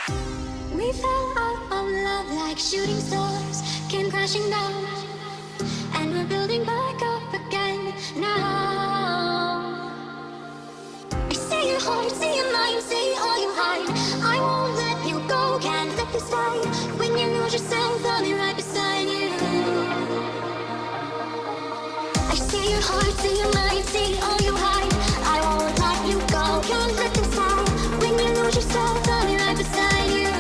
We fell out of love like shooting stars came crashing down, and we're building back up again now. I see your heart, see your mind, see all you hide. I won't let you go, can't let this die. When you lose yourself, I'll be right beside you. I see your heart, see your mind, see all you hide. I won't let you go, can't let this die. When you lose yourself, I'll be right beside you.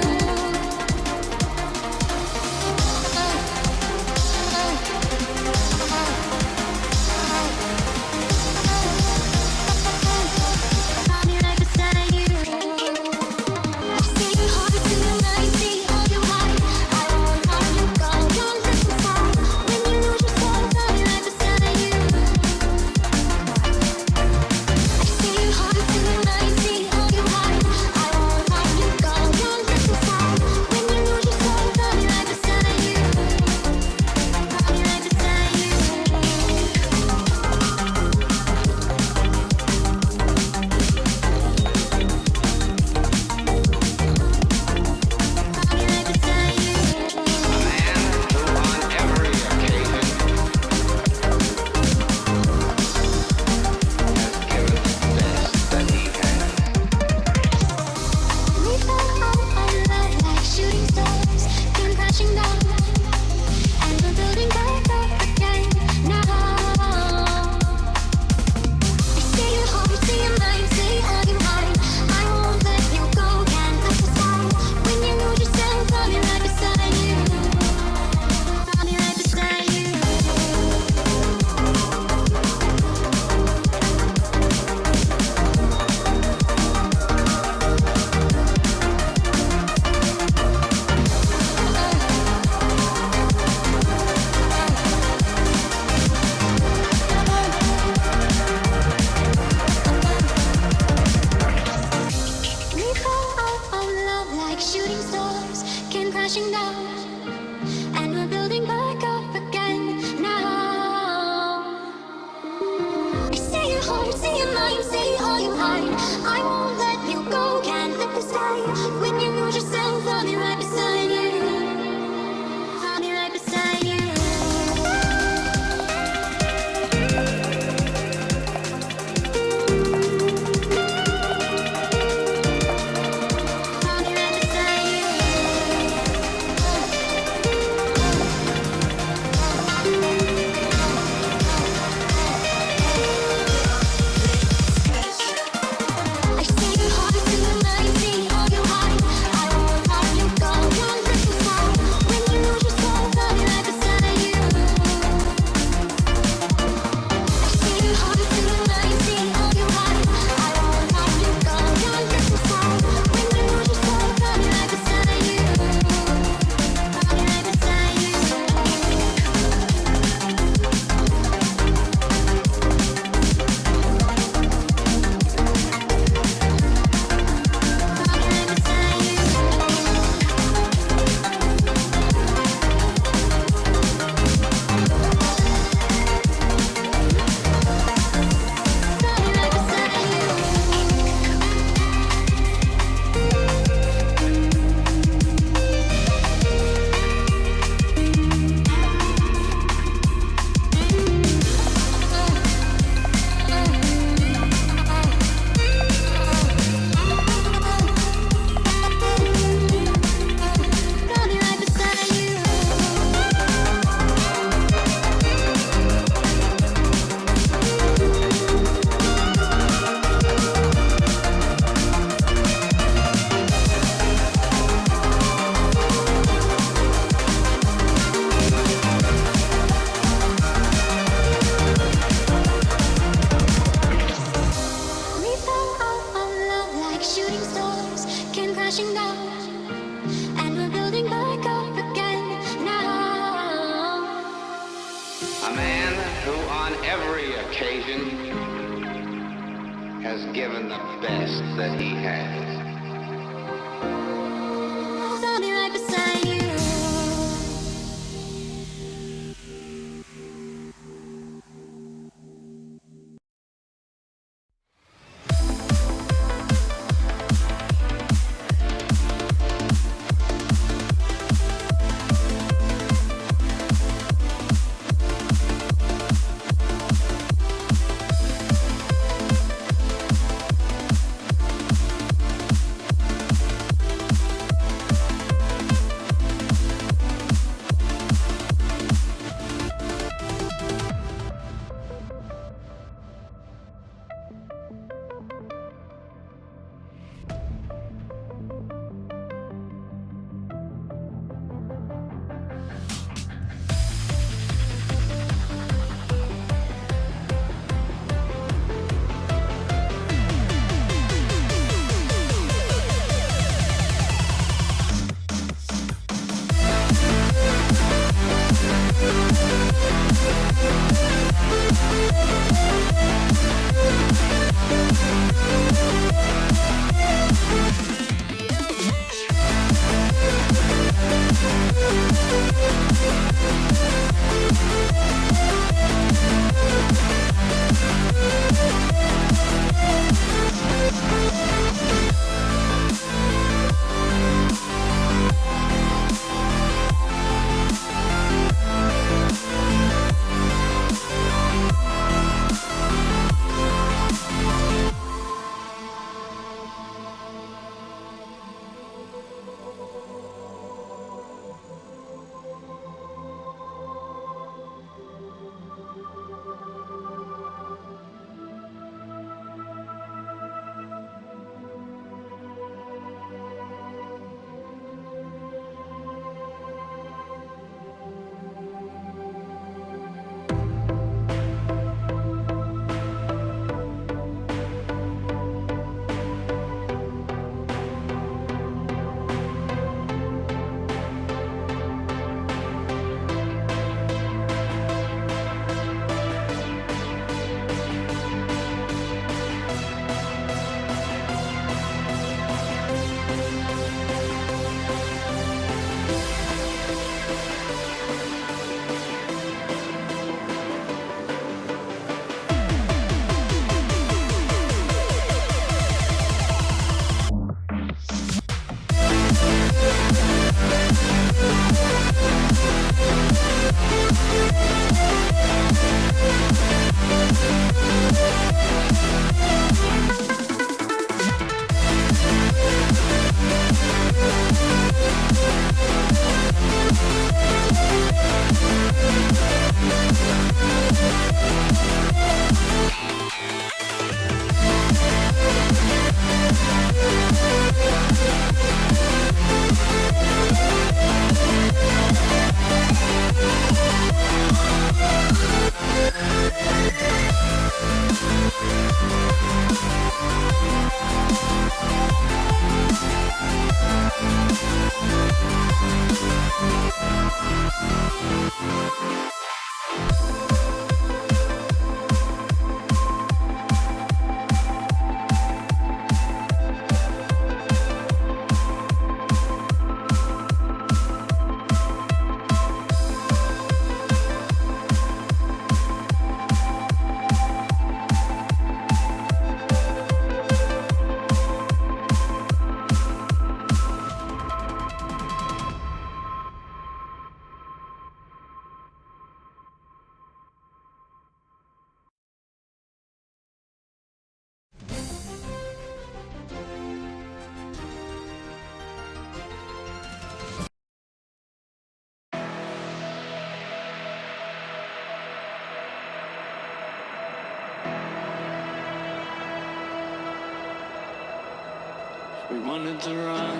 We wanted to run,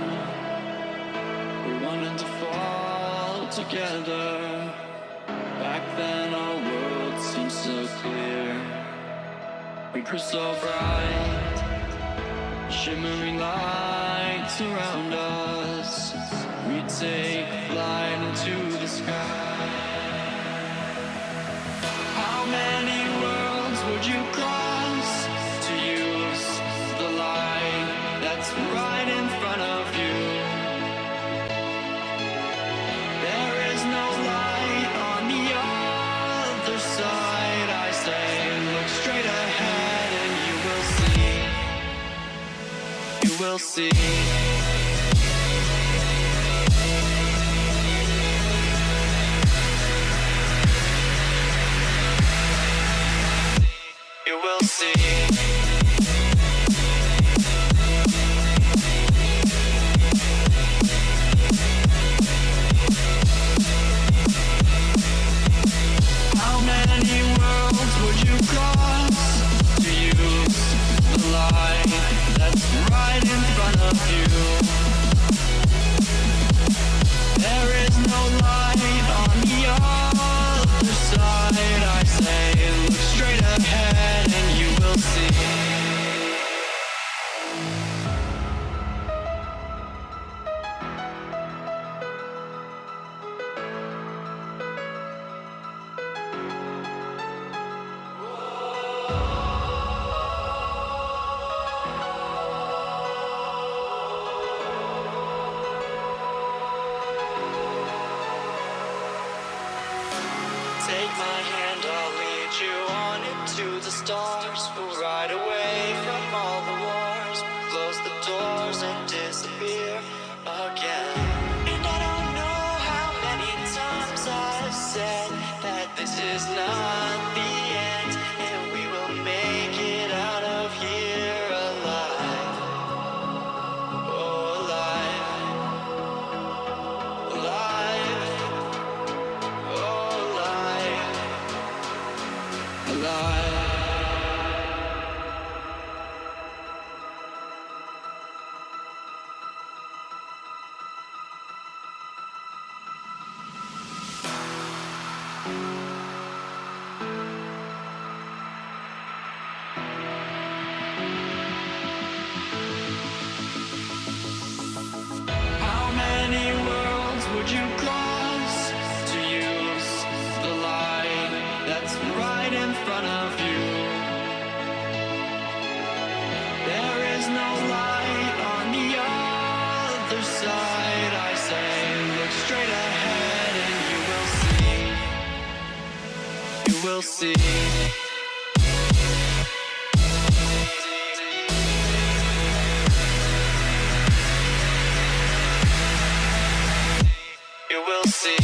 we wanted to fall together. Back then our world seemed so clear. We grew so bright, shimmering lights around us. We take flight into the sky. How many worlds would you cross to use the light that's right in front of you? There is no light on the other side. I say, look straight ahead and you will see. You will see. You will see. How many worlds would you cross to use the light that's right in front of you? There is no light on the other side. I say, look straight ahead and you will see. Take my hand, I'll lead you on into the stars. We'll ride away from all the wars, close the doors and disappear again. And I don't know how many times I've said that this is not the end, and we will make it out of here alive. Oh, alive. Alive. Oh, alive. Alive. How many worlds would you cross to use the light that's right in front of you? There is no light on the other side. I say, look straight ahead and you will see. You will see. You will see.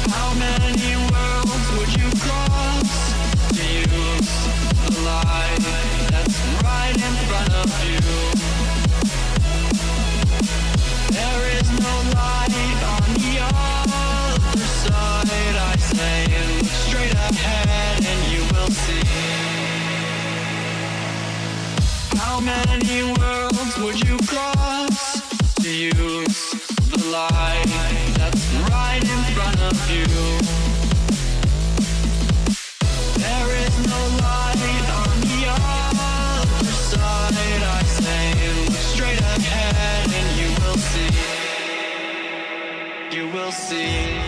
How many worlds would you cross to use the light that's right in front of you? There is no light on the other side. I say, look straight ahead and you will see. How many worlds would you cross to use the light that's right in front of you? There is no light on the other side. I say, look straight ahead and you will see. You will see.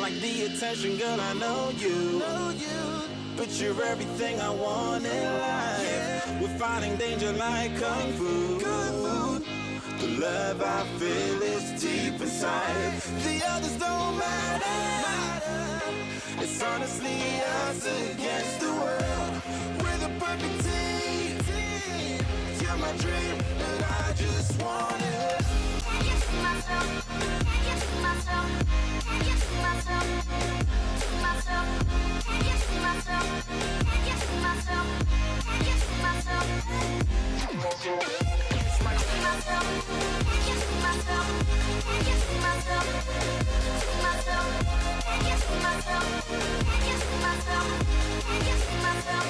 like the attention, girl, I know you. But you're everything I want in life. We're fighting danger like kung fu. The love I feel is deep inside. The others don't matter. It's honestly us against the world. We're the perfect team. You're my dream, and I just want it. Can't get to myself. Can't get to myself. Can't get to myself. To myself. Can't get to myself. Can't get to myself. Can't get to myself. To myself. Can't get to myself. Can't get to myself. To myself. Can't get to myself. Can't get to myself. Can't get to myself.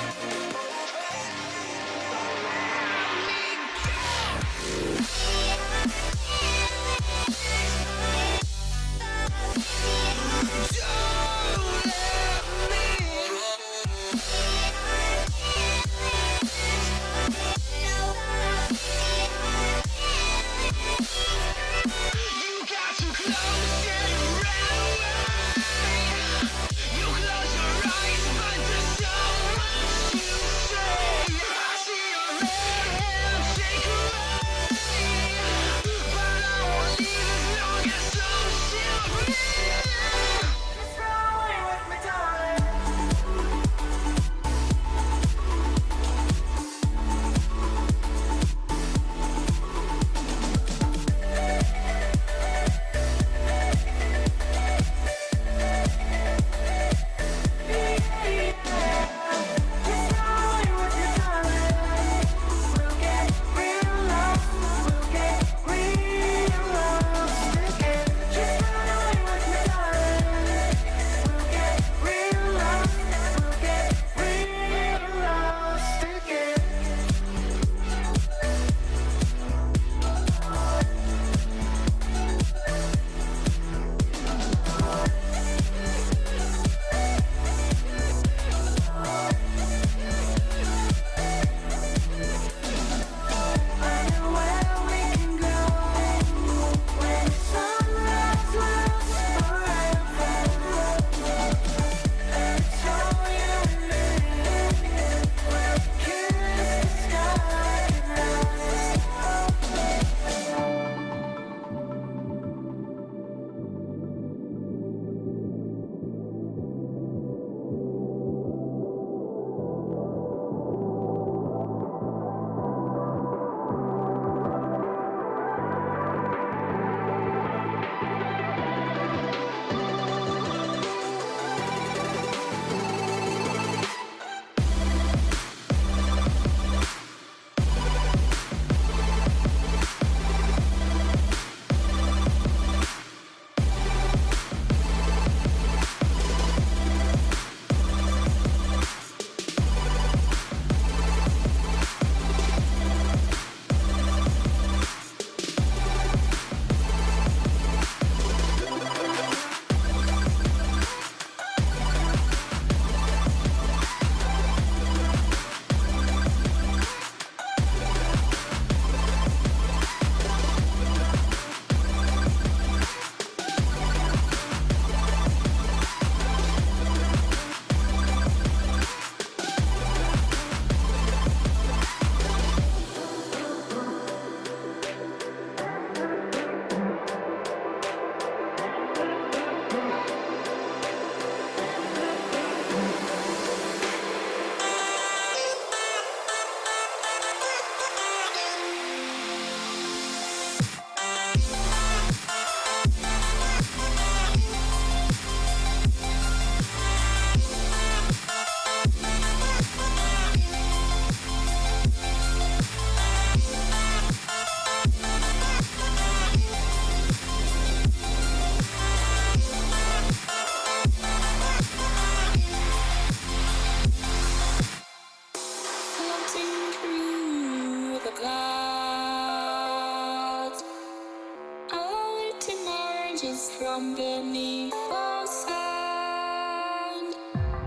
from beneath the sand.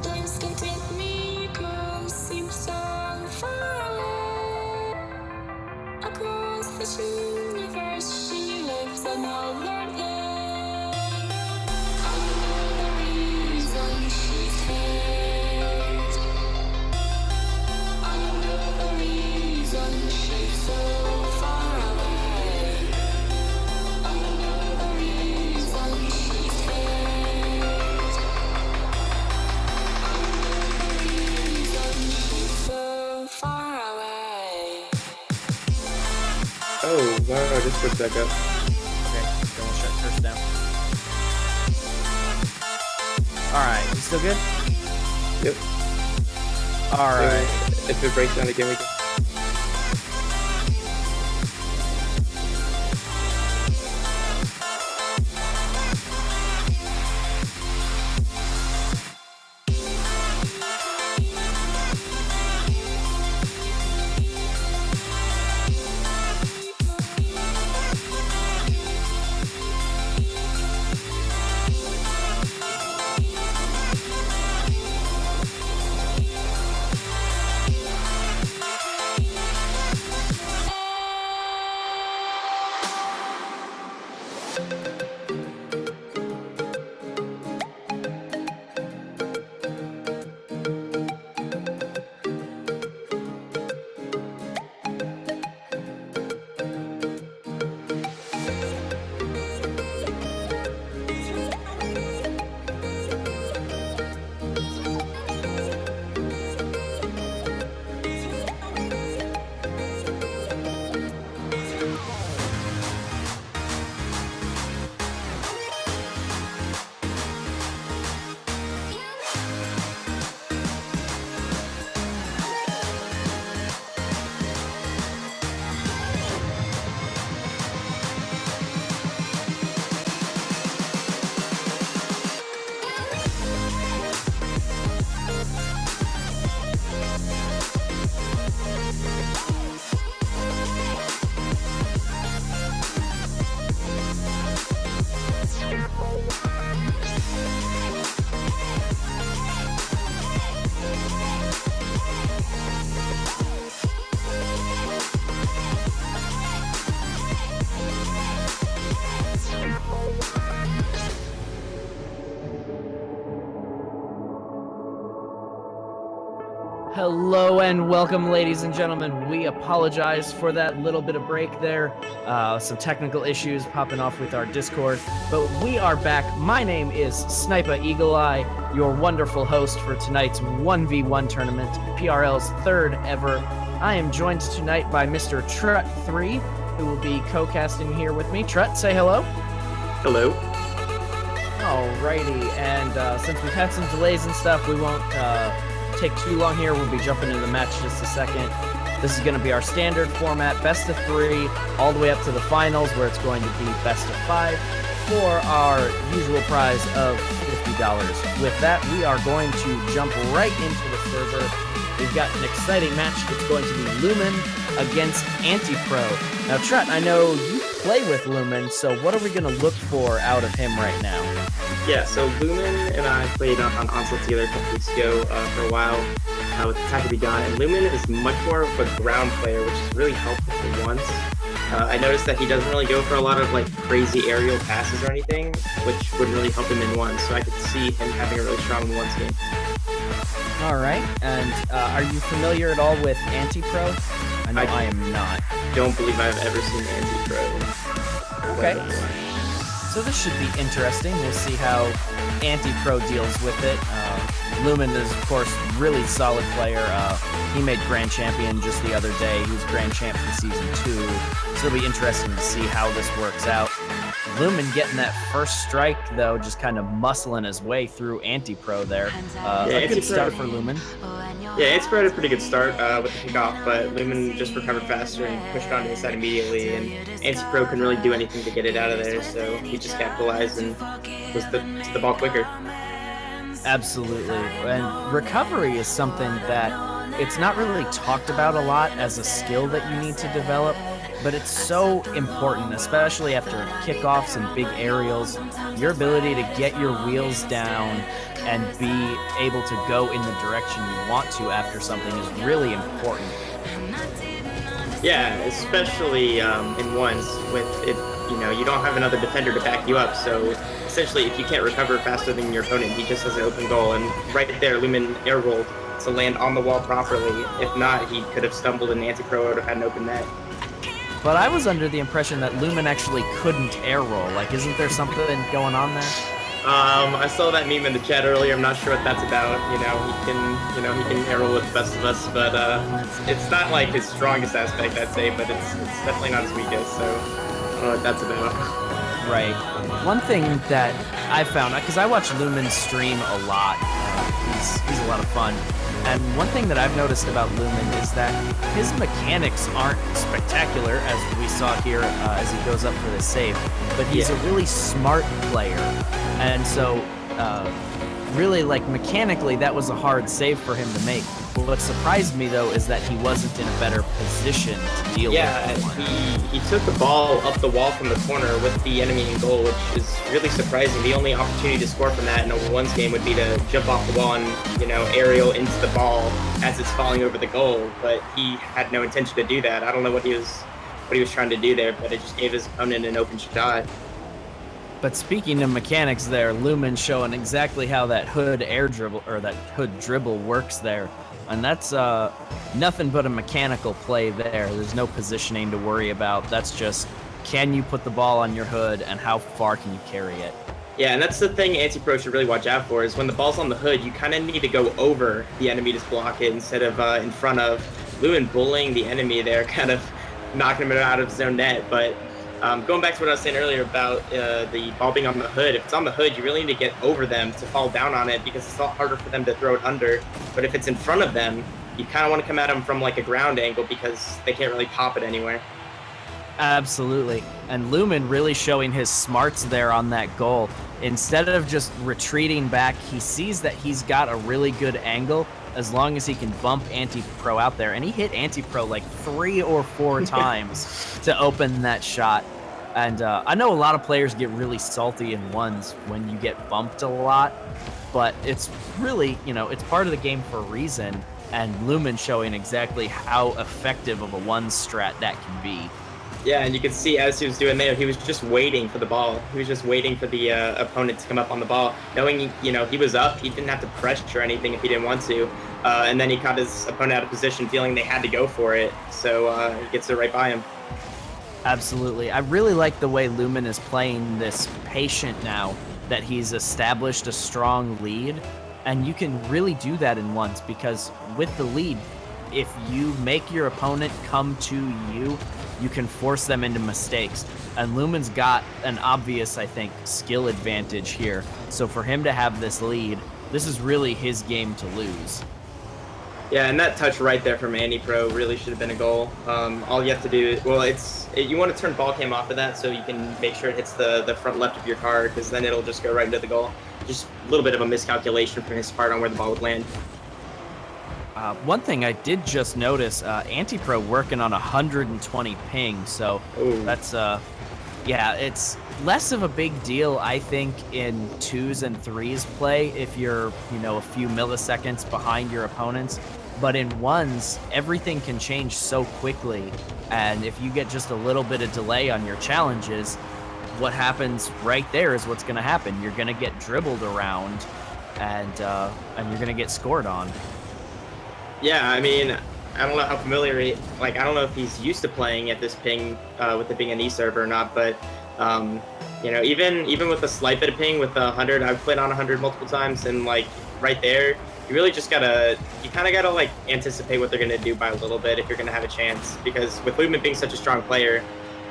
Place can take me across, seems so far away. Across the universe, she lives another day. Under the switch back up. Okay, then we'll shut first down. Alright, you still good? Yep. Alright. If it breaks down again, we can. Hello and welcome, ladies and gentlemen. We apologize for that little bit of break there. Some technical issues popping off with our Discord, but we are back. My name is Sniper Eagle Eye, your wonderful host for tonight's 1v1 tournament, PRL's third ever. I am joined tonight by Mr. Trut3, who will be co-casting here with me. Trut, say hello. Hello. Alrighty, and since we've had some delays and stuff, we won't take too long here. We'll be jumping into the match just a second. This is going to be our standard format, best of 3, all the way up to the finals, where it's going to be best of 5 for our usual prize of $50. With that, we are going to jump right into the server. We've got an exciting match. It's going to be Lumen against Anti-Pro. Now, Trut, I know you play with Lumen, so what are we going to look for out of him right now? Yeah, so Lumen and I played on Onslaught together a couple weeks ago for a while with Attack of the Gun, and Lumen is much more of a ground player, which is really helpful for once. I noticed that he doesn't really go for a lot of like crazy aerial passes or anything, which would really help him in ones, so I could see him having a really strong ones game. Alright, and are you familiar at all with Anti-Pro? I know I am not. Don't believe I've ever seen Anti-Pro. Okay. So this should be interesting. We'll see how Anti-Pro deals with it. Lumen is, of course, really solid player. He made Grand Champion just the other day. He was Grand Champ for Season 2. So it'll be interesting to see how this works out. Lumen getting that first strike, though, just kind of muscling his way through Anti-Pro there. A good start for Lumen. Yeah, Anti-Pro had a pretty good start with the kickoff, but Lumen just recovered faster and pushed on to the side immediately, and Anti-Pro couldn't really do anything to get it out of there, so he just capitalized and was the ball quicker. Absolutely. And recovery is something that it's not really talked about a lot as a skill that you need to develop, but it's so important, especially after kickoffs and big aerials. Your ability to get your wheels down and be able to go in the direction you want to after something is really important. Yeah, especially in ones with it. You know, you don't have another defender to back you up, so essentially if you can't recover faster than your opponent, he just has an open goal, and right there Lumen air rolled to land on the wall properly. If not, he could have stumbled and Anti-Pro would have had an open net. But I was under the impression that Lumen actually couldn't air roll. Like, isn't there something going on there? I saw that meme in the chat earlier. I'm not sure what that's about. He can air roll with the best of us, but it's not like his strongest aspect, I'd say, but it's definitely not his weakest. So know what that's about. Right. One thing that I found, because I watch Lumen stream a lot, he's a lot of fun. And one thing that I've noticed about Lumen is that his mechanics aren't spectacular, as we saw here as he goes up for the save, but he's a really smart player. And so, really, like, mechanically, that was a hard save for him to make. What surprised me, though, is that he wasn't in a better position to deal with it. He took the ball up the wall from the corner with the enemy in goal, which is really surprising. The only opportunity to score from that in a 1-1's game would be to jump off the wall and, aerial into the ball as it's falling over the goal, but he had no intention to do that. I don't know what he was trying to do there, but it just gave his opponent an open shot. But speaking of mechanics there, Lumen showing exactly how that hood air dribble, or that hood dribble works there. And that's nothing but a mechanical play there. There's no positioning to worry about. That's just, can you put the ball on your hood and how far can you carry it? Yeah, and that's the thing Anti-Pro should really watch out for, is when the ball's on the hood, you kind of need to go over the enemy to block it instead of in front of. Lumen bullying the enemy there, kind of knocking him out of his own net. But going back to what I was saying earlier about the ball being on the hood, if it's on the hood, you really need to get over them to fall down on it, because it's a lot harder for them to throw it under. But if it's in front of them, you kind of want to come at them from like a ground angle, because they can't really pop it anywhere. Absolutely. And Lumen really showing his smarts there on that goal. Instead of just retreating back, he sees that he's got a really good angle as long as he can bump Anti-Pro out there. And he hit Anti-Pro like 3 or 4 times to open that shot. And I know a lot of players get really salty in ones when you get bumped a lot, but it's really, it's part of the game for a reason. And Lumen showing exactly how effective of a one strat that can be. Yeah, and you can see as he was doing there, he was just waiting for the ball. He was just waiting for the opponent to come up on the ball. Knowing, he was up, he didn't have to pressure anything if he didn't want to. And then he caught his opponent out of position, feeling they had to go for it. So he gets it right by him. Absolutely. I really like the way Lumen is playing this patient now that he's established a strong lead. And you can really do that in ones, because with the lead, if you make your opponent come to you, you can force them into mistakes. And Lumen's got an obvious, I think, skill advantage here. So for him to have this lead, this is really his game to lose. Yeah, and that touch right there from Anti-Pro really should have been a goal. All you have to do, you want to turn ball cam off of that so you can make sure it hits the front left of your car, because then it'll just go right into the goal. Just a little bit of a miscalculation from his part on where the ball would land. One thing I did just notice, Anti-Pro working on 120 ping, so that's, it's less of a big deal, I think, in 2s and 3s play if you're, a few milliseconds behind your opponents. But in 1s, everything can change so quickly, and if you get just a little bit of delay on your challenges, what happens right there is what's going to happen. You're going to get dribbled around, and you're going to get scored on. Yeah, I mean, I don't know how familiar I don't know if he's used to playing at this ping with the Bing NA server or not, but even with a slight bit of ping with 100, I've played on 100 multiple times, and right there, you really just kind of gotta anticipate what they're gonna do by a little bit if you're gonna have a chance, because with Lumen being such a strong player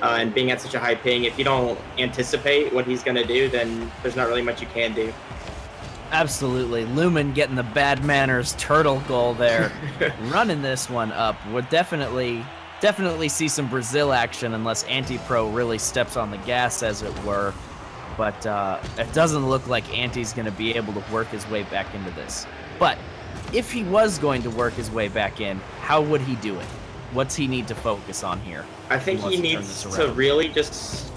and being at such a high ping, if you don't anticipate what he's gonna do, then there's not really much you can do. Absolutely. Lumen getting the bad manners turtle goal there. Running this one up. Would definitely see some Brazil action unless Anti-Pro really steps on the gas, as it were. But it doesn't look like Anti's going to be able to work his way back into this. But if he was going to work his way back in, how would he do it? What's he need to focus on here? I think he needs to really just...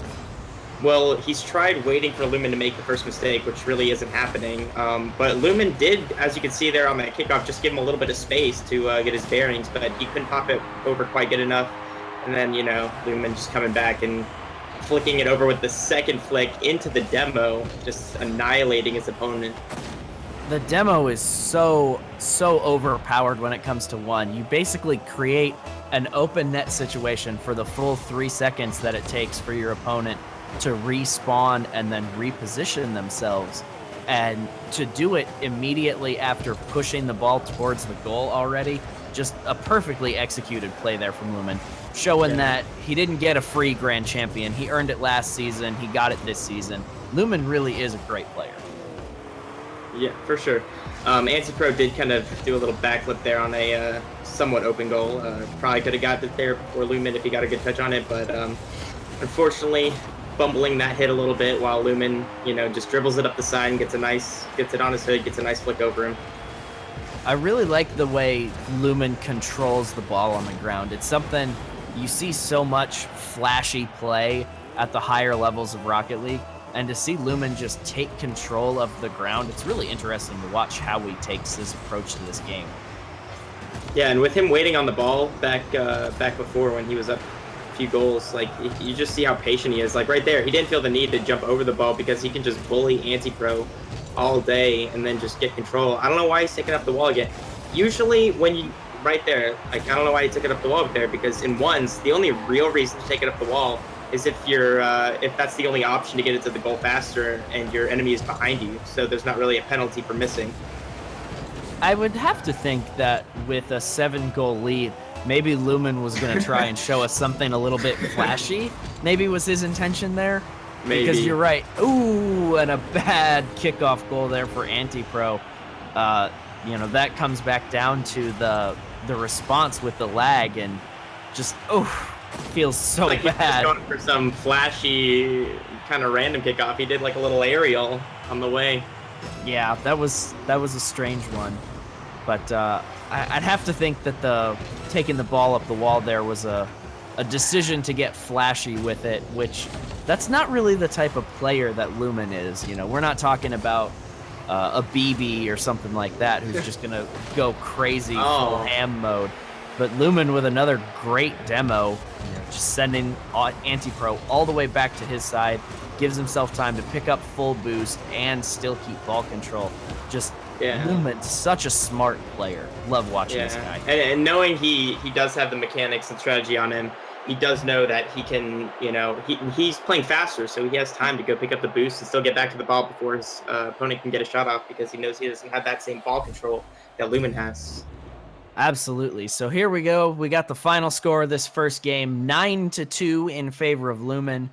Well, he's tried waiting for Lumen to make the first mistake, which really isn't happening. But Lumen did, as you can see there on that kickoff, just give him a little bit of space to get his bearings, but he couldn't pop it over quite good enough. And then, Lumen just coming back and flicking it over with the second flick into the demo, just annihilating his opponent. The demo is so overpowered when it comes to one. You basically create an open net situation for the full 3 seconds that it takes for your opponent to respawn and then reposition themselves, and to do it immediately after pushing the ball towards the goal already. Just a perfectly executed play there from Lumen. showing that he didn't get a free grand champion. He earned it last season. He got it this season. Lumen really is a great player. Yeah, for sure. Anti-Pro did kind of do a little backflip there on a somewhat open goal. Probably could have got it there before Lumen if he got a good touch on it, but unfortunately, bumbling that hit a little bit while Lumen, just dribbles it up the side and gets it on his hood, gets a nice flick over him. I really like the way Lumen controls the ball on the ground. It's something you see so much flashy play at the higher levels of Rocket League, and to see Lumen just take control of the ground, it's really interesting to watch how he takes his approach to this game. Yeah, and with him waiting on the ball back before when he was up a few goals, like you just see how patient he is. Like right there, he didn't feel the need to jump over the ball because he can just bully Anti-Pro all day and then just get control. I don't know why he's taking up the wall again. Usually when you right there, like I don't know why he took it up the wall there, because in ones, the only real reason to take it up the wall is if that's the only option to get it to the goal faster and your enemy is behind you. So there's not really a penalty for missing. I would have to think that with a 7-goal lead, maybe Lumen was going to try and show us something a little bit flashy. Maybe was his intention there. Maybe. Because you're right. Ooh, and a bad kickoff goal there for Anti-Pro. That comes back down to the response with the lag and just, feels so like bad. He's just going for some flashy kind of random kickoff. He did like a little aerial on the way. Yeah, that was a strange one. But I'd have to think that taking the ball up the wall there was a decision to get flashy with it, which that's not really the type of player that Lumen is. We're not talking about a BB or something like that who's just going to go crazy full ham mode. But Lumen with another great demo, just sending Anti-Pro all the way back to his side, gives himself time to pick up full boost and still keep ball control. Lumen, such a smart player. Love watching this guy. And knowing he does have the mechanics and strategy on him, he does know that he can, he's playing faster, so he has time to go pick up the boost and still get back to the ball before his opponent can get a shot off, because he knows he doesn't have that same ball control that Lumen has. Absolutely. So here we go. We got the final score of this first game, 9-2 in favor of Lumen.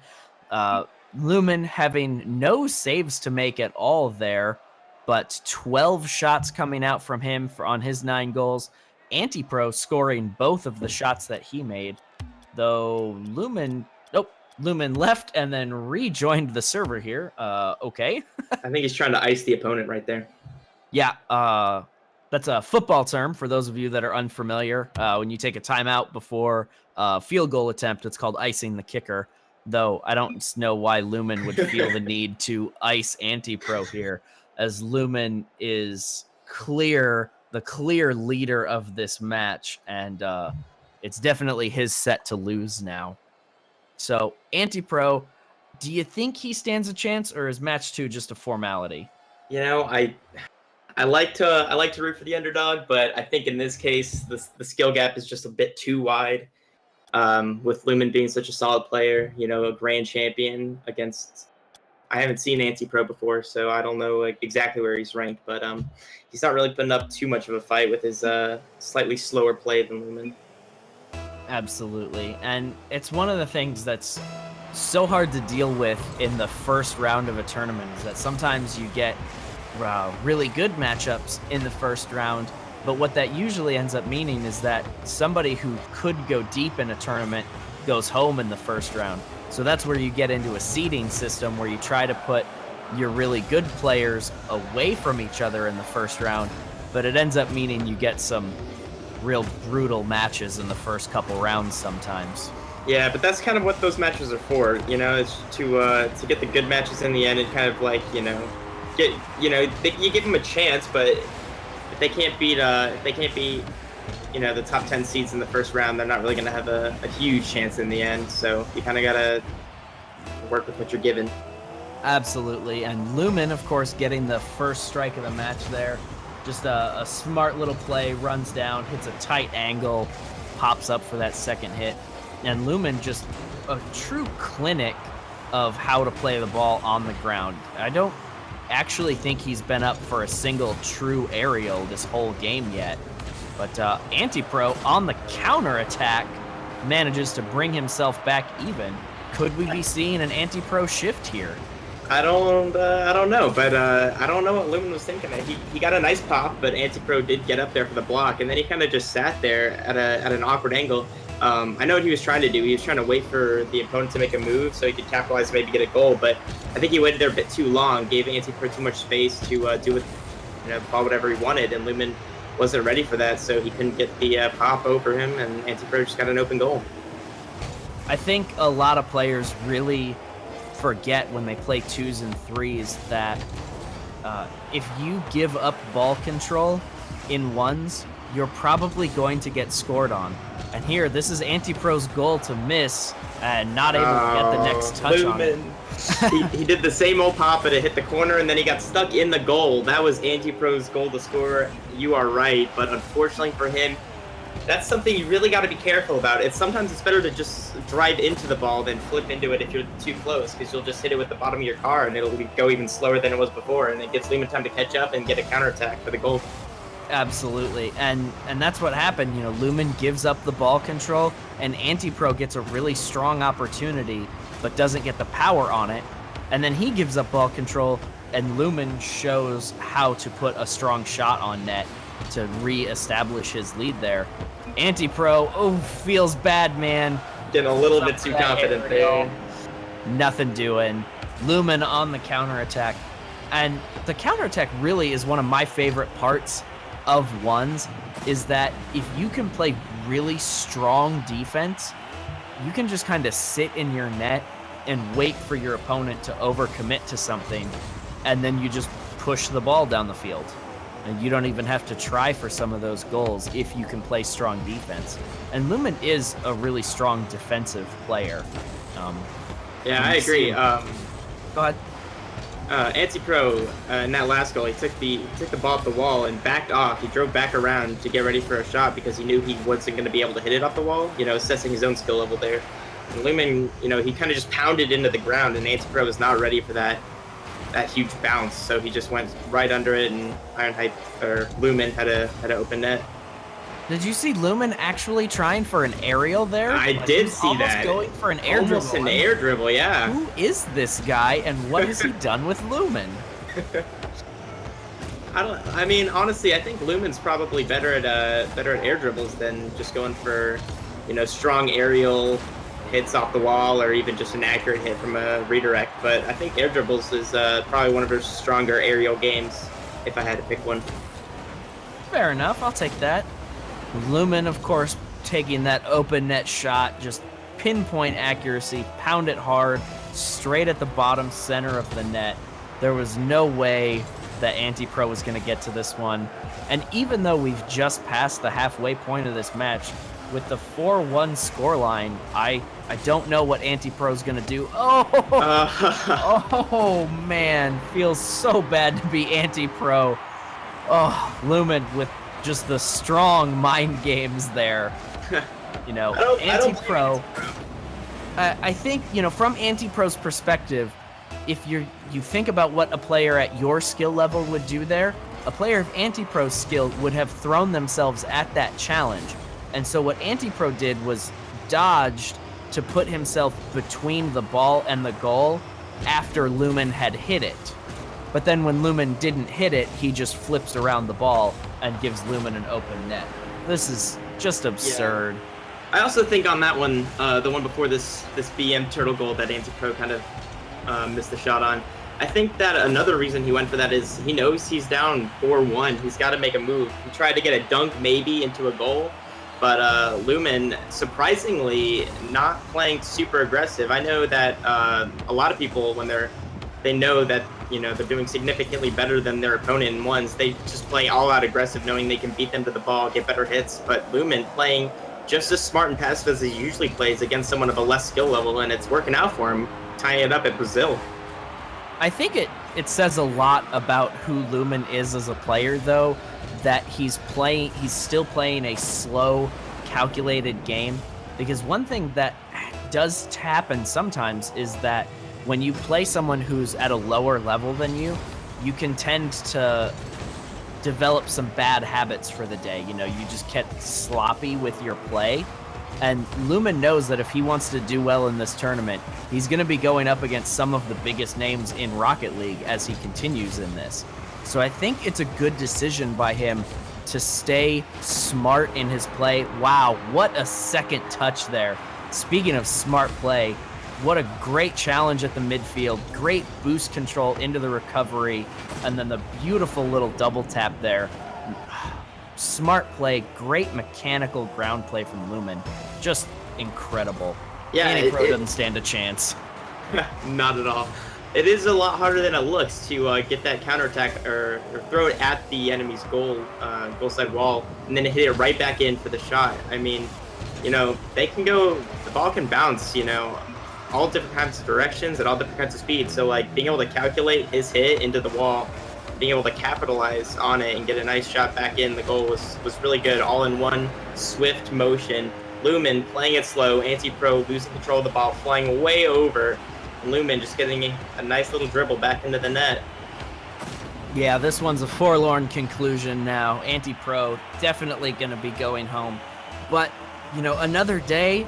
Lumen having no saves to make at all there, but 12 shots coming out from him on his 9 goals. Anti-Pro scoring both of the shots that he made, though Lumen left and then rejoined the server here. Okay. I think he's trying to ice the opponent right there. Yeah, that's a football term for those of you that are unfamiliar. When you take a timeout before a field goal attempt, it's called icing the kicker, though I don't know why Lumen would feel the need to ice Anti-Pro here, as Lumen is the clear leader of this match, and it's definitely his set to lose now. So, Anti-Pro, do you think he stands a chance, or is match 2 just a formality? I like to root for the underdog, but I think in this case the skill gap is just a bit too wide. With Lumen being such a solid player, a grand champion against. I haven't seen Anti-Pro before, so I don't know exactly where he's ranked, but he's not really putting up too much of a fight with his slightly slower play than Lumen. Absolutely, and it's one of the things that's so hard to deal with in the first round of a tournament, is that sometimes you get really good matchups in the first round, but what that usually ends up meaning is that somebody who could go deep in a tournament goes home in the first round. So that's where you get into a seeding system where you try to put your really good players away from each other in the first round, but it ends up meaning you get some real brutal matches in the first couple rounds sometimes. Yeah, but that's kind of what those matches are for, it's to get the good matches in the end, and kind of like, you give them a chance, but if they can't beat the top 10 seeds in the first round, they're not really going to have a huge chance in the end. So you kind of got to work with what you're given. Absolutely. And Lumen, of course, getting the first strike of the match there. Just a smart little play, runs down, hits a tight angle, pops up for that second hit. And Lumen just a true clinic of how to play the ball on the ground. I don't actually think he's been up for a single true aerial this whole game yet. But Anti-Pro on the counter attack manages to bring himself back even. Could we be seeing an anti-pro shift here? I don't know, but I don't know what Lumen was thinking. He got a nice pop, but Anti-Pro did get up there for the block, and then he kind of just sat there at an awkward angle. I know what he was trying to do. He was trying to wait for the opponent to make a move so he could capitalize, maybe get a goal. But I think he waited there a bit too long, gave Anti-Pro too much space to do with the ball whatever he wanted, and Lumen wasn't ready for that, so he couldn't get the pop over him, and Anti-Pro just got an open goal. I think a lot of players really forget when they play 2s and 3s that if you give up ball control in 1s, you're probably going to get scored on. And here, this is Anti-Pro's goal to miss and not able to get the next touch Lumen. on it. he did the same old pop, but it hit the corner, and then he got stuck in the goal. That was Anti-Pro's goal to score. You are right, but unfortunately for him, that's something you really got to be careful about. Sometimes it's better to just drive into the ball than flip into it if you're too close, because you'll just hit it with the bottom of your car, and it'll go even slower than it was before, and it gives Lumen time to catch up and get a counterattack for the goal. Absolutely, and that's what happened. Lumen gives up the ball control, and Anti-Pro gets a really strong opportunity, but doesn't get the power on it. And then he gives up ball control, and Lumen shows how to put a strong shot on net to re-establish his lead there. Anti-Pro, feels bad, man. Getting a little bit too confident there. Nothing doing. Lumen on the counterattack. And the counterattack really is one of my favorite parts of 1s, is that if you can play really strong defense, you can just kind of sit in your net and wait for your opponent to overcommit to something, and then you just push the ball down the field. And you don't even have to try for some of those goals if you can play strong defense. And Lumen is a really strong defensive player. Yeah, I agree. Go ahead. Anti-Pro, in that last goal, he took the ball off the wall and backed off. He drove back around to get ready for a shot because he knew he wasn't going to be able to hit it off the wall, assessing his own skill level there. And Lumen, he kind of just pounded into the ground, and Anti-Pro was not ready for that huge bounce, so he just went right under it, and Lumen had a open net. Did you see Lumen actually trying for an aerial there? I did see almost that. Going for an air almost dribble. An air dribble, yeah. Who is this guy, and what has he done with Lumen? Honestly, I think Lumen's probably better at air dribbles than just going for, strong aerial hits off the wall or even just an accurate hit from a redirect. But I think air dribbles is probably one of her stronger aerial games, if I had to pick one. Fair enough, I'll take that. Lumen, of course, taking that open net shot, just pinpoint accuracy, pound it hard, straight at the bottom center of the net. There was no way that Anti-Pro was going to get to this one. And even though we've just passed the halfway point of this match, with the 4-1 scoreline, I don't know what Anti-Pro's going to do. Oh, man. Feels so bad to be Anti-Pro. Oh, Lumen with just the strong mind games there. Anti-Pro. I think, from Anti-Pro's perspective, if you think about what a player at your skill level would do there, a player of Anti-Pro's skill would have thrown themselves at that challenge. And so what Anti-Pro did was dodged to put himself between the ball and the goal after Lumen had hit it. But then when Lumen didn't hit it, he just flips around the ball and gives Lumen an open net. This is just absurd. Yeah. I also think on that one, the one before this BM turtle goal that Anti-Pro kind of missed the shot on, I think that another reason he went for that is he knows he's down 4-1. He's got to make a move. He tried to get a dunk maybe into a goal, but Lumen, surprisingly, not playing super aggressive. I know that a lot of people, when they know that they're doing significantly better than their opponent in 1s, they just play all-out aggressive, knowing they can beat them to the ball, get better hits. But Lumen playing just as smart and passive as he usually plays against someone of a less skill level, and it's working out for him, tying it up at Brazil. I think it says a lot about who Lumen is as a player, though, that he's still playing a slow, calculated game. Because one thing that does happen sometimes is that when you play someone who's at a lower level than you can tend to develop some bad habits for the day. You just get sloppy with your play. And Lumen knows that if he wants to do well in this tournament, he's going to be going up against some of the biggest names in Rocket League as he continues in this. So I think it's a good decision by him to stay smart in his play. Wow, what a second touch there. Speaking of smart play, what a great challenge at the midfield, great boost control into the recovery, and then the beautiful little double tap there. Smart play, great mechanical ground play from Lumen. Just incredible. Yeah, Anti-Pro doesn't stand a chance. Not at all. It is a lot harder than it looks to get that counterattack or throw it at the enemy's goal side wall, and then hit it right back in for the shot. I mean, they can go, the ball can bounce, all different kinds of directions at all different kinds of speeds. So, like, being able to calculate his hit into the wall, being able to capitalize on it and get a nice shot back in the goal was really good, all in one swift motion. Lumen playing it slow, Anti-Pro losing control of the ball, flying way over, and Lumen just getting a nice little dribble back into the net. Yeah, this one's a forlorn conclusion now. Anti-Pro definitely going to be going home. But, another day,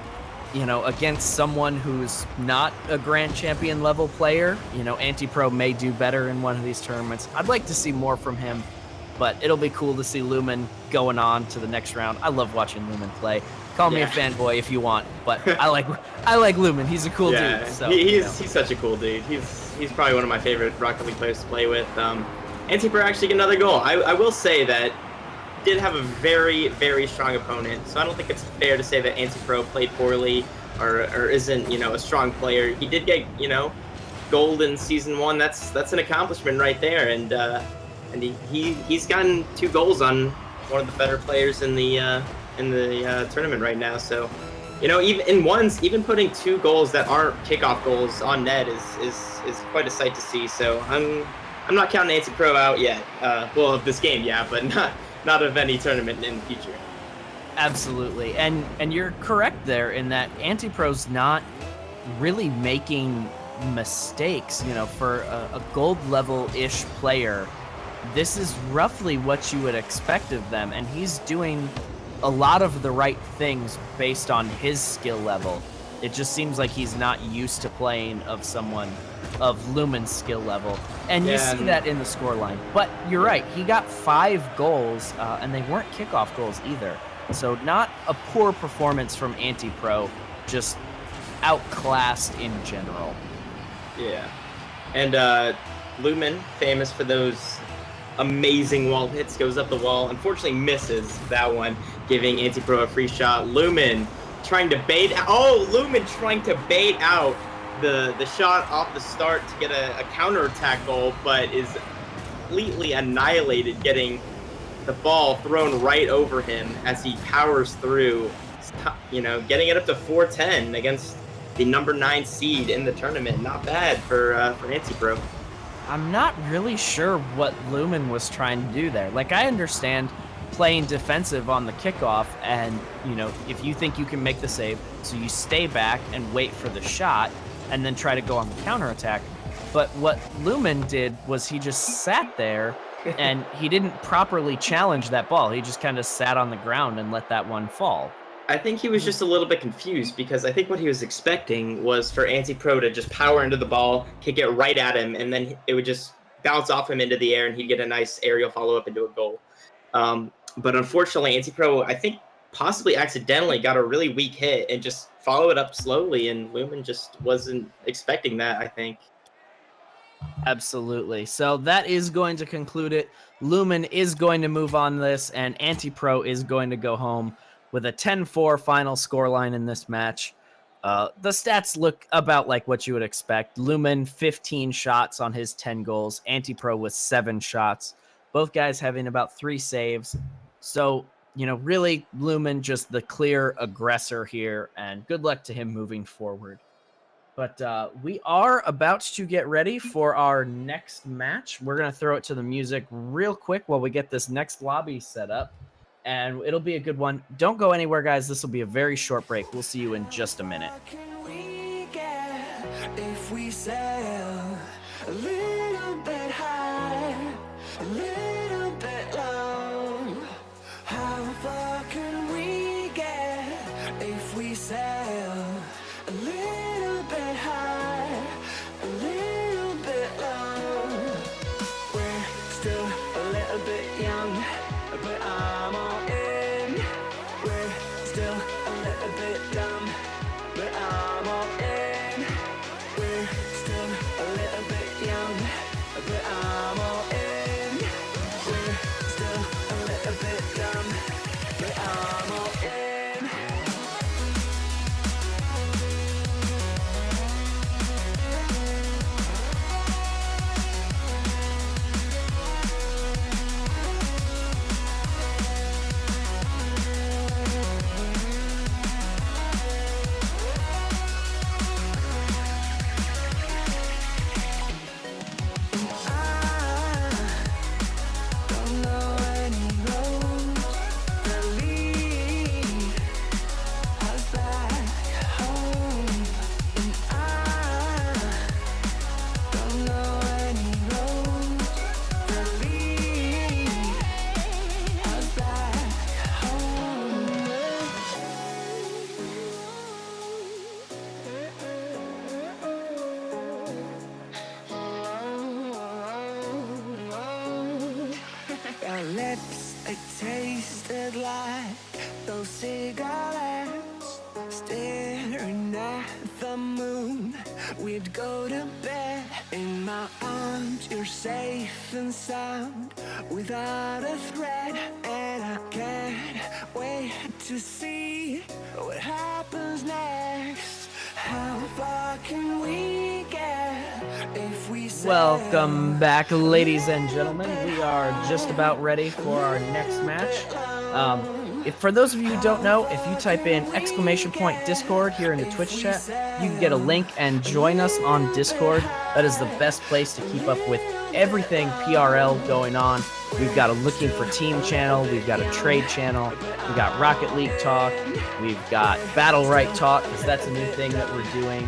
against someone who's not a grand champion level player, Anti-Pro may do better in one of these tournaments. I'd like to see more from him, but it'll be cool to see Lumen going on to the next round. I love watching Lumen play. Call me a fanboy if you want, but I like Lumen. He's a cool dude. So, he's such a cool dude. He's probably one of my favorite Rocket League players to play with. Anti-Pro actually get another goal. I will say that did have a very, very strong opponent, so I don't think it's fair to say that Anti-Pro played poorly or isn't, a strong player. He did get, gold in Season 1. That's an accomplishment right there, and he's gotten 2 goals on one of the better players in the tournament right now. So, even putting 2 goals that aren't kickoff goals on net is quite a sight to see. So I'm not counting Anti-Pro out yet. Well, of this game, yeah, but not of any tournament in the future. Absolutely. And you're correct there in that Anti-Pro's not really making mistakes, for a gold level-ish player. This is roughly what you would expect of them, and he's doing a lot of the right things based on his skill level. It just seems like he's not used to playing of someone of Lumen's skill level. And you see that in the scoreline. But you're right, he got 5 goals, and they weren't kickoff goals either. So not a poor performance from Anti-Pro, just outclassed in general. Yeah. And Lumen, famous for those amazing wall hits, goes up the wall. Unfortunately misses that one, giving Anti-Pro a free shot. Lumen trying to bait out the shot off the start to get a counterattack goal, but is completely annihilated, getting the ball thrown right over him as he powers through, getting it up to 4-10 against the number 9 seed in the tournament. Not bad for Anti-Pro. I'm not really sure what Lumen was trying to do there. Like, I understand playing defensive on the kickoff, and, if you think you can make the save, so you stay back and wait for the shot, and then try to go on the counterattack. But what Lumen did was he just sat there, and he didn't properly challenge that ball. He just kind of sat on the ground and let that one fall. I think he was just a little bit confused, because I think what he was expecting was for Anti-Pro to just power into the ball, kick it right at him, and then it would just bounce off him into the air, and he'd get a nice aerial follow-up into a goal. But unfortunately, Anti-Pro, I think, possibly accidentally got a really weak hit and just followed it up slowly, and Lumen just wasn't expecting that, I think. Absolutely. So that is going to conclude it. Lumen is going to move on this, and Anti-Pro is going to go home with a 10-4 final scoreline in this match. The stats look about like what you would expect. Lumen, 15 shots on his 10 goals. Anti-Pro with 7 shots. Both guys having about 3 saves. So, really, Lumen just the clear aggressor here, and good luck to him moving forward. But we are about to get ready for our next match. We're going to throw it to the music real quick while we get this next lobby set up. And it'll be a good one. Don't go anywhere, guys. This will be a very short break. We'll see you in just a minute. If we sail a little bit high, a little bit low, how far can we get if we lips, they tasted like those cigarettes. Staring at the moon, we'd go to bed. In my arms, you're safe and sound, without a threat. And I can't wait to see what happens next. How far can we get if we say... Welcome back, ladies and gentlemen. We are just about ready for our next match. For those of you who don't know, if you type in !Discord here in the Twitch chat, you can get a link and join us on Discord. That is the best place to keep up with everything PRL going on. We've got a Looking for Team channel, we've got a trade channel, we've got Rocket League talk, we've got Battle Right talk, because that's a new thing that we're doing.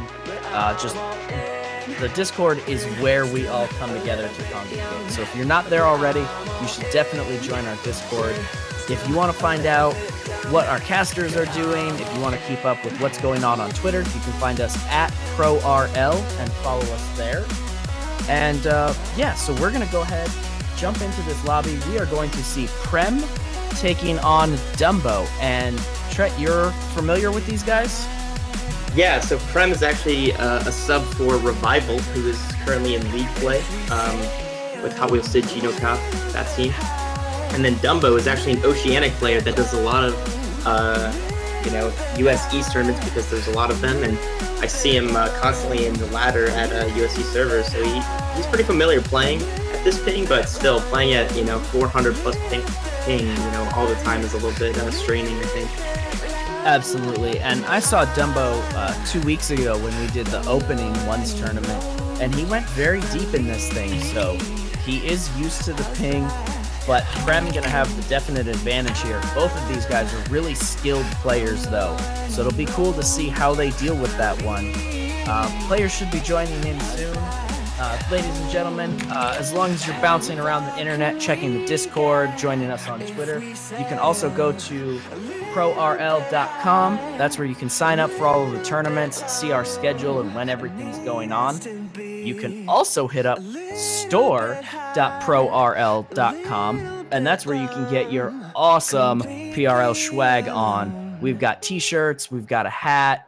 The Discord is where we all come together to congregate. So if you're not there already, you should definitely join our Discord. If you want to find out what our casters are doing, if you want to keep up with what's going on Twitter, you can find us at ProRL and follow us there. And so we're going to go ahead, jump into this lobby. We are going to see Prem taking on Dumbo. And Tret, you're familiar with these guys? Yeah, so Prem is actually a sub for Revival, who is currently in League play with Hot Wheels Sid, Gino Cop, that team. And then Dumbo is actually an Oceanic player that does a lot of, US East tournaments because there's a lot of them. And I see him constantly in the ladder at USC servers. So he's pretty familiar playing at this ping, but still playing at, 400 plus ping, all the time is a little bit straining, I think. Absolutely. And I saw Dumbo 2 weeks ago when we did the opening ones tournament, and he went very deep in this thing. So he is used to the ping. But Prem's going to have the definite advantage here. Both of these guys are really skilled players, though. So it'll be cool to see how they deal with that one. Players should be joining in soon. Ladies and gentlemen, as long as you're bouncing around the internet, checking the Discord, joining us on Twitter, you can also go to ProRL.com. That's where you can sign up for all of the tournaments, see our schedule, and when everything's going on. You can also hit up store.prorl.com, and that's where you can get your awesome PRL swag on. We've got t-shirts, we've got a hat.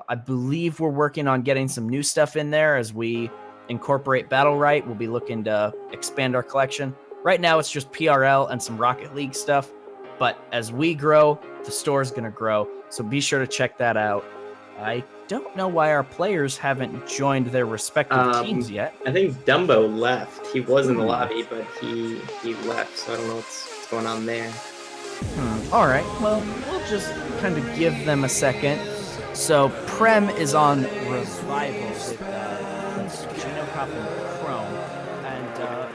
I believe we're working on getting some new stuff in there as we incorporate Battle Right. We'll be looking to expand our collection. Right now, it's just PRL and some Rocket League stuff, but as we grow, the store is going to grow, so be sure to check that out. I don't know why our players haven't joined their respective teams yet. I think Dumbo left. He was in the lobby, but he left, so I don't know what's going on there. All right, well, we'll just kind of give them a second. So Prem is on Revival with Gino Cop and Chrome, and to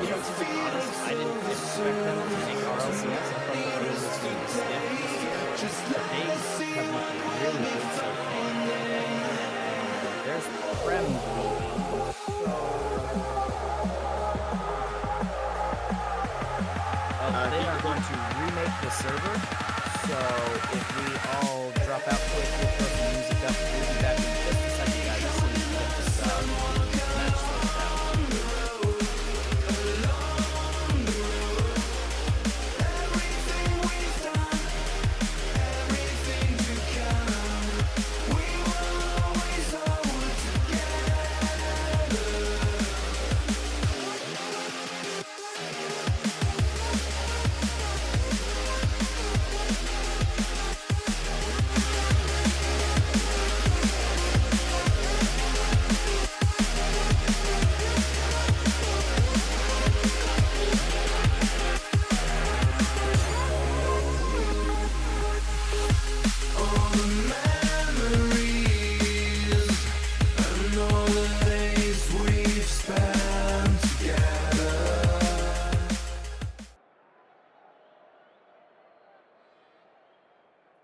be honest, I didn't expect them to make RLCS. I thought the field was going to be stiff. They have looked really good so far. There's Prem. They are going to remake the server, so if we all drop out quick, we'll throw some music up. We'll be back in just a second, guys, as soon as we get this match sorted out.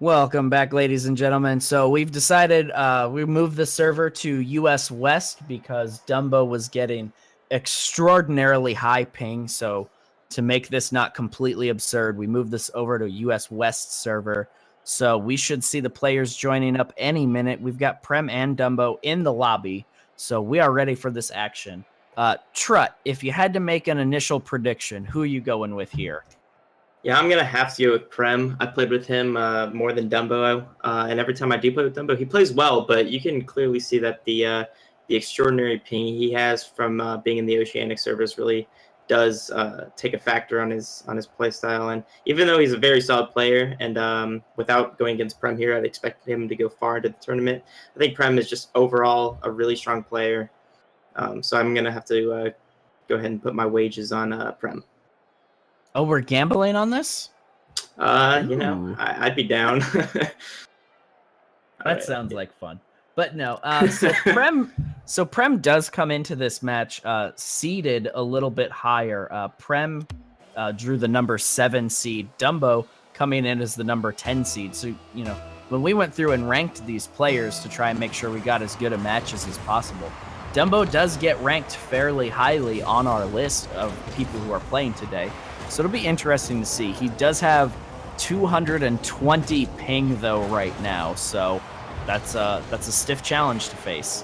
Welcome back, ladies and gentlemen. So we've decided we moved the server to US West because Dumbo was getting extraordinarily high ping. So to make this not completely absurd, we moved this over to US West server. So we should see the players joining up any minute. We've got Prem and Dumbo in the lobby. So we are ready for this action. Trut, if you had to make an initial prediction, who are you going with here? Yeah, I'm gonna have to go with Prem. I played with him more than Dumbo, and every time I do play with Dumbo, he plays well. But you can clearly see that the extraordinary ping he has from being in the Oceanic servers really does take a factor on his play style. And even though he's a very solid player, and without going against Prem here, I'd expect him to go far into the tournament. I think Prem is just overall a really strong player, so I'm gonna have to go ahead and put my wages on Prem. Oh, we're gambling on this? Ooh. I'd be down. That sounds like fun. But no, so Prem does come into this match seeded a little bit higher. Prem drew the number 7 seed. Dumbo coming in as the number 10 seed. So, when we went through and ranked these players to try and make sure we got as good a matches as possible, Dumbo does get ranked fairly highly on our list of people who are playing today. So it'll be interesting to see. He does have 220 ping though right now, so that's a stiff challenge to face.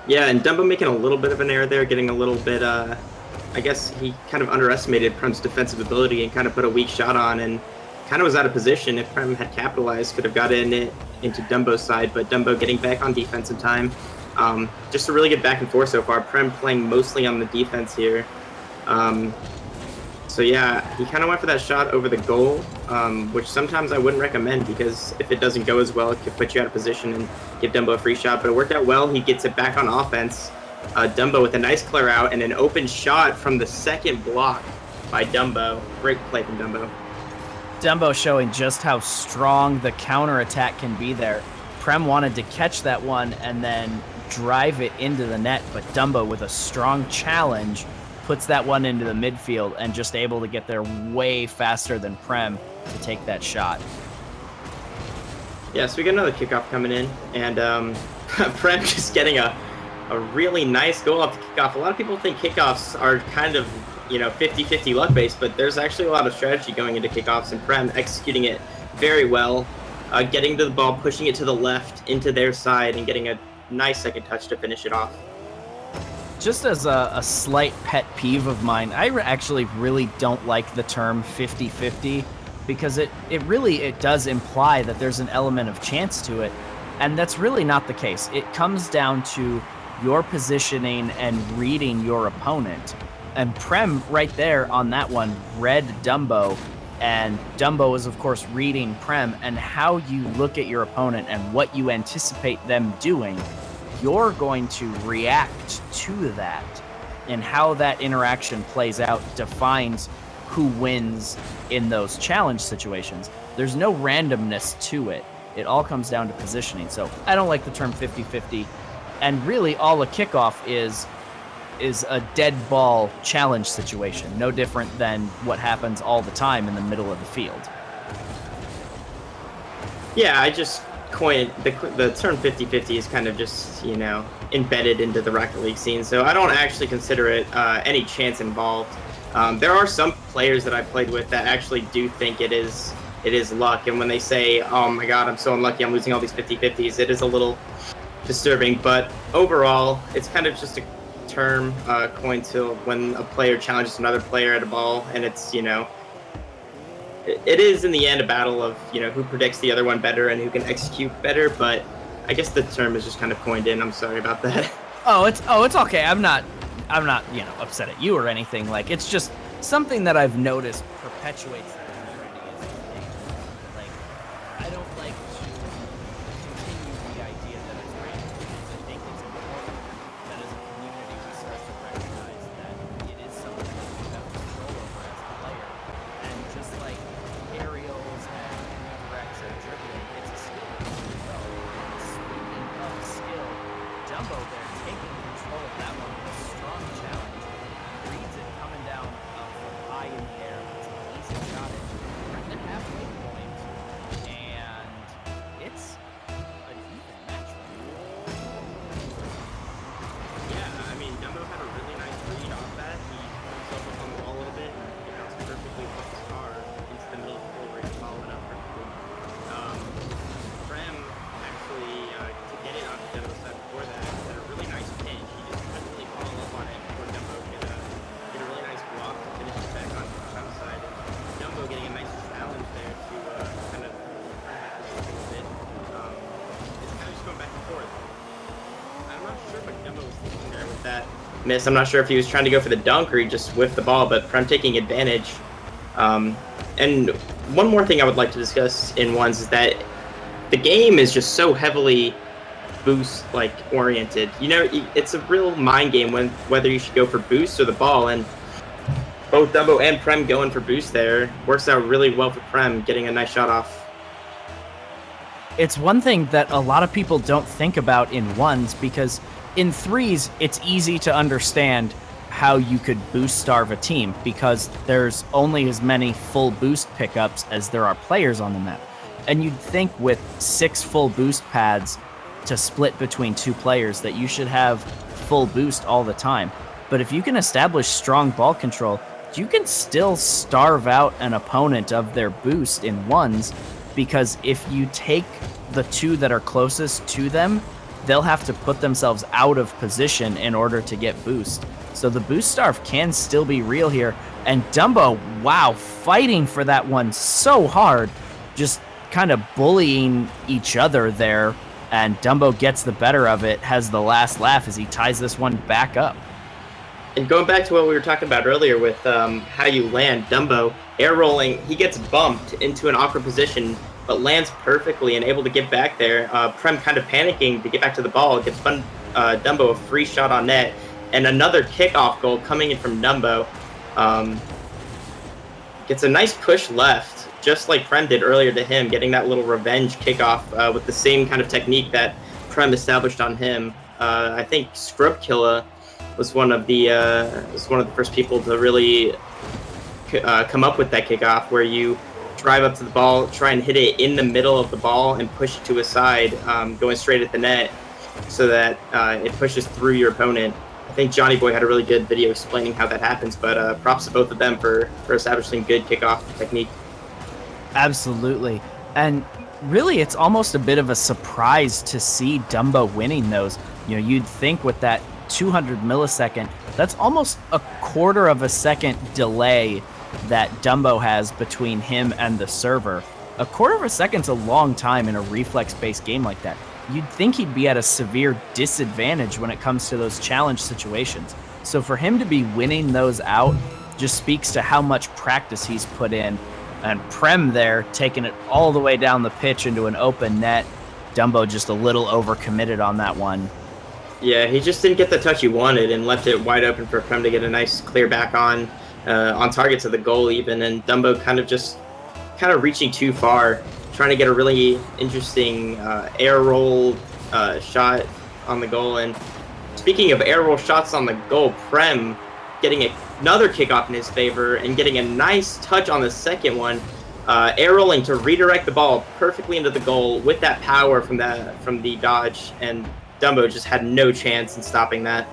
Yeah, and Dumbo making a little bit of an error there, getting a little bit, I guess he kind of underestimated Prem's defensive ability and kind of put a weak shot on and kind of was out of position. If Prem had capitalized, could have gotten it into Dumbo's side, but Dumbo getting back on defense in time. Just a really good back and forth so far. Prem playing mostly on the defense here. So yeah, he kind of went for that shot over the goal, which sometimes I wouldn't recommend because if it doesn't go as well, it could put you out of position and give Dumbo a free shot. But it worked out well. He gets it back on offense. Dumbo with a nice clear out and an open shot from the second block by Dumbo. Great play from Dumbo. Dumbo showing just how strong the counterattack can be there. Prem wanted to catch that one and then drive it into the net, but Dumbo with a strong challenge puts that one into the midfield and just able to get there way faster than Prem to take that shot. Yeah, so we got another kickoff coming in, and Prem just getting a really nice goal off the kickoff. A lot of people think kickoffs are kind of, 50-50 luck based, but there's actually a lot of strategy going into kickoffs, and Prem executing it very well, getting to the ball, pushing it to the left into their side, and getting a nice second touch to finish it off. Just as a slight pet peeve of mine, I actually really don't like the term 50-50 because it does imply that there's an element of chance to it, and that's really not the case. It comes down to your positioning and reading your opponent. And Prem right there on that one read Dumbo, and Dumbo is of course reading Prem, and how you look at your opponent and what you anticipate them doing, you're going to react to that, and how that interaction plays out defines who wins in those challenge situations. There's no randomness to it. It all comes down to positioning. So I don't like the term 50-50. And really all a kickoff is a dead ball challenge situation, no different than what happens all the time in the middle of the field. Yeah, I just coined the term 50-50 is kind of just, embedded into the Rocket League scene. So I don't actually consider it any chance involved. There are some players that I played with that actually do think it is luck. And when they say, oh my God, I'm so unlucky, I'm losing all these 50-50s, it is a little disturbing. But overall, it's kind of just a term coined to when a player challenges another player at a ball, and it's, it is in the end a battle of, who predicts the other one better and who can execute better. But I guess the term is just kind of coined in. I'm sorry about that. Oh, it's okay. I'm not, upset at you or anything. Like, it's just something that I've noticed perpetuates the community as a thing. Like, I don't like to continue the idea that it's random, because I think it's important that as a community we start to recognize that it is something that we have control over as a player. And just like aerials and indirects and dribbling, it's a skill. So, speaking of skill, Dumbo there taking control of that one with a strong challenge. Reads it coming down from high in the air. It's an easy shot at miss. I'm not sure if he was trying to go for the dunk or he just whiffed the ball, but Prem taking advantage. And one more thing I would like to discuss in ones is that the game is just so heavily boost oriented. It's a real mind game whether you should go for boost or the ball, and both Dumbo and Prem going for boost there works out really well for Prem, getting a nice shot off. It's one thing that a lot of people don't think about in ones, because in threes, it's easy to understand how you could boost starve a team because there's only as many full boost pickups as there are players on the map. And you'd think with 6 full boost pads to split between 2 players that you should have full boost all the time. But if you can establish strong ball control, you can still starve out an opponent of their boost in ones, because if you take the 2 that are closest to them, they'll have to put themselves out of position in order to get boost. So the boost starve can still be real here. And Dumbo, wow, fighting for that one so hard, just kind of bullying each other there. And Dumbo gets the better of it, has the last laugh as he ties this one back up. And going back to what we were talking about earlier with how you land, Dumbo, air rolling, he gets bumped into an awkward position, but lands perfectly and able to get back there. Prem kind of panicking to get back to the ball, gets Dumbo a free shot on net, and another kickoff goal coming in from Dumbo. Gets a nice push left, just like Prem did earlier to him, getting that little revenge kickoff with the same kind of technique that Prem established on him. I think Scrubkilla was one of the first people to really come up with that kickoff, where you drive up to the ball, try and hit it in the middle of the ball, and push it to a side, going straight at the net, so that it pushes through your opponent. I think Johnny Boy had a really good video explaining how that happens, but props to both of them for establishing good kickoff technique. Absolutely. And really, it's almost a bit of a surprise to see Dumbo winning those. You'd think with that 200 millisecond, that's almost a quarter of a second delay that Dumbo has between him and the server. A quarter of a second's a long time in a reflex-based game like that. You'd think he'd be at a severe disadvantage when it comes to those challenge situations. So for him to be winning those out just speaks to how much practice he's put in. And Prem there taking it all the way down the pitch into an open net. Dumbo just a little overcommitted on that one. Yeah, he just didn't get the touch he wanted and left it wide open for Prem to get a nice clear back on target to the goal even, and Dumbo kind of reaching too far, trying to get a really interesting air roll shot on the goal. And speaking of air roll shots on the goal, Prem getting another kickoff in his favor and getting a nice touch on the second one, air rolling to redirect the ball perfectly into the goal with that power from the dodge, and Dumbo just had no chance in stopping that.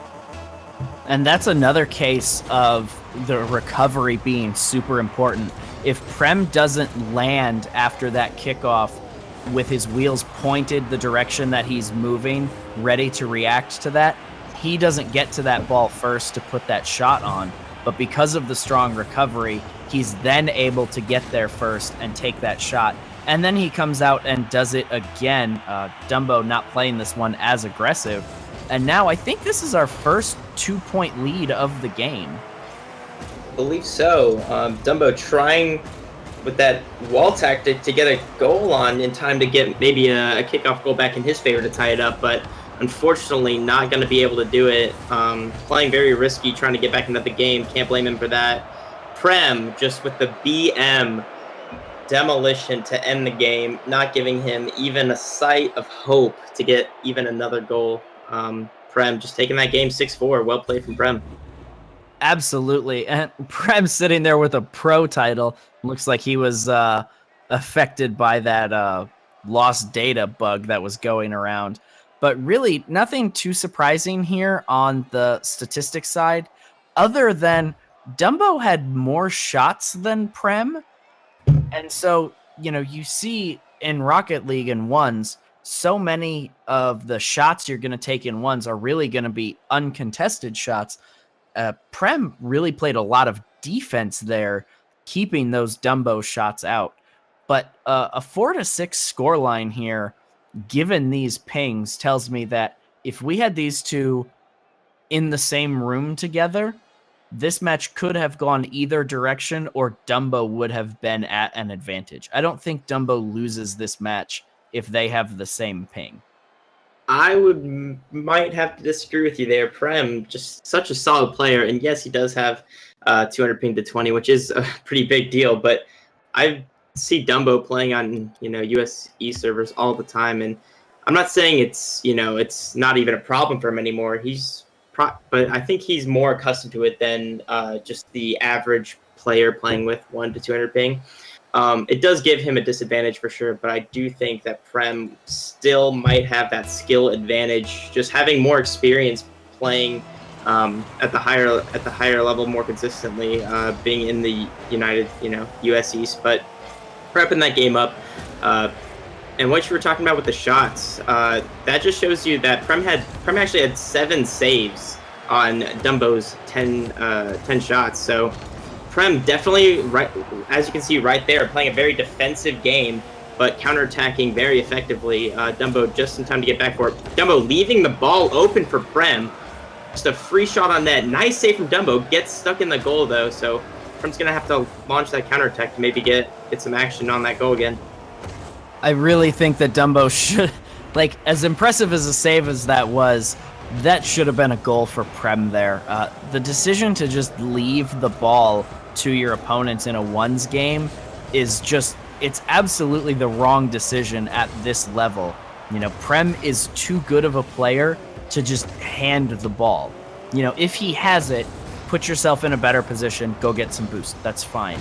And that's another case of the recovery being super important. If Prem doesn't land after that kickoff with his wheels pointed the direction that he's moving, ready to react to that, he doesn't get to that ball first to put that shot on. But because of the strong recovery, he's then able to get there first and take that shot. And then he comes out and does it again. Dumbo not playing this one as aggressive. And now I think this is our first 2-point lead of the game. I believe so. Dumbo trying with that wall tactic to get a goal on in time to get maybe a kickoff goal back in his favor to tie it up, but unfortunately not going to be able to do it. Playing very risky, trying to get back into the game. Can't blame him for that. Prem just with the BM demolition to end the game, not giving him even a sight of hope to get even another goal. Prem just taking that game 6-4. Well played from Prem. Absolutely. And Prem sitting there with a pro title. Looks like he was affected by that lost data bug that was going around. But really, nothing too surprising here on the statistics side, other than Dumbo had more shots than Prem. And so, you see in Rocket League in ones, so many of the shots you're going to take in ones are really going to be uncontested shots. Prem really played a lot of defense there, keeping those Dumbo shots out. But a 4-6 scoreline here, given these pings, tells me that if we had these two in the same room together, this match could have gone either direction or Dumbo would have been at an advantage. I don't think Dumbo loses this match if they have the same ping. I might have to disagree with you there. Prem, just such a solid player, and yes, he does have 200 ping to 20, which is a pretty big deal. But I see Dumbo playing on USE servers all the time, and I'm not saying it's not even a problem for him anymore. But I think he's more accustomed to it than just the average player playing with 1 to 200 ping. It does give him a disadvantage for sure, but I do think that Prem still might have that skill advantage, just having more experience playing at the higher level more consistently, being in the US East. But prepping that game up, and what you were talking about with the shots, that just shows you that Prem actually had 7 saves on Dumbo's 10 shots. So Prem definitely, right, as you can see right there, playing a very defensive game, but counterattacking very effectively. Dumbo just in time to get back for it. Dumbo leaving the ball open for Prem. Just a free shot on net. Nice save from Dumbo. Gets stuck in the goal, though, so Prem's going to have to launch that counterattack to maybe get some action on that goal again. I really think that Dumbo should, like, as impressive as a save as that was, that should have been a goal for Prem there. The decision to just leave the ball to your opponents in a ones game is just, it's absolutely the wrong decision at this level. Prem is too good of a player to just hand the ball. If he has it, put yourself in a better position, go get some boost. That's fine.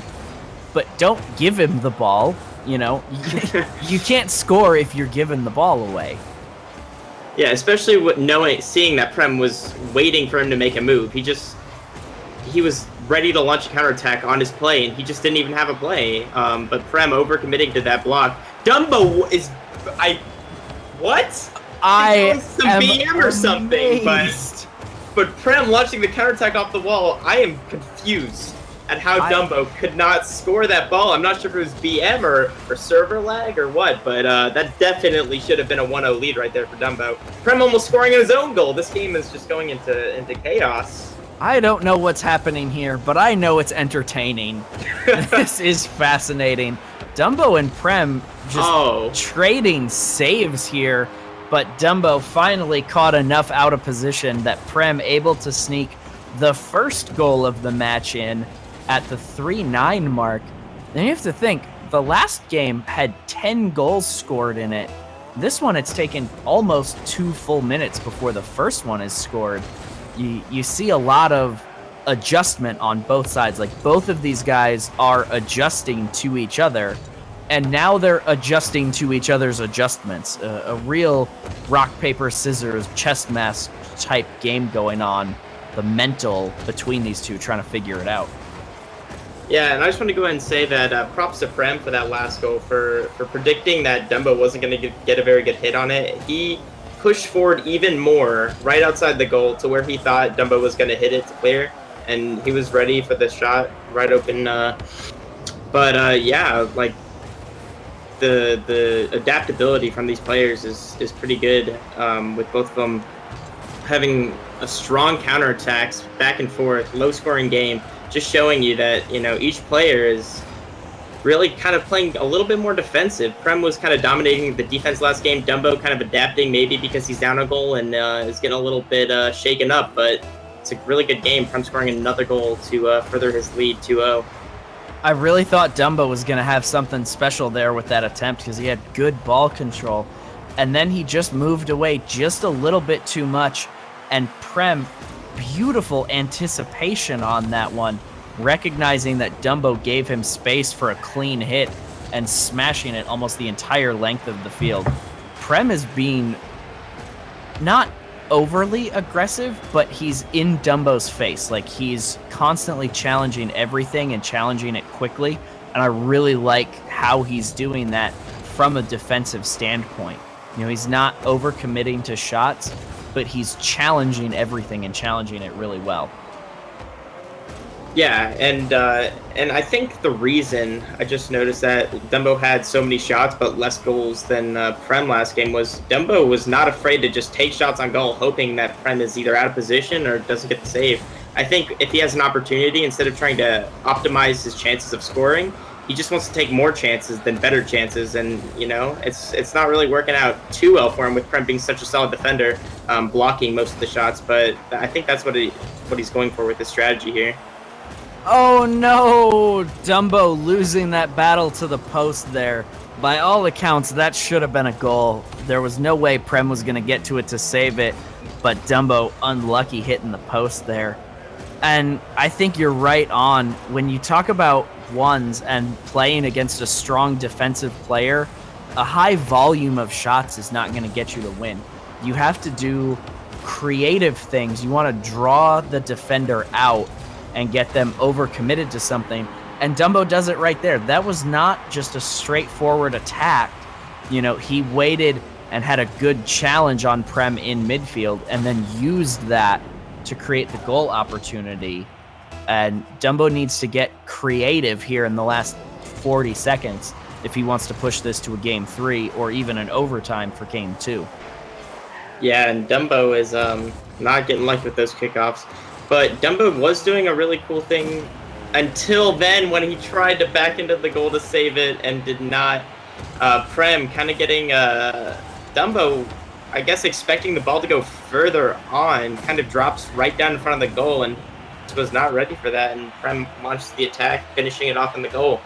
But don't give him the ball. You can't score if you're giving the ball away. Yeah, especially seeing that Prem was waiting for him to make a move. He was ready to launch a counterattack on his play, and he just didn't even have a play. But Prem overcommitting to that block. Dumbo is... What? Some BM or something, but Prem launching the counterattack off the wall, I am confused at how Dumbo could not score that ball. I'm not sure if it was BM or server lag or what, but that definitely should have been a 1-0 lead right there for Dumbo. Prem almost scoring his own goal. This game is just going into chaos. I don't know what's happening here, but I know it's entertaining. This is fascinating. Dumbo and Prem just trading saves here, but Dumbo finally caught enough out of position that Prem able to sneak the first goal of the match in at the 3-9 mark. Then you have to think, the last game had 10 goals scored in it. This one, it's taken almost 2 full minutes before the first one is scored. You see a lot of adjustment on both sides. Like, both of these guys are adjusting to each other, and now they're adjusting to each other's adjustments. A real rock, paper, scissors, chess match type game going on. The mental between these two trying to figure it out. Yeah, and I just want to go ahead and say that props to Prem for that last goal, for predicting that Dumbo wasn't going to get a very good hit on it. He pushed forward even more right outside the goal to where he thought Dumbo was going to hit it to clear, and he was ready for the shot right open. Yeah, like the adaptability from these players is pretty good, with both of them having a strong counterattacks, back and forth, low-scoring game, just showing you that, each player is really kind of playing a little bit more defensive. Prem was kind of dominating the defense last game. Dumbo kind of adapting, maybe because he's down a goal and is getting a little bit shaken up, but it's a really good game. Prem scoring another goal to further his lead 2-0. I really thought Dumbo was going to have something special there with that attempt because he had good ball control. And then he just moved away just a little bit too much. And Prem, beautiful anticipation on that one, recognizing that Dumbo gave him space for a clean hit and smashing it almost the entire length of the field. Prem is being not overly aggressive, but he's in Dumbo's face. Like, he's constantly challenging everything and challenging it quickly. And I really like how he's doing that from a defensive standpoint. He's not overcommitting to shots, but he's challenging everything and challenging it really well. Yeah, and I think the reason I just noticed that Dumbo had so many shots but less goals than Prem last game was Dumbo was not afraid to just take shots on goal, hoping that Prem is either out of position or doesn't get the save. I think if he has an opportunity, instead of trying to optimize his chances of scoring, he just wants to take more chances than better chances, and it's not really working out too well for him with Prem being such a solid defender, blocking most of the shots. But I think that's what he's going for with his strategy here. Oh no! Dumbo losing that battle to the post there. By all accounts, that should have been a goal. There was no way Prem was going to get to it to save it, but Dumbo unlucky hitting the post there. And I think you're right on. When you talk about ones and playing against a strong defensive player, a high volume of shots is not going to get you to win. You have to do creative things. You want to draw the defender out and get them overcommitted to something. And Dumbo does it right there. That was not just a straightforward attack. He waited and had a good challenge on Prem in midfield and then used that to create the goal opportunity. And Dumbo needs to get creative here in the last 40 seconds if he wants to push this to a game 3 or even an overtime for game 2. Yeah, and Dumbo is not getting lucky with those kickoffs. But Dumbo was doing a really cool thing until then when he tried to back into the goal to save it and did not. Prem kind of getting Dumbo, I guess, expecting the ball to go further on, kind of drops right down in front of the goal and was not ready for that. And Prem launches the attack, finishing it off in the goal.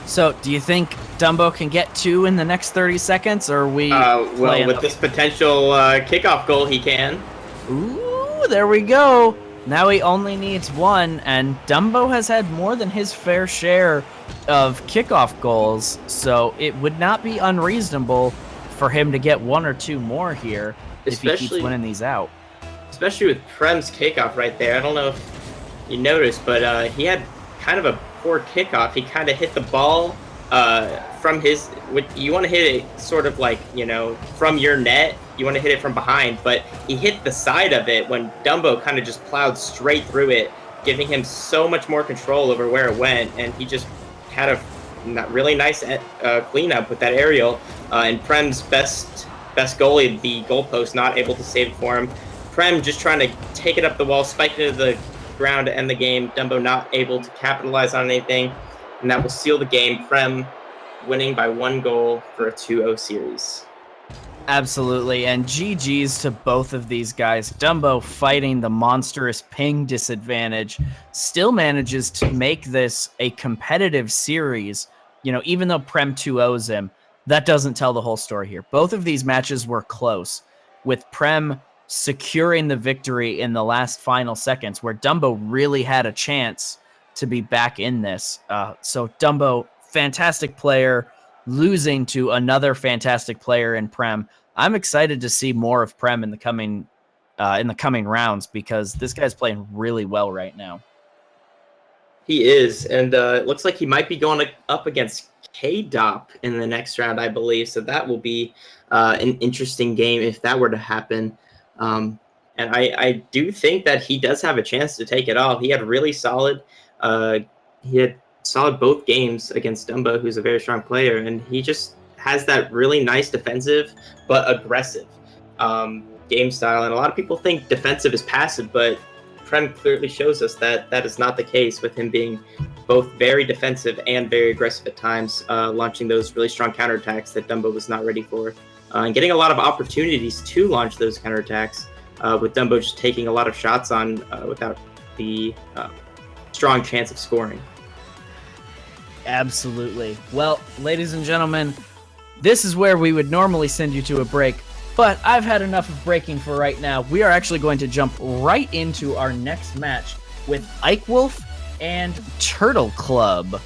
So, do you think Dumbo can get 2 in the next 30 seconds, or are we? Well, with this potential kickoff goal, he can. Ooh, there we go. Now he only needs 1, and Dumbo has had more than his fair share of kickoff goals, so it would not be unreasonable for him to get 1 or 2 more here if he keeps winning these out. Especially with Prem's kickoff right there. I don't know if you noticed, but he had kind of a poor kickoff. He kind of hit the ball from his. You want to hit it sort of like, from your net. You want to hit it from behind, but he hit the side of it when Dumbo kind of just plowed straight through it, giving him so much more control over where it went, and he just had a really nice cleanup with that aerial. And Prem's best goalie, the goalpost, not able to save it for him. Prem just trying to take it up the wall, spike it into the ground to end the game. Dumbo not able to capitalize on anything, and that will seal the game. Prem winning by 1 goal for a 2-0 series. Absolutely, and GG's to both of these guys. Dumbo, fighting the monstrous ping disadvantage, still manages to make this a competitive series. Even though Prem 2-0s him, that doesn't tell the whole story here. Both of these matches were close, with Prem securing the victory in the last final seconds, where Dumbo really had a chance to be back in this. So Dumbo, fantastic player, losing to another fantastic player in Prem. I'm excited to see more of Prem in the coming rounds, because this guy's playing really well right now. He is, and it looks like he might be going up against K-Dop in the next round, I believe. So that will be an interesting game if that were to happen. And I do think that he does have a chance to take it off. He had really solid. He had solid both games against Dumbo, who's a very strong player, and he just has that really nice defensive but aggressive game style. And a lot of people think defensive is passive, but Prem clearly shows us that that is not the case, with him being both very defensive and very aggressive at times, launching those really strong counterattacks that Dumbo was not ready for, and getting a lot of opportunities to launch those counterattacks, with Dumbo just taking a lot of shots on without the strong chance of scoring. Absolutely. Well, ladies and gentlemen, this is where we would normally send you to a break, but I've had enough of breaking for right now. We are actually going to jump right into our next match with Ike Wolf and Turtle Club.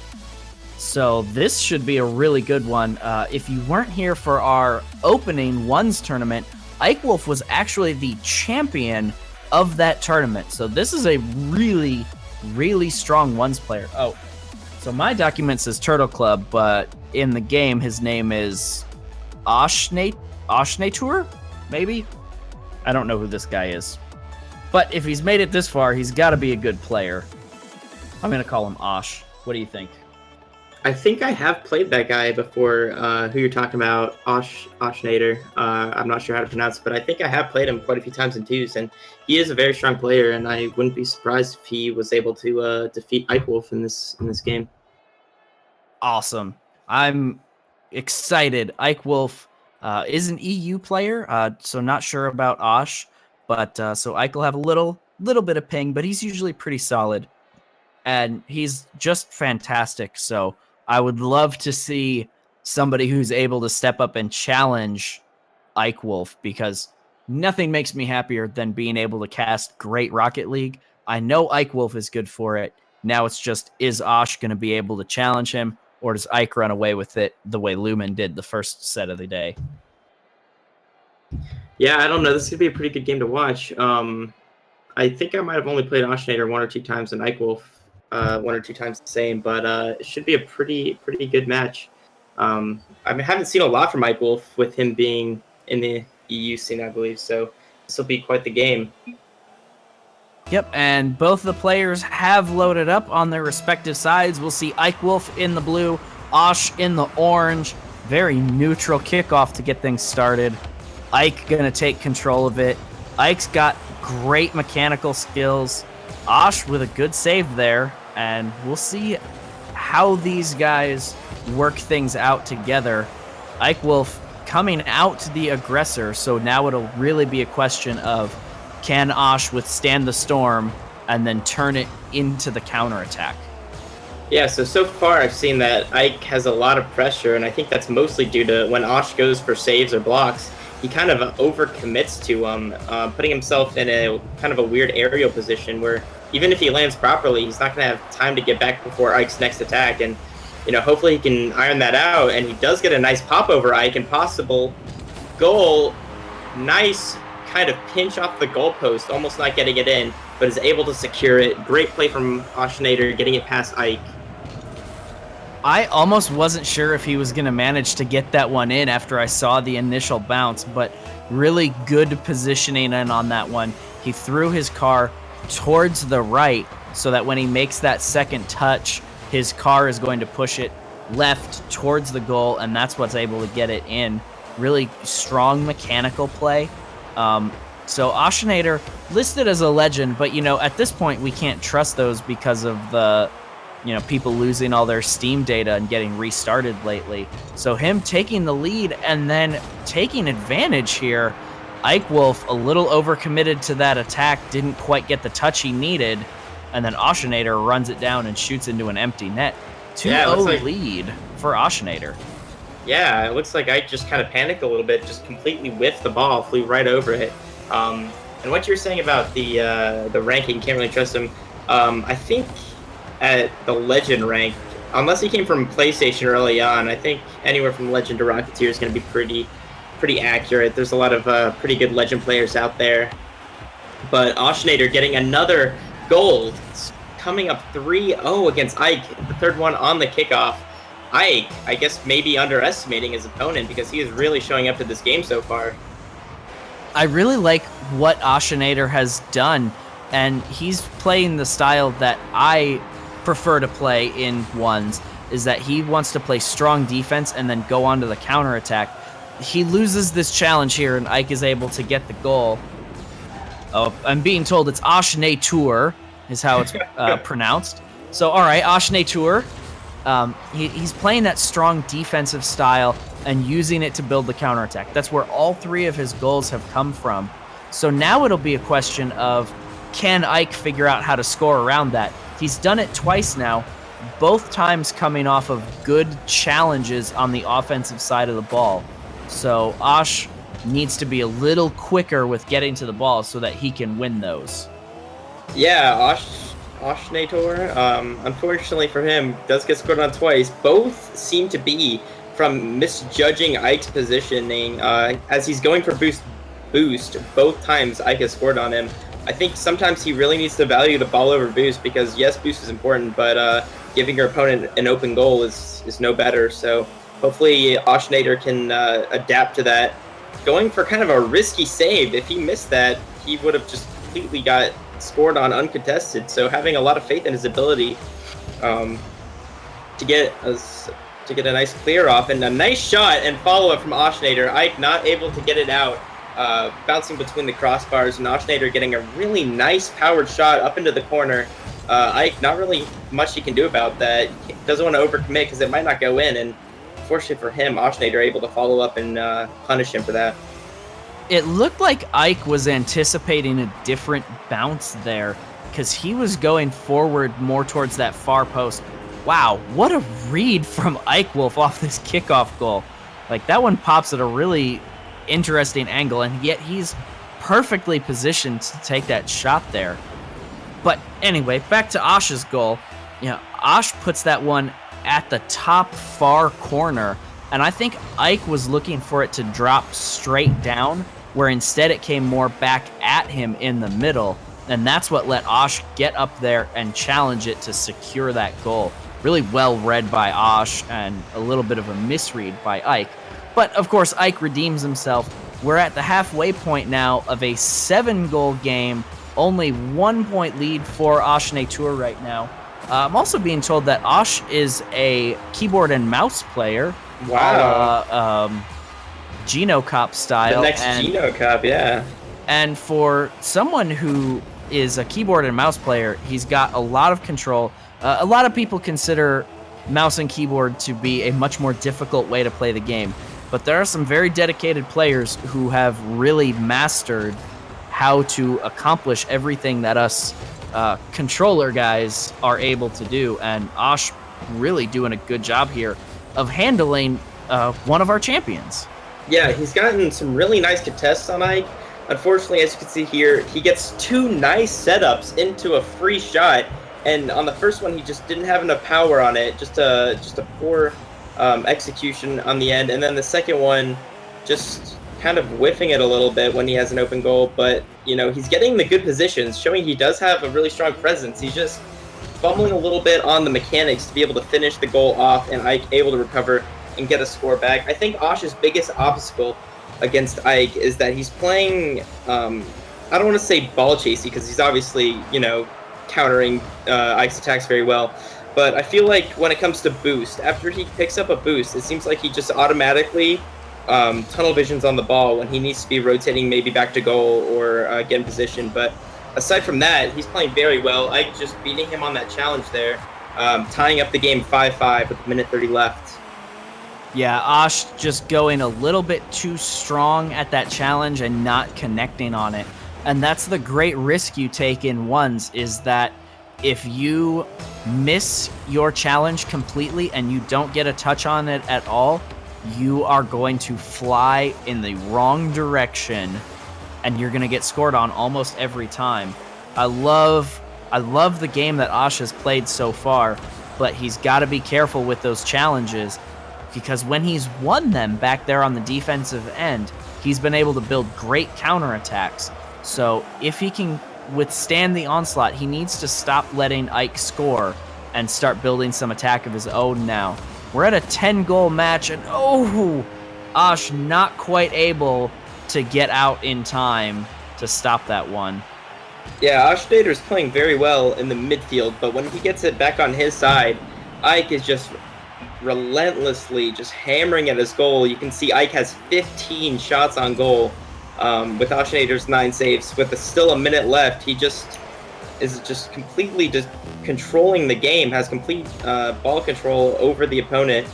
So this should be a really good one. If you weren't here for our opening ones tournament, Ike Wolf was actually the champion of that tournament. So this is a really, really strong ones player. Oh, so my document says Turtle Club, but in the game, his name is Oshnatur, maybe? I don't know who this guy is. But if he's made it this far, he's got to be a good player. I'm going to call him Osh. What do you think? I think I have played that guy before, who you're talking about, Oshnader. I'm not sure how to pronounce it, but I think I have played him quite a few times in twos, and he is a very strong player, and I wouldn't be surprised if he was able to defeat Ike Wolf in this game. Awesome. I'm excited. Ike Wolf is an EU player, so not sure about Osh, but so Ike will have a little bit of ping, but he's usually pretty solid, and he's just fantastic. So I would love to see somebody who's able to step up and challenge Ike Wolf, because nothing makes me happier than being able to cast great Rocket League. I know Ike Wolf is good for it. Now it's just, is Osh going to be able to challenge him, or does Ike run away with it the way Lumen did the first set of the day? Yeah, I don't know. This could be a pretty good game to watch. I think I might have only played Oshnader 1 or 2 times and Ike Wolf 1 or 2 times the same, but it should be a pretty good match. I haven't seen a lot from Ike Wolf with him being in the EU scene, I believe, so this will be quite the game. Yep, and both the players have loaded up on their respective sides. We'll see Ike Wolf in the blue, Osh in the orange. Very neutral kickoff to get things started. Ike gonna take control of it. Ike's got great mechanical skills. Osh with a good save there, and we'll see how these guys work things out together. Ike Wolf coming out the aggressor, so now it'll really be a question of, can Osh withstand the storm and then turn it into the counterattack? Yeah, so far I've seen that Ike has a lot of pressure, and I think that's mostly due to when Osh goes for saves or blocks, he kind of overcommits to putting himself in a kind of a weird aerial position where even if he lands properly, he's not going to have time to get back before Ike's next attack. And, hopefully he can iron that out, and he does get a nice pop over Ike and possible goal. Nice kind of pinch off the goalpost, almost not getting it in, but is able to secure it. Great play from Oshnader, getting it past Ike. I almost wasn't sure if he was going to manage to get that one in after I saw the initial bounce, but really good positioning in on that one. He threw his car towards the right so that when he makes that second touch, his car is going to push it left towards the goal, and that's what's able to get it in. Really strong mechanical play. So Oshnader listed as a legend, but at this point we can't trust those because of the people losing all their Steam data and getting restarted lately. So him taking the lead and then taking advantage here. Ike Wolf a little overcommitted to that attack, didn't quite get the touch he needed, and then Oshnader runs it down and shoots into an empty net. 2-0 lead for Oshnader. Yeah, it looks like Ike just kind of panicked a little bit, just completely whiffed the ball, flew right over it. And what you were saying about the ranking, can't really trust him. I think at the Legend rank, unless he came from PlayStation early on, I think anywhere from Legend to Rocketeer is going to be pretty accurate. There's a lot of pretty good Legend players out there. But Oshnader getting another goal, coming up 3-0 against Ike, the third one on the kickoff. Ike, I guess, maybe underestimating his opponent because he is really showing up to this game so far. I really like what Oshnader has done, and he's playing the style that I prefer to play in ones, is that he wants to play strong defense and then go on to the counterattack. He loses this challenge here, and Ike is able to get the goal. Oh, I'm being told it's Oshnader is how it's pronounced. So, all right, Oshnader. He's playing that strong defensive style and using it to build the counterattack. That's where all three of his goals have come from. So now it'll be a question of, can Ike figure out how to score around that? He's done it twice now, both times coming off of good challenges on the offensive side of the ball. So Osh needs to be a little quicker with getting to the ball so that he can win those. Yeah, Oshnader, unfortunately for him, does get scored on twice. Both seem to be from misjudging Ike's positioning. As he's going for boost, both times Ike has scored on him. I think sometimes he really needs to value the ball over boost because, yes, boost is important, but giving your opponent an open goal is no better. So hopefully Oshnader can adapt to that. Going for kind of a risky save. If he missed that, he would have just completely got scored on uncontested. So having a lot of faith in his ability to get a nice clear off, and a nice shot and follow-up from Oshnader. Ike not able to get it out, bouncing between the crossbars, and Oshnader getting a really nice powered shot up into the corner. Ike, not really much he can do about that. He doesn't want to overcommit because it might not go in, and fortunately for him, Oshnader able to follow up and punish him for that. It looked like Ike was anticipating a different bounce there because he was going forward more towards that far post. Wow, what a read from Ike Wolf off this kickoff goal. Like, that one pops at a really interesting angle, and yet he's perfectly positioned to take that shot there. But anyway, back to Osh's goal. You know, Osh puts that one at the top far corner, and I think Ike was looking for it to drop straight down, where instead it came more back at him in the middle, and that's what let Osh get up there and challenge it to secure that goal. Really well read by Osh, and a little bit of a misread by Ike. But of course, Ike redeems himself. We're at the halfway point now of a 7-goal game, only 1 point lead for Osh Tour right now. I'm also being told that Osh is a keyboard and mouse player. Wow. Geno Cop style. The next Geno Cop, yeah. And for someone who is a keyboard and mouse player, he's got a lot of control. A lot of people consider mouse and keyboard to be a much more difficult way to play the game, but there are some very dedicated players who have really mastered how to accomplish everything that us controller guys are able to do, and Osh really doing a good job here of handling one of our champions. Yeah, he's gotten some really nice contests on Ike. Unfortunately, as you can see here, he gets 2 nice setups into a free shot. And on the first one, he just didn't have enough power on it, just a poor execution on the end. And then the second one, just kind of whiffing it a little bit when he has an open goal. But, you know, he's getting the good positions, showing he does have a really strong presence. He's just fumbling a little bit on the mechanics to be able to finish the goal off, and Ike able to recover and get a score back. I think Osh's biggest obstacle against Ike is that he's playing, I don't want to say ball chasey, because he's obviously, you know, countering Ike's attacks very well, but I feel like when it comes to boost, after he picks up a boost, it seems like he just automatically tunnel visions on the ball when he needs to be rotating maybe back to goal or get in position. But aside from that, he's playing very well. Ike just beating him on that challenge there, tying up the game 5-5 with a minute 30 left. Yeah, Osh just going a little bit too strong at that challenge and not connecting on it. And that's the great risk you take in ones, is that if you miss your challenge completely and you don't get a touch on it at all, you are going to fly in the wrong direction and you're going to get scored on almost every time. I love the game that Osh has played so far, but he's got to be careful with those challenges, because when he's won them back there on the defensive end, he's been able to build great counterattacks. So if he can withstand the onslaught, he needs to stop letting Ike score and start building some attack of his own now. We're at a 10-goal match, and Osh not quite able to get out in time to stop that one. Yeah, Oshnader's playing very well in the midfield, but when he gets it back on his side, Ike is just relentlessly just hammering at his goal. You can see Ike has 15 shots on goal. With Oshnader's 9 saves, with still a minute left, he just is just completely just controlling the game, has complete ball control over the opponent,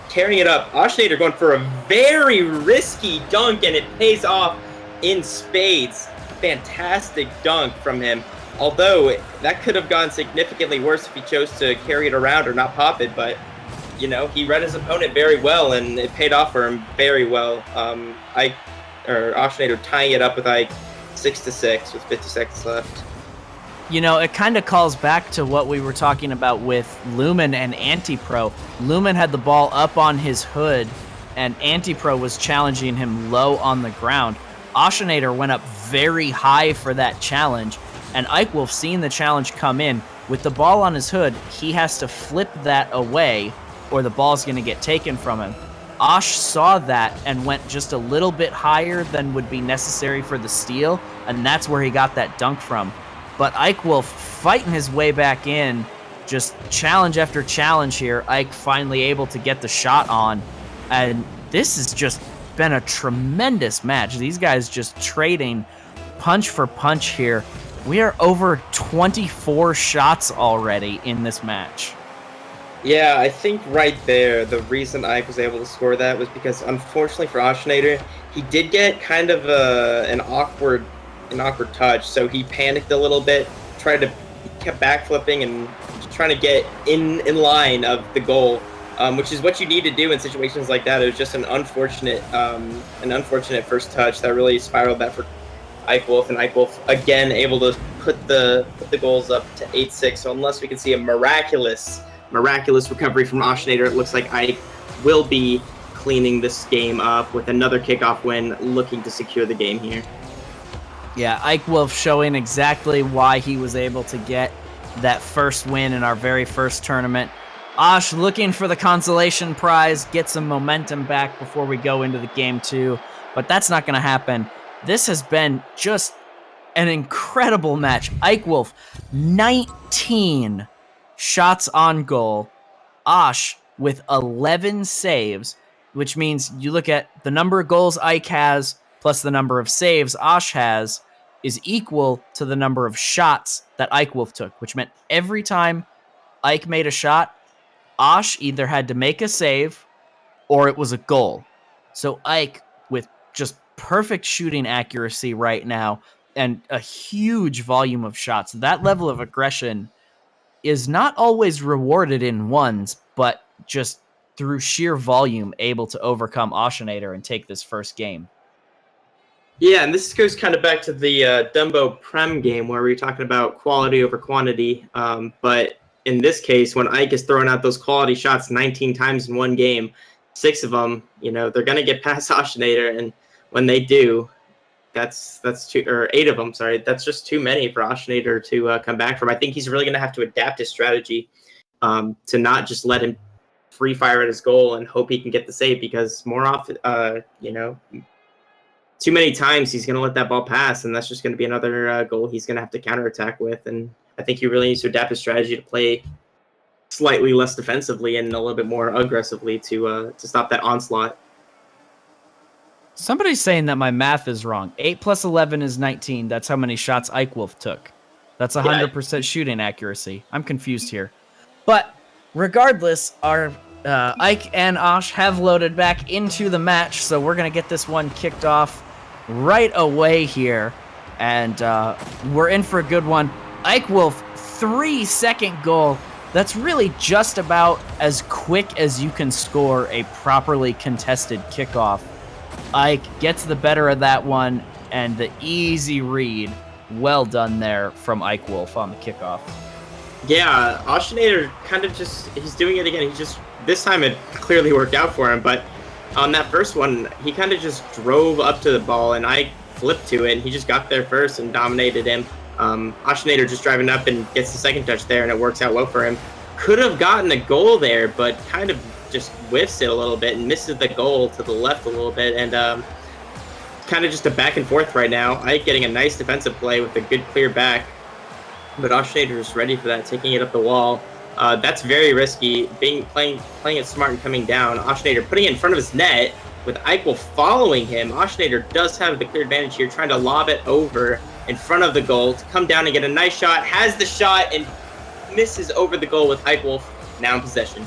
carrying it up. Oshnader going for a very risky dunk, and it pays off in spades. Fantastic dunk from him, although that could have gone significantly worse if he chose to carry it around or not pop it, but you know, he read his opponent very well, and it paid off for him very well. Oshnader tying it up with Ike 6-6 with 50 seconds left. You know, it kind of calls back to what we were talking about with Lumen and Antipro. Lumen had the ball up on his hood, and Antipro was challenging him low on the ground. Oshnader went up very high for that challenge, and Ike Wolf, seeing the challenge come in, with the ball on his hood, he has to flip that away, or the ball's going to get taken from him. Osh saw that and went just a little bit higher than would be necessary for the steal, and that's where he got that dunk from. But Ike Wolf fighting his way back in, just challenge after challenge here. Ike finally able to get the shot on, and this has just been a tremendous match. These guys just trading punch for punch here. We are over 24 shots already in this match. Yeah, I think right there, the reason Ike was able to score that was because, unfortunately for Oshinator, he did get kind of an awkward touch, so he panicked a little bit, kept backflipping and trying to get in line of the goal, which is what you need to do in situations like that. It was just an unfortunate first touch that really spiraled that for Ike Wolf, and Ike Wolf again able to put the goals up to 8-6. So unless we can see a miraculous recovery from Oshinator, it looks like Ike will be cleaning this game up with another kickoff win, looking to secure the game here. Yeah, Ike Wolf showing exactly why he was able to get that first win in our very first tournament. Osh looking for the consolation prize, get some momentum back before we go into the game 2, but that's not going to happen. This has been just an incredible match. Ike Wolf, 19 shots on goal. Osh with 11 saves, which means you look at the number of goals Ike has plus the number of saves Osh has is equal to the number of shots that Ike Wolf took, which meant every time Ike made a shot, Osh either had to make a save or it was a goal. So Ike with just perfect shooting accuracy right now and a huge volume of shots. That level of aggression is not always rewarded in ones, but just through sheer volume able to overcome Oshinator and take this first game. Yeah, and this goes kind of back to the Dumbo Prem game where we were talking about quality over quantity. But in this case, when Ike is throwing out those quality shots 19 times in one game, 6 of them, they're going to get past Oshinator. And when they do, that's 2 or 8 of them. Sorry, that's just too many for Oshinator to come back from. I think he's really going to have to adapt his strategy to not just let him free fire at his goal and hope he can get the save, because more often, too many times he's going to let that ball pass, and that's just going to be another goal he's going to have to counterattack with. And I think he really needs to adapt his strategy to play slightly less defensively and a little bit more aggressively to stop that onslaught. Somebody's saying that my math is wrong. 8 plus 11 is 19. That's how many shots Ike Wolf took. That's 100% shooting accuracy. I'm confused here. But regardless, our Ike and Osh have loaded back into the match, so we're going to get this one kicked off right away here. And we're in for a good one. Ike Wolf, 3-second goal. That's really just about as quick as you can score a properly contested kickoff. Ike gets the better of that one, and the easy read. Well done there from Ike Wolf on the kickoff. Yeah, Oshinator kind of he's doing it again. This time it clearly worked out for him, but on that first one, he kind of just drove up to the ball, and Ike flipped to it, and he just got there first and dominated him. Oshinator just driving up and gets the second touch there, and it works out well for him. Could have gotten a goal there, but kind of just whiffs it a little bit and misses the goal to the left a little bit, and kind of just a back and forth right now. Ike getting a nice defensive play with a good clear back, but Oshinator is ready for that, taking it up the wall. That's very risky, playing it smart and coming down. Oshinator putting it in front of his net with Ike Wolf following him. Oshinator does have the clear advantage here, trying to lob it over in front of the goal to come down and get a nice shot. Has the shot and misses over the goal with Ike Wolf now in possession.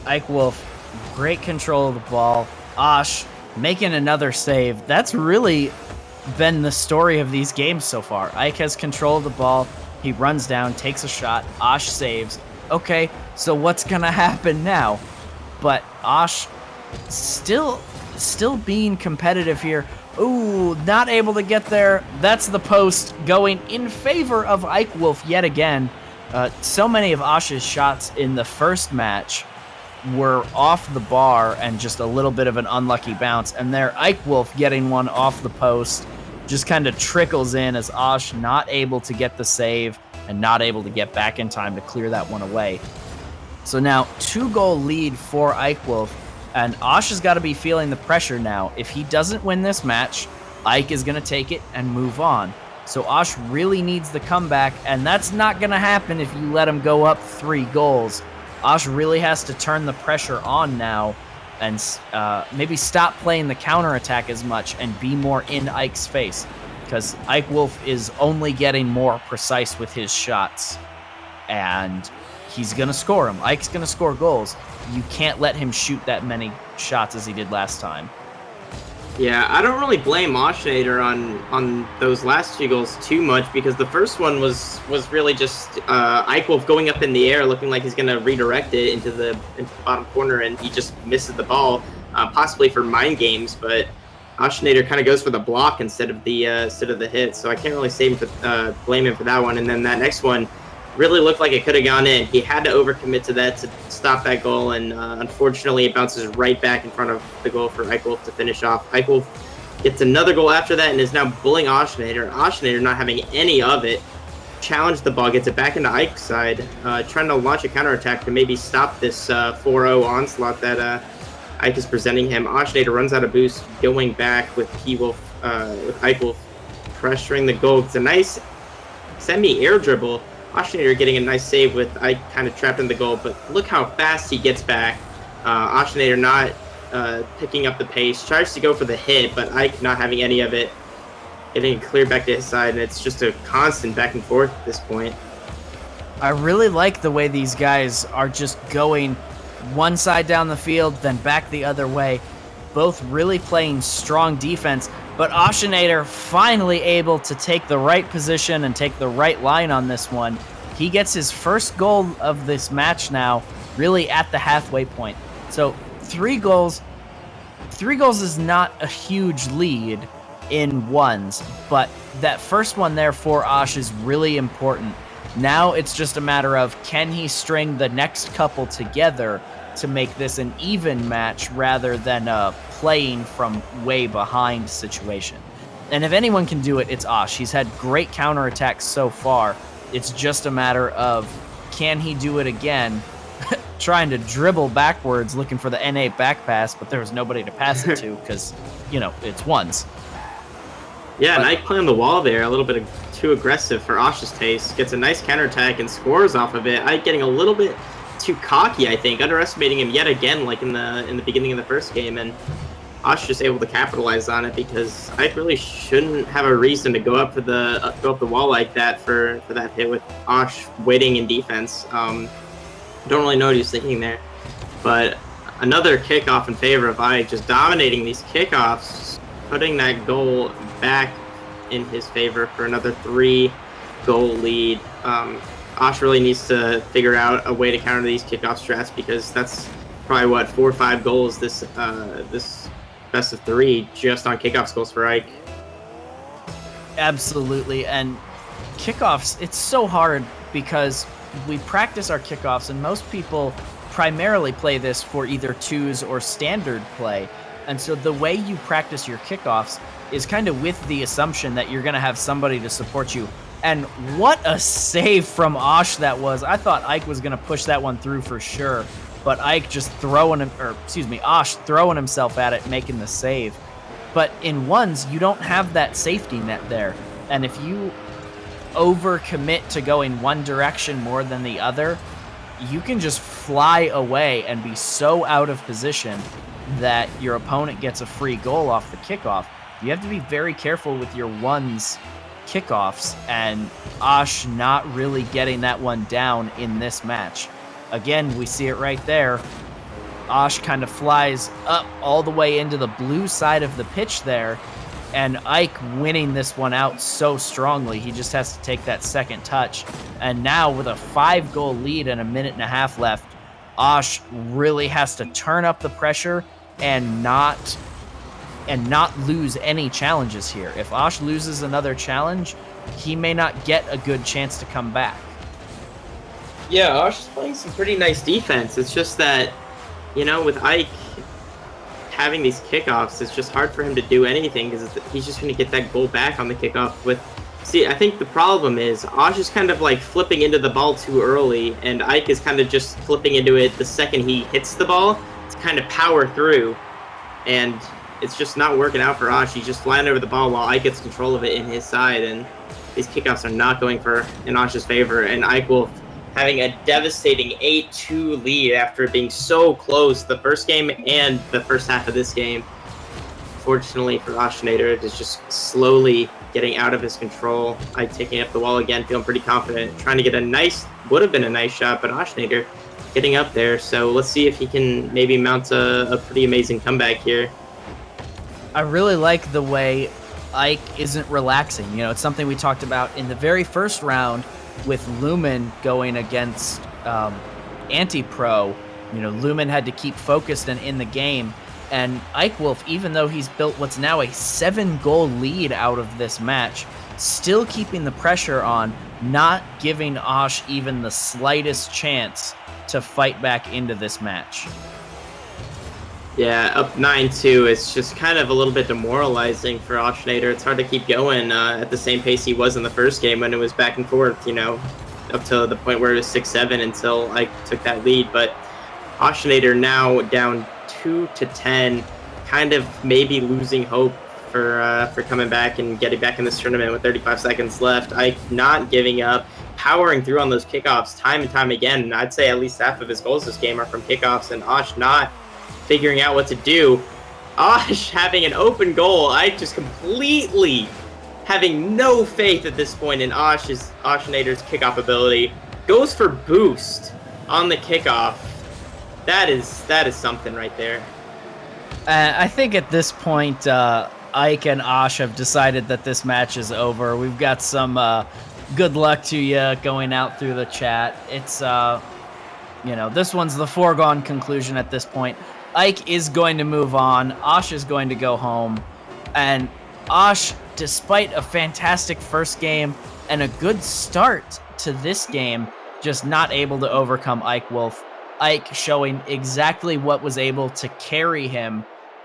Ike Wolf, great control of the ball. Osh making another save. That's really been the story of these games so far. Ike has control of the ball. He runs down, takes a shot. Osh saves. Okay, so what's going to happen now? But Osh still being competitive here. Ooh, not able to get there. That's the post going in favor of Ike Wolf yet again. So many of Osh's shots in the first match were off the bar and just a little bit of an unlucky bounce. And there, Ike Wolf getting one off the post just kind of trickles in as Osh not able to get the save and not able to get back in time to clear that one away. So now 2-goal lead for Ike Wolf. And Osh has got to be feeling the pressure now. If he doesn't win this match, Ike is going to take it and move on. So Osh really needs the comeback, and that's not going to happen if you let him go up 3 goals. Osh really has to turn the pressure on now and maybe stop playing the counterattack as much and be more in Ike's face, because Ike Wolf is only getting more precise with his shots, and he's going to score them. Ike's going to score goals. You can't let him shoot that many shots as he did last time. Yeah, I don't really blame Oshnader on those last 2 goals too much, because the first one was really just Ike Wolf going up in the air looking like he's going to redirect it into the bottom corner, and he just misses the ball, possibly for mind games, but Oshnader kind of goes for the block instead of the hit, so I can't really blame him for that one. And then that next one really looked like it could have gone in. He had to overcommit to that to stop that goal, and unfortunately it bounces right back in front of the goal for Ike Wolf to finish off. Ike Wolf gets another goal after that and is now bullying Oshnader. Oshnader, not having any of it, challenged the ball, gets it back into Ike's side, trying to launch a counterattack to maybe stop this 4-0 onslaught that Ike is presenting him. Oshnader runs out of boost, going back with with Ike Wolf pressuring the goal. It's a nice semi-air dribble. Oshnader getting a nice save with Ike kind of trapped in the goal, but look how fast he gets back. Oshnader not picking up the pace, tries to go for the hit, but Ike not having any of it, getting it cleared back to his side, and it's just a constant back and forth at this point. I really like the way these guys are just going one side down the field, then back the other way, both really playing strong defense. But Oshnader finally able to take the right position and take the right line on this one. He gets his first goal of this match now, really at the halfway point. So 3 goals. 3 goals is not a huge lead in ones, but that first one there for Osh is really important. Now it's just a matter of, can he string the next couple together to make this an even match rather than a playing from way behind situation. And if anyone can do it, it's Osh. He's had great counterattacks so far. It's just a matter of, can he do it again? Trying to dribble backwards, looking for the NA back pass, but there was nobody to pass it to because, it's ones. Yeah, and Ike playing the wall there, a little bit too aggressive for Osh's taste. Gets a nice counterattack and scores off of it. Ike getting a little bit too cocky, I think, underestimating him yet again, like in the beginning of the first game, and Osh just able to capitalize on it, because Ike really shouldn't have a reason to go up the wall like that for that hit, with Osh waiting in defense. Don't really know what he's thinking there, but another kickoff in favor of Ike, just dominating these kickoffs, putting that goal back in his favor for another 3-goal lead. Osh really needs to figure out a way to counter these kickoff strats, because that's probably 4 or 5 goals this best of 3 just on kickoffs goals for Ike. Absolutely, and kickoffs, it's so hard because we practice our kickoffs, and most people primarily play this for either twos or standard play. And so the way you practice your kickoffs is kind of with the assumption that you're going to have somebody to support you. And what a save from Osh that was. I thought Ike was going to push that one through for sure, but Ike just Osh throwing himself at it, making the save. But in ones, you don't have that safety net there. And if you overcommit to going one direction more than the other, you can just fly away and be so out of position that your opponent gets a free goal off the kickoff. You have to be very careful with your ones kickoffs, and Osh not really getting that one down in this match. Again, we see it right there. Osh kind of flies up all the way into the blue side of the pitch there, and Ike winning this one out so strongly. He just has to take that second touch. And now with a 5-goal lead and a minute and a half left, Osh really has to turn up the pressure and not lose any challenges here. If Osh loses another challenge, he may not get a good chance to come back. Yeah, Osh is playing some pretty nice defense. It's just that, with Ike having these kickoffs, it's just hard for him to do anything, because he's just going to get that goal back on the kickoff. I think the problem is Osh is kind of like flipping into the ball too early, and Ike is kind of just flipping into it the second he hits the ball kind of power through, and it's just not working out for Ash. He's just flying over the ball while Ike gets control of it in his side, and these kickoffs are not going in Ash's favor, and Ike Wolf having a devastating 8-2 lead after being so close the first game and the first half of this game. Fortunately for Ashnader, it is just slowly getting out of his control. Ike taking up the wall again, feeling pretty confident, trying to get would have been a nice shot, but Ashnader getting up there. So let's see if he can maybe mount a pretty amazing comeback here. I really like the way Ike isn't relaxing. You know, it's something we talked about in the very first round with Lumen going against Anti-Pro. You know, Lumen had to keep focused and in the game. And Ike Wolf, even though he's built what's now a 7-goal lead out of this match, still keeping the pressure on, not giving Osh even the slightest chance to fight back into this match. Yeah, up 9-2. It's just kind of a little bit demoralizing for Ashnader. It's hard to keep going at the same pace he was in the first game when it was back and forth, you know, up to the point where it was 6-7 until Ike took that lead. But Ashnader now down 2-10, kind of maybe losing hope for coming back and getting back in this tournament with 35 seconds left. Ike not giving up, powering through on those kickoffs time and time again. And I'd say at least half of his goals this game are from kickoffs, and Ash not figuring out what to do. Ash having an open goal. Ike just completely having no faith at this point in Ashnader's kickoff ability. Goes for boost on the kickoff. That is something right there. I think at this point, Ike and Ash have decided that this match is over. We've got some good luck to you going out through the chat. It's, you know, this one's the foregone conclusion at this point. Ike is going to move on. Ash is going to go home. And Ash, despite a fantastic first game and a good start to this game, just not able to overcome Ike Wolf. Ike showing exactly what was able to carry him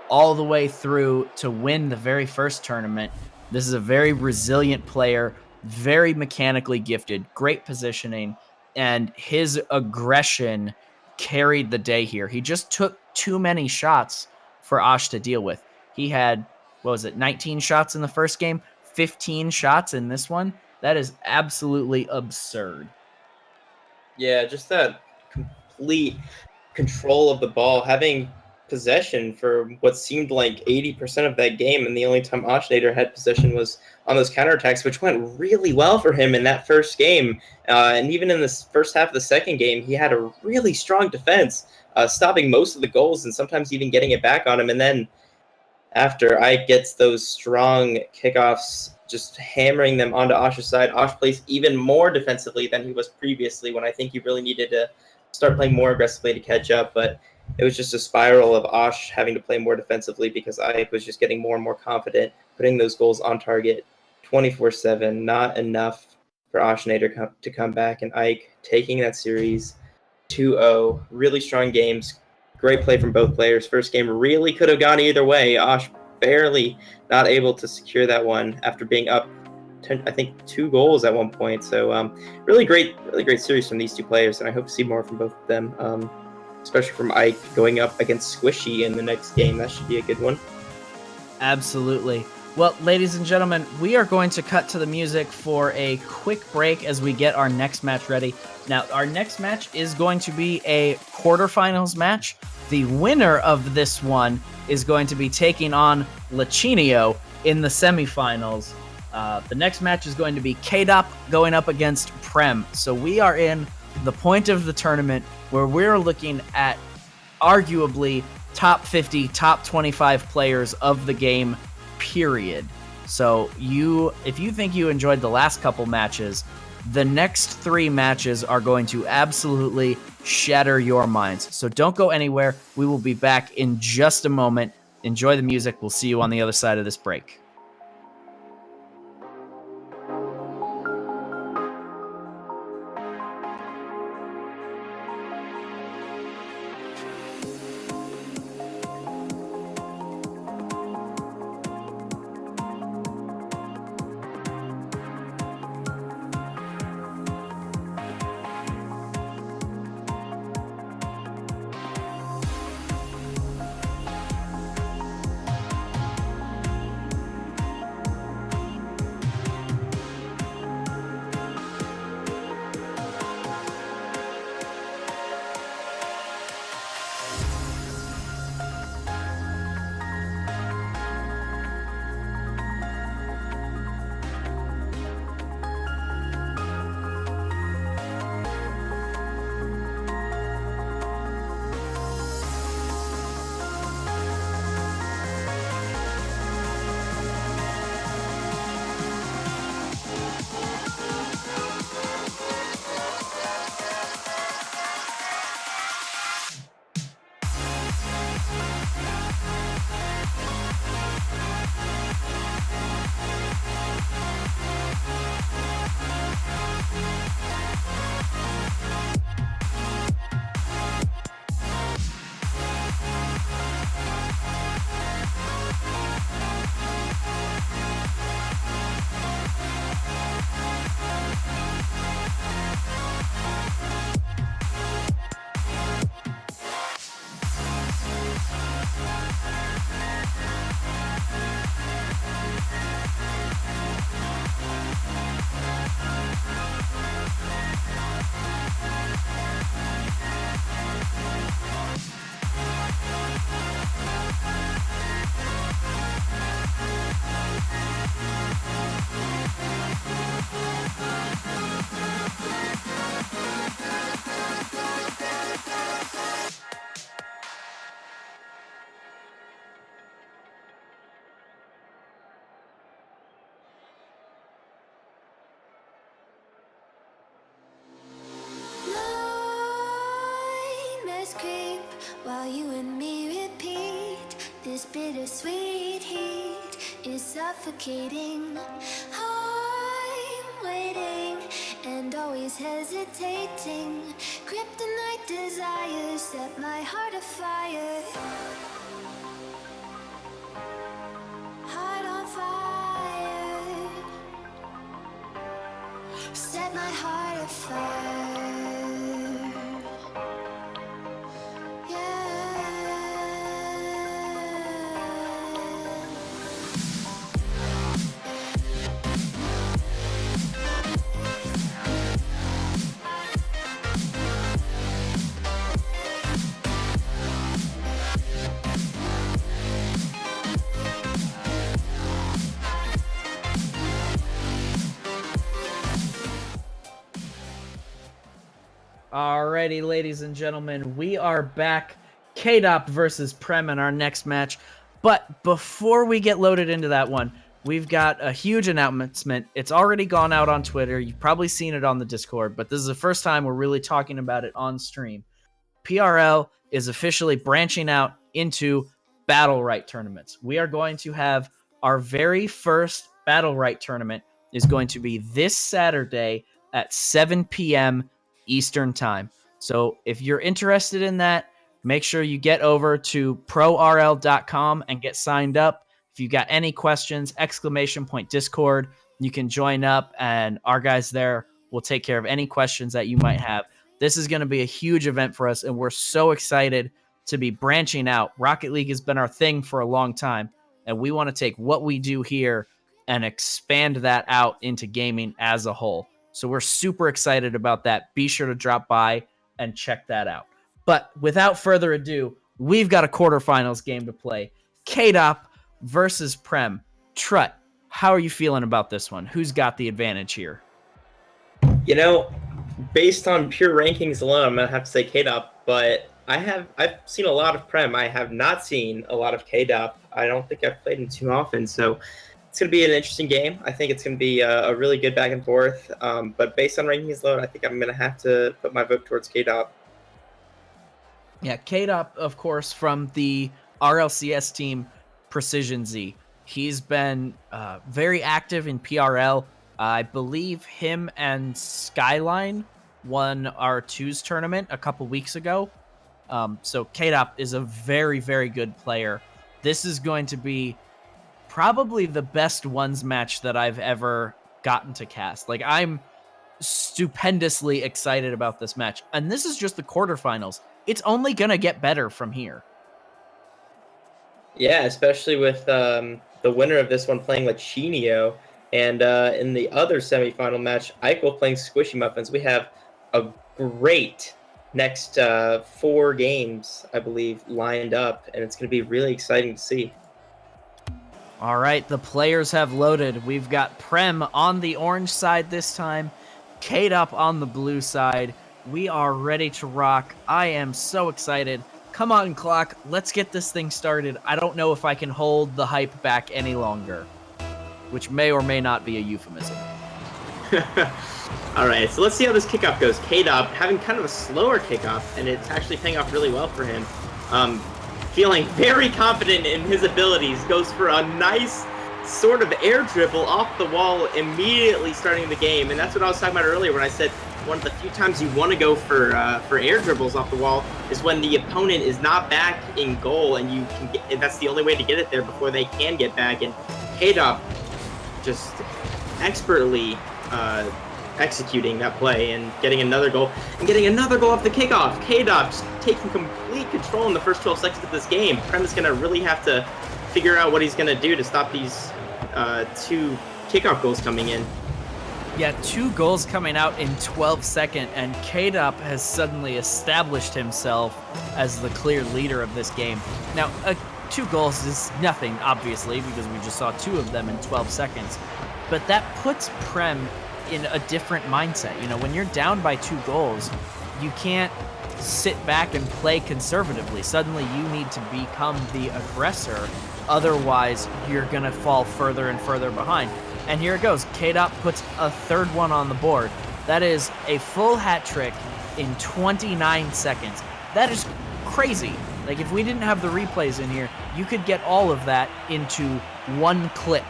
all the way through to win the very first tournament. This is a very resilient player, very mechanically gifted, great positioning, and his aggression carried the day here. He just took too many shots for Ash to deal with. He had, 19 shots in the first game, 15 shots in this one. That is absolutely absurd. Yeah, just that complete control of the ball, having possession for what seemed like 80% of that game, and the only time Ashnader had possession was on those counterattacks, which went really well for him in that first game. And even in this first half of the second game, he had a really strong defense, stopping most of the goals and sometimes even getting it back on him. And then after Ike gets those strong kickoffs, just hammering them onto Ash's side, Ash plays even more defensively than he was previously, when I think he really needed to start playing more aggressively to catch up. But it was just a spiral of Ash having to play more defensively because Ike was just getting more and more confident, putting those goals on target 24/7. Not enough for Ashnader to come back, and Ike taking that series 2-0. Really strong games. Great play from both players. First game really could have gone either way. Ash barely not able to secure that one after being up, I think, 2 goals at one point. So really great series from these two players, and I hope to see more from both of them, especially from Ike going up against Squishy in the next game. That should be a good one. Absolutely. Well, ladies and gentlemen, we are going to cut to the music for a quick break as we get our next match ready. Now, our next match is going to be a quarterfinals match. The winner of this one is going to be taking on Lachinio in the semifinals. The next match is going to be KDOP going up against Prem. So we are in the point of the tournament where we're looking at arguably top 50, top 25 players of the game, period. So if you think you enjoyed the last couple matches, the next 3 matches are going to absolutely shatter your minds. So don't go anywhere. We will be back in just a moment. Enjoy the music. We'll see you on the other side of this break. tears creep while you and me repeat. This bittersweet heat is suffocating. I'm waiting and always hesitating. Kryptonite desires set my heart afire. Heart on fire. Set my heart afire. Alrighty, ladies and gentlemen, we are back. KDOP versus Prem in our next match. But before we get loaded into that one, we've got a huge announcement. It's already gone out on Twitter. You've probably seen it on the Discord, but this is the first time we're really talking about it on stream. PRL is officially branching out into Battle Right tournaments. We are going to have our very first Battle Right tournament is going to be this Saturday at 7 p.m. Eastern time. So if you're interested in that, make sure you get over to ProRL.com and get signed up. If you got any questions, !Discord, you can join up and our guys there will take care of any questions that you might have. This is going to be a huge event for us and we're so excited to be branching out. Rocket League has been our thing for a long time and we want to take what we do here and expand that out into gaming as a whole. So we're super excited about that. Be sure to drop by and check that out. But without further ado, we've got a quarterfinals game to play. KDOP versus Prem. Trut, how are you feeling about this one? Who's got the advantage here? You know, based on pure rankings alone, I'm going to have to say KDOP, but I've seen a lot of Prem. I have not seen a lot of KDOP. I don't think I've played him too often, so it's going to be an interesting game. I think it's going to be a really good back and forth. But based on rankings alone, I think I'm going to have to put my vote towards KDOP. Yeah, KDOP, of course, from the RLCS team Precision Z. He's been very active in PRL. I believe him and Skyline won our twos tournament a couple weeks ago. So KDOP is a very, very good player. This is going to be probably the best ones match that I've ever gotten to cast. Like, I'm stupendously excited about this match. And this is just the quarterfinals. It's only going to get better from here. Yeah, especially with the winner of this one playing Lachinio. And in the other semifinal match, Eichel playing Squishy Muffins. We have a great next 4 games, I believe, lined up. And it's going to be really exciting to see. All right, the players have loaded. We've got Prem on the orange side this time, KDOP on the blue side. We are ready to rock. I am so excited. Come on, clock. Let's get this thing started. I don't know if I can hold the hype back any longer, which may or may not be a euphemism. All right, so let's see how this kickoff goes. KDOP having kind of a slower kickoff, and it's actually paying off really well for him. Feeling very confident in his abilities, goes for a nice sort of air dribble off the wall immediately starting the game. And that's what I was talking about earlier when I said one of the few times you want to go for air dribbles off the wall is when the opponent is not back in goal and you can get, and that's the only way to get it there before they can get back. And KDOP just expertly executing that play and getting another goal off the kickoff. KDOP just taking complete control in the first 12 seconds of this game. Prem is going to really have to figure out what he's going to do to stop these 2 kickoff goals coming in. Yeah, 2 goals coming out in 12 seconds, and KDOP has suddenly established himself as the clear leader of this game. Now, 2 goals is nothing, obviously, because we just saw 2 of them in 12 seconds. But that puts Prem in a different mindset. You know, when you're down by 2 goals, you can't sit back and play conservatively. Suddenly you need to become the aggressor. Otherwise, you're going to fall further and further behind. And here it goes. KDOP puts a 3rd one on the board. That is a full hat trick in 29 seconds. That is crazy. Like, if we didn't have the replays in here, you could get all of that into one clip.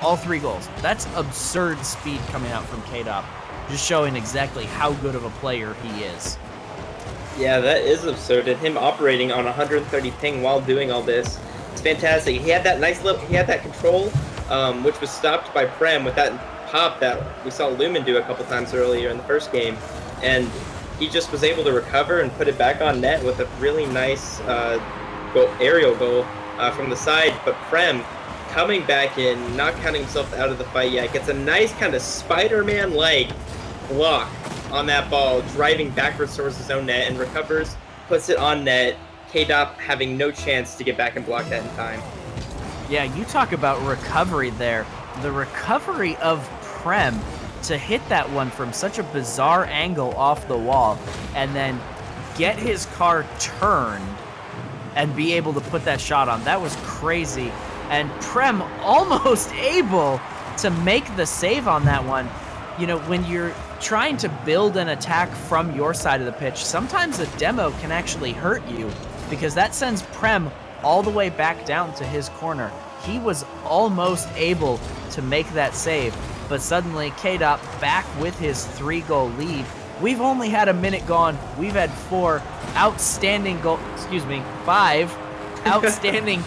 All 3 goals. That's absurd speed coming out from K-Dop. Just showing exactly how good of a player he is. Yeah, that is absurd. And him operating on 130 ping while doing all this, it's fantastic. He had that he had that control, which was stopped by Prem with that pop that we saw Lumen do a couple times earlier in the first game. And he just was able to recover and put it back on net with a really nice aerial goal from the side. But Prem, coming back in, not counting himself out of the fight yet, gets a nice kind of Spider-Man-like block on that ball, driving backwards towards his own net, and recovers, puts it on net. K-Dop having no chance to get back and block that in time. Yeah, you talk about recovery there. The recovery of Prem to hit that one from such a bizarre angle off the wall, and then get his car turned and be able to put that shot on. That was crazy. And Prem almost able to make the save on that one. You know, when you're trying to build an attack from your side of the pitch, sometimes a demo can actually hurt you, because that sends Prem all the way back down to his corner. He was almost able to make that save, but suddenly K-Dop back with his 3-goal lead. We've only had a minute gone. We've had 5 outstanding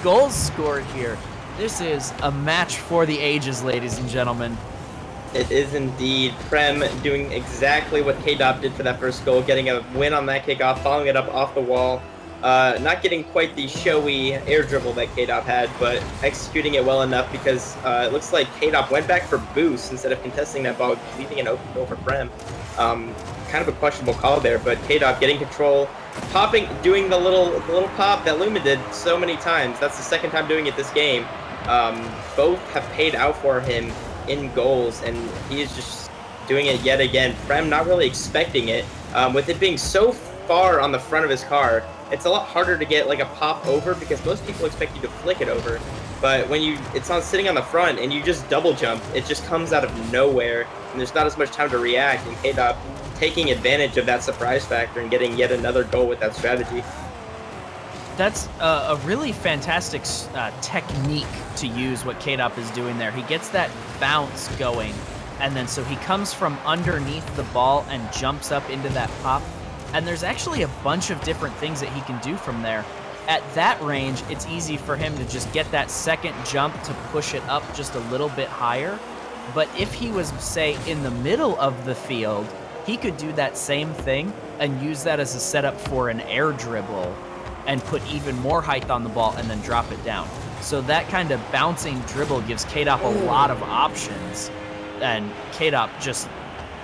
goals scored here. This is a match for the ages, ladies and gentlemen. It is indeed. Prem doing exactly what K-Dop did for that first goal, getting a win on that kickoff, following it up off the wall. Not getting quite the showy air dribble that K-Dop had, but executing it well enough, because it looks like K-Dop went back for boost instead of contesting that ball, leaving an open goal for Prem. Kind of a questionable call there, but K-Dop getting control, popping, doing the little pop that Lumen did so many times. That's the second time doing it this game. Both have paid out for him in goals, and he is just doing it yet again. Prem not really expecting it. With it being so far on the front of his car, it's a lot harder to get like a pop over, because most people expect you to flick it over. But when it's sitting on the front and you just double jump, it just comes out of nowhere, and there's not as much time to react. And K-Dop taking advantage of that surprise factor and getting yet another goal with that strategy. That's a really fantastic technique to use, what K-Dop is doing there. He gets that bounce going, and then so he comes from underneath the ball and jumps up into that pop. And there's actually a bunch of different things that he can do from there. At that range, it's easy for him to just get that second jump to push it up just a little bit higher. But if he was, say, in the middle of the field, he could do that same thing and use that as a setup for an air dribble and put even more height on the ball and then drop it down. So that kind of bouncing dribble gives K-Dop a lot of options. And K-Dop just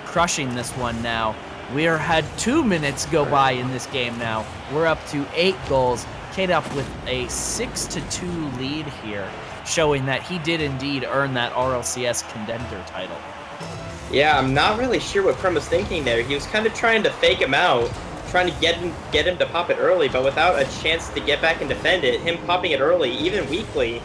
crushing this one now. We had 2 minutes go by in this game now. We're up to 8 goals. K-Dop with a 6-2 lead here, showing that he did indeed earn that RLCS contender title. Yeah, I'm not really sure what Prem was thinking there. He was kind of trying to fake him out, trying to get him to pop it early, but without a chance to get back and defend it. Him popping it early, even weakly,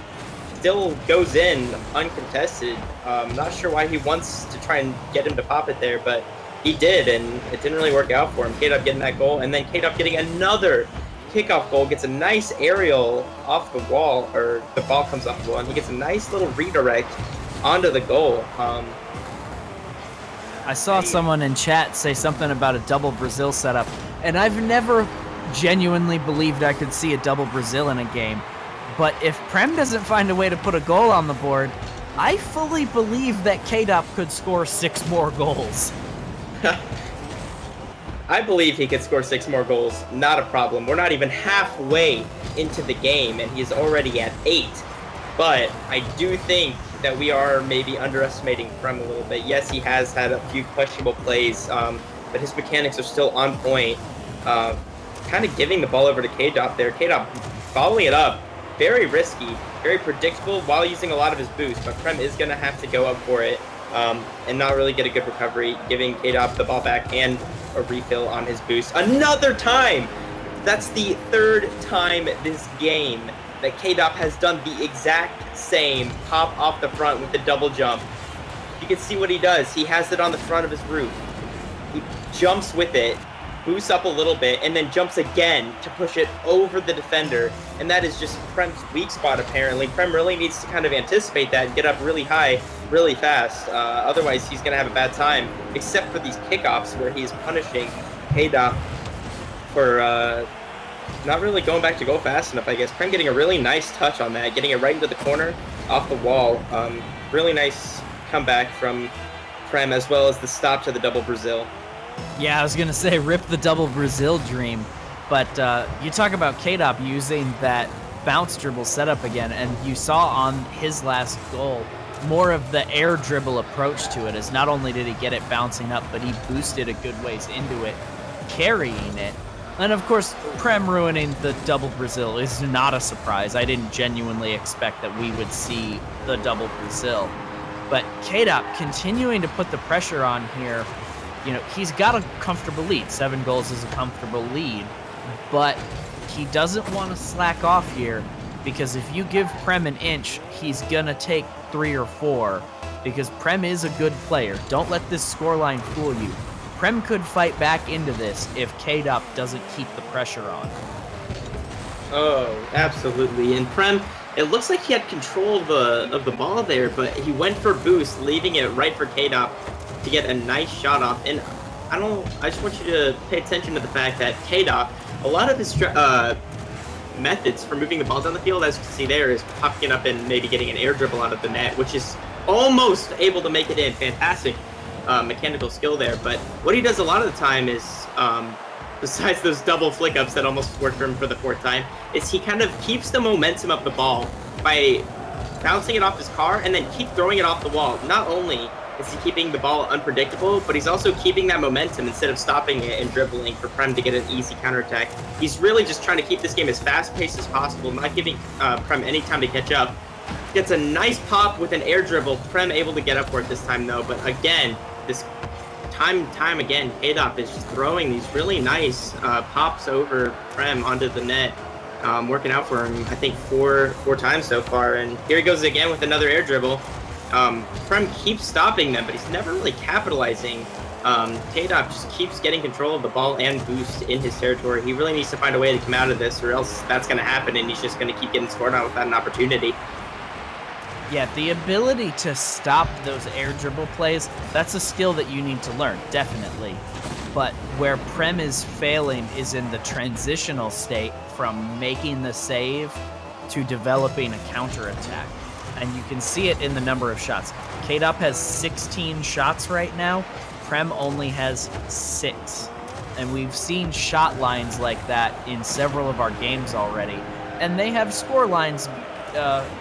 still goes in uncontested. Not sure why he wants to try and get him to pop it there, but he did, and it didn't really work out for him. K-Dop getting that goal, and then K-Dop getting another kickoff goal, gets a nice aerial off the wall, or the ball comes off the wall, and he gets a nice little redirect onto the goal. I saw someone in chat say something about a double Brazil setup, and I've never genuinely believed I could see a double Brazil in a game. But if Prem doesn't find a way to put a goal on the board, I fully believe that K-Dop could score 6 more goals. I believe he could score 6 more goals, not a problem. We're not even halfway into the game, and he's already at 8. But I do think that we are maybe underestimating Prem a little bit. Yes, he has had a few questionable plays, but his mechanics are still on point. Kind of giving the ball over to K-Dop there. K-Dop following it up, very risky, very predictable while using a lot of his boost, but Prem is going to have to go up for it and not really get a good recovery, giving K-Dop the ball back and a refill on his boost. Another time! That's the 3rd time this game that K-Dop has done the exact same pop off the front with the double jump. You can see what he does. He has it on the front of his roof. He jumps with it, boosts up a little bit, and then jumps again to push it over the defender. And that is just Prem's weak spot, apparently. Prem really needs to kind of anticipate that and get up really high, really fast. Otherwise, he's going to have a bad time, except for these kickoffs where he's punishing KDOP for not really going back to go fast enough, I guess. Prem getting a really nice touch on that, getting it right into the corner off the wall. Really nice comeback from Prem, as well as the stop to the double Brazil. Yeah, I was going to say rip the double Brazil dream, but you talk about KDOP using that bounce dribble setup again, and you saw on his last goal more of the air dribble approach to it, as not only did he get it bouncing up, but he boosted a good ways into it, carrying it. And of course, Prem ruining the double Brazil is not a surprise. I didn't genuinely expect that we would see the double Brazil. But KDOP continuing to put the pressure on here. You know, he's got a comfortable lead. 7 goals is a comfortable lead. But he doesn't want to slack off here, because if you give Prem an inch, he's going to take 3 or 4, because Prem is a good player. Don't let this scoreline fool you. Prem could fight back into this if KDOP doesn't keep the pressure on. Oh, absolutely. And Prem, it looks like he had control of the ball there, but he went for boost, leaving it right for KDOP to get a nice shot off. And I just want you to pay attention to the fact that KDOP, a lot of his methods for moving the ball down the field, as you can see there, is popping it up and maybe getting an air dribble out of the net, which is almost able to make it in. Fantastic mechanical skill there. But what he does a lot of the time is, besides those double flick ups that almost worked for him for the 4th time, is he kind of keeps the momentum of the ball by bouncing it off his car and then keep throwing it off the wall. Not only is he keeping the ball unpredictable, but he's also keeping that momentum instead of stopping it and dribbling for Prem to get an easy counterattack. He's really just trying to keep this game as fast-paced as possible, not giving Prem any time to catch up. Gets a nice pop with an air dribble. Prem able to get up for it this time, though. But again, this time again, KDOP is just throwing these really nice pops over Prem onto the net. Working out for him, I think, four times so far. And here he goes again with another air dribble. Prem keeps stopping them, but he's never really capitalizing. KDOP just keeps getting control of the ball and boost in his territory. He really needs to find a way to come out of this, or else that's going to happen, and he's just going to keep getting scored on without an opportunity. Yeah, the ability to stop those air dribble plays, that's a skill that you need to learn, definitely. But where Prem is failing is in the transitional state from making the save to developing a counterattack. And you can see it in the number of shots. KDOP has 16 shots right now. Prem only has 6. And we've seen shot lines like that in several of our games already. And they have score lines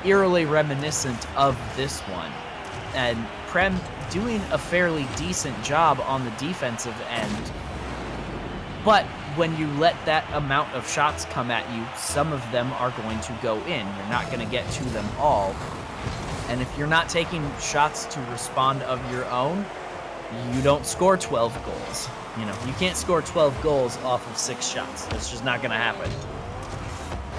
eerily reminiscent of this one. And Prem doing a fairly decent job on the defensive end. But when you let that amount of shots come at you, some of them are going to go in. You're not going to get to them all. And if you're not taking shots to respond of your own, you don't score 12 goals. You know, you can't score 12 goals off of 6 shots. That's just not going to happen.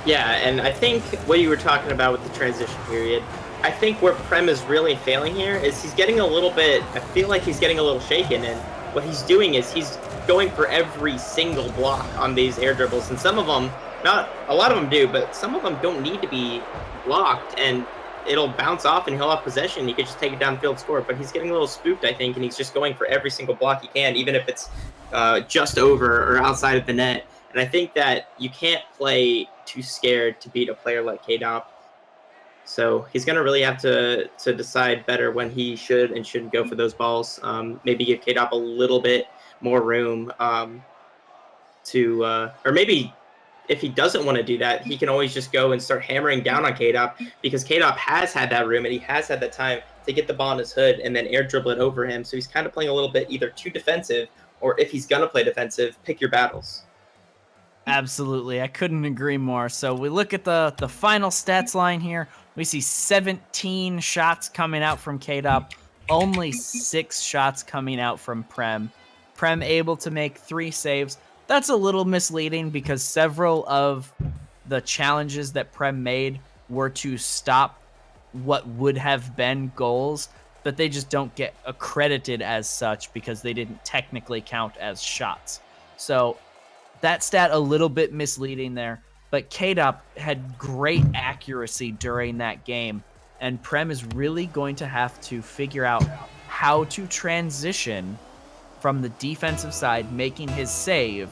Yeah, and I think what you were talking about with the transition period, I think where Prem is really failing here is he's getting a little bit, I feel like he's getting a little shaken, and what he's doing is he's going for every single block on these air dribbles, and some of them, not a lot of them do, but some of them don't need to be blocked, and it'll bounce off and he'll have possession. He could just take it down the field, score. But he's getting a little spooked, I think, and he's just going for every single block he can, even if it's just over or outside of the net. And I think that you can't play too scared to beat a player like KDOP. So he's going to really have to decide better when he should and shouldn't go for those balls. Maybe give KDOP a little bit more room or maybe if he doesn't want to do that, he can always just go and start hammering down on KDOP, because KDOP has had that room and he has had that time to get the ball in his hood and then air dribble it over him. So he's kind of playing a little bit either too defensive, or if he's going to play defensive, pick your battles. Absolutely. I couldn't agree more. So we look at the final stats line here. We see 17 shots coming out from KDOP, only 6 shots coming out from Prem. Prem able to make 3 saves. That's a little misleading because several of the challenges that Prem made were to stop what would have been goals, but they just don't get accredited as such because they didn't technically count as shots. So that stat a little bit misleading there, but K-Dop had great accuracy during that game, and Prem is really going to have to figure out how to transition from the defensive side, making his save,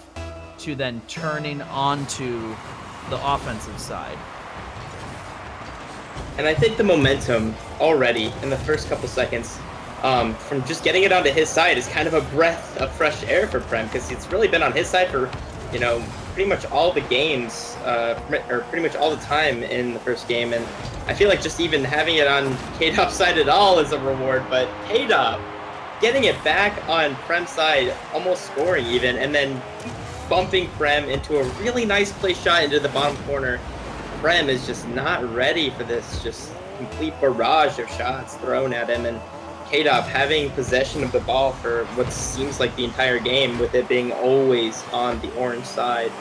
to then turning onto the offensive side. And I think the momentum already in the first couple seconds from just getting it onto his side is kind of a breath of fresh air for Prem, because it's really been on his side for, pretty much all the games, or pretty much all the time in the first game. And I feel like just even having it on K-Dop's side at all is a reward, but K-Dop getting it back on Prem's side, almost scoring even, and then bumping Prem into a really nice play shot into the bottom corner. Prem is just not ready for this just complete barrage of shots thrown at him, and K-Dop having possession of the ball for what seems like the entire game, with it being always on the orange side.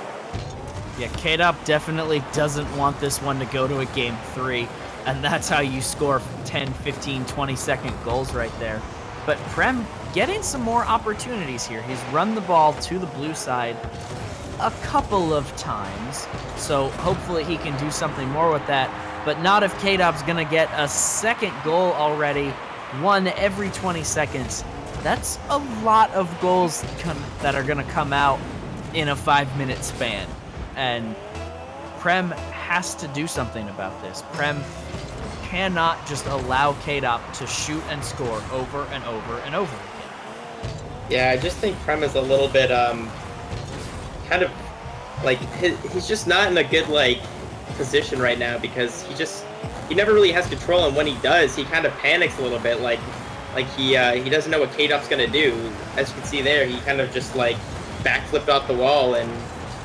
Yeah, K-Dop definitely doesn't want this one to go to a game 3, and that's how you score 10, 15, 20-second goals right there. But Prem getting some more opportunities here. He's run the ball to the blue side a couple of times, so hopefully he can do something more with that, but not if K-Dop's going to get a second goal already, one every 20 seconds. That's a lot of goals that are going to come out in a 5-minute span, and Prem has to do something about this. Prem cannot just allow K-Dop to shoot and score over and over and over again. Yeah, I just think Prem is a little bit kind of like he's just not in a good position right now, because he never really has control, and when he does, he kind of panics a little bit, like he doesn't know what K-Dop's gonna do. As you can see there, he kind of just backflipped off the wall, and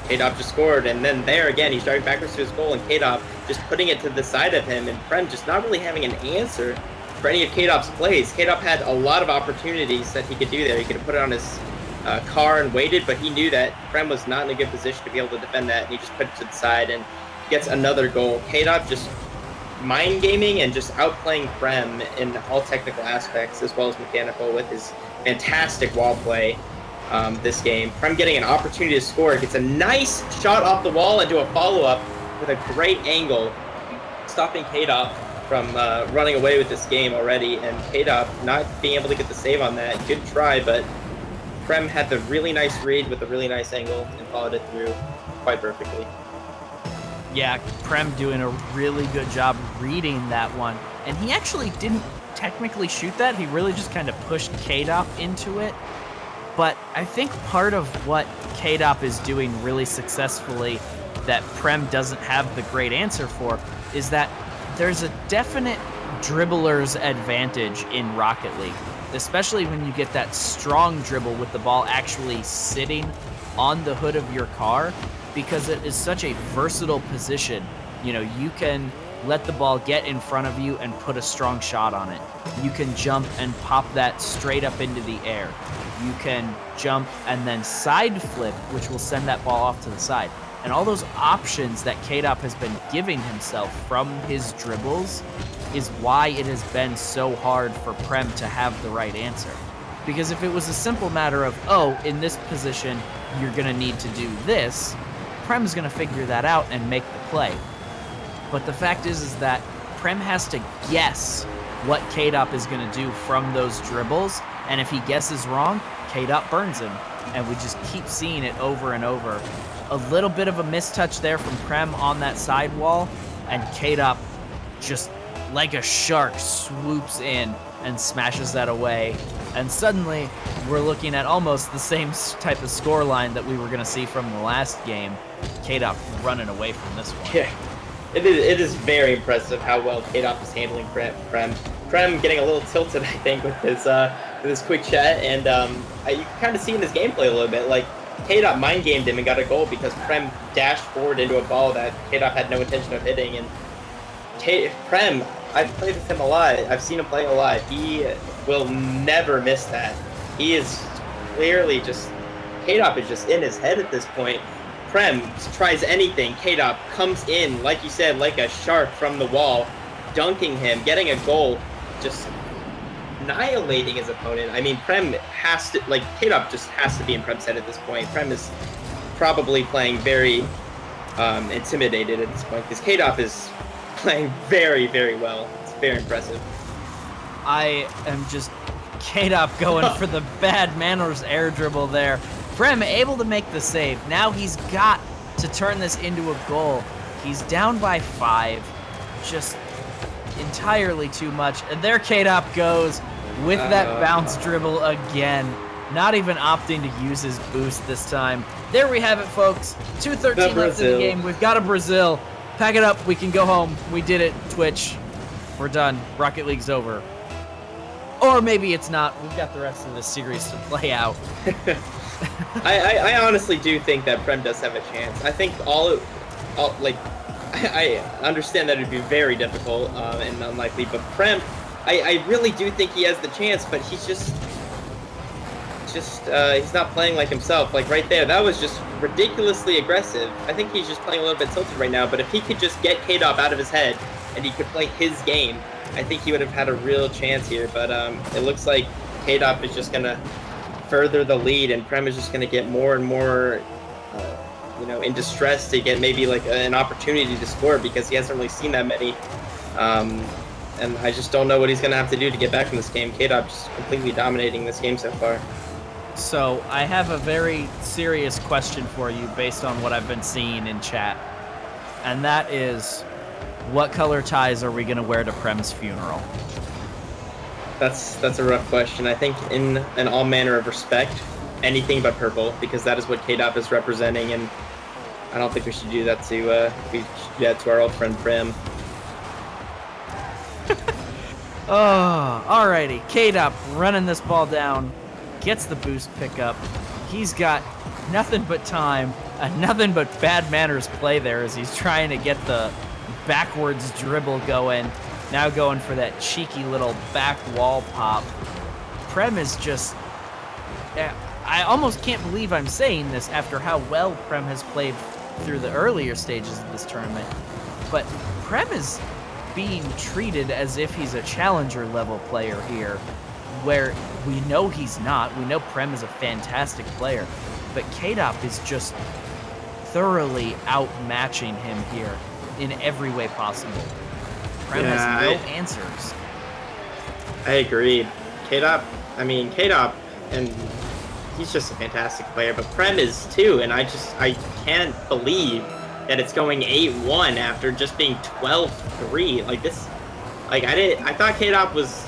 K-Dop just scored, and then there again he's driving backwards to his goal, and K-Dop just putting it to the side of him, and Prem just not really having an answer for any of K-Dop's plays. K-Dop had a lot of opportunities that he could do there. He could have put it on his car and waited, but he knew that Prem was not in a good position to be able to defend that, and he just put it to the side and gets another goal. K-Dop just mind gaming and just outplaying Prem in all technical aspects as well as mechanical with his fantastic wall play this game. Prem getting an opportunity to score, gets a nice shot off the wall into a follow-up with a great angle, stopping K-Dop from running away with this game already, and K-Dop not being able to get the save on that. Good try, but Prem had the really nice read with a really nice angle and followed it through quite perfectly. Yeah, Prem doing a really good job reading that one. And he actually didn't technically shoot that. He really just kind of pushed K-Dop into it. But I think part of what K-Dop is doing really successfully that Prem doesn't have the great answer for is that there's a definite dribbler's advantage in Rocket League, especially when you get that strong dribble with the ball actually sitting on the hood of your car, because it is such a versatile position. You can let the ball get in front of you and put a strong shot on it. You can jump and pop that straight up into the air. You can jump and then side flip, which will send that ball off to the side. And all those options that K-Dop has been giving himself from his dribbles is why it has been so hard for Prem to have the right answer. Because if it was a simple matter of, in this position, you're going to need to do this, Prem's going to figure that out and make the play. But the fact is that Prem has to guess what K-Dop is going to do from those dribbles, and if he guesses wrong, K-Dop burns him. And we just keep seeing it over and over. A little bit of a mistouch there from Prem on that side wall, and K-Dop just like a shark swoops in and smashes that away. And suddenly, we're looking at almost the same type of score line that we were going to see from the last game. K-Dop running away from this one. Yeah, it is very impressive how well K-Dop is handling Prem. Prem getting a little tilted, I think, with his quick shot, and you can kind of see in his gameplay a little bit, K-Dop mind gamed him and got a goal because Prem dashed forward into a ball that K-Dop had no intention of hitting. And Prem, I've played with him a lot. I've seen him play a lot. He will never miss that. He is clearly just, K-Dop is just in his head at this point. Prem tries anything. K-Dop comes in, like you said, like a shark from the wall, dunking him, getting a goal. Just annihilating his opponent. I mean, Prem has to, like, K-Dop just has to be in Prem's head at this point. Prem is probably playing very intimidated at this point because K-Dop is playing very, very well. It's very impressive. I am just K-Dop going for the bad manners air dribble there. Prem able to make the save. Now he's got to turn this into a goal. He's down by 5. Just entirely too much. And there K-Dop goes with that bounce dribble again. Not even opting to use his boost this time. There we have it, folks. 2:13 left in the game. We've got a Brazil. Pack it up. We can go home. We did it, Twitch. We're done. Rocket League's over. Or maybe it's not. We've got the rest of this series to play out. I honestly do think that Prem does have a chance. I think I understand that it'd be very difficult and unlikely, but Prem, I really do think he has the chance, but he's just he's not playing like himself. Like right there, that was just ridiculously aggressive. I think he's just playing a little bit tilted right now, but if he could just get K-Dop out of his head and he could play his game, I think he would have had a real chance here. But it looks like K-Dop is just gonna further the lead, and Prem is just gonna get more and more in distress to get maybe like an opportunity to score because he hasn't really seen that many. And I just don't know what he's going to have to do to get back from this game. K-Dop just completely dominating this game so far. So I have a very serious question for you based on what I've been seeing in chat. And that is, what color ties are we going to wear to Prem's funeral? That's a rough question. I think in an all manner of respect, anything but purple, because that is what K-Dop is representing, and I don't think we should do that to our old friend Prem. Oh, alrighty. K-Dop running this ball down, gets the boost pickup. He's got nothing but time and nothing but bad manners play there as he's trying to get the backwards dribble going. Now going for that cheeky little back wall pop. Prem is just... I almost can't believe I'm saying this after how well Prem has played through the earlier stages of this tournament. But Prem is being treated as if he's a challenger level player here, where we know he's not. We know Prem is a fantastic player, but K-Dop is just thoroughly outmatching him here in every way possible. Prem has no answers. I agree. K-Dop, and he's just a fantastic player, but Prem is too, and I can't believe that it's going 8-1 after just being 12-3. Like this, I thought K-Dop was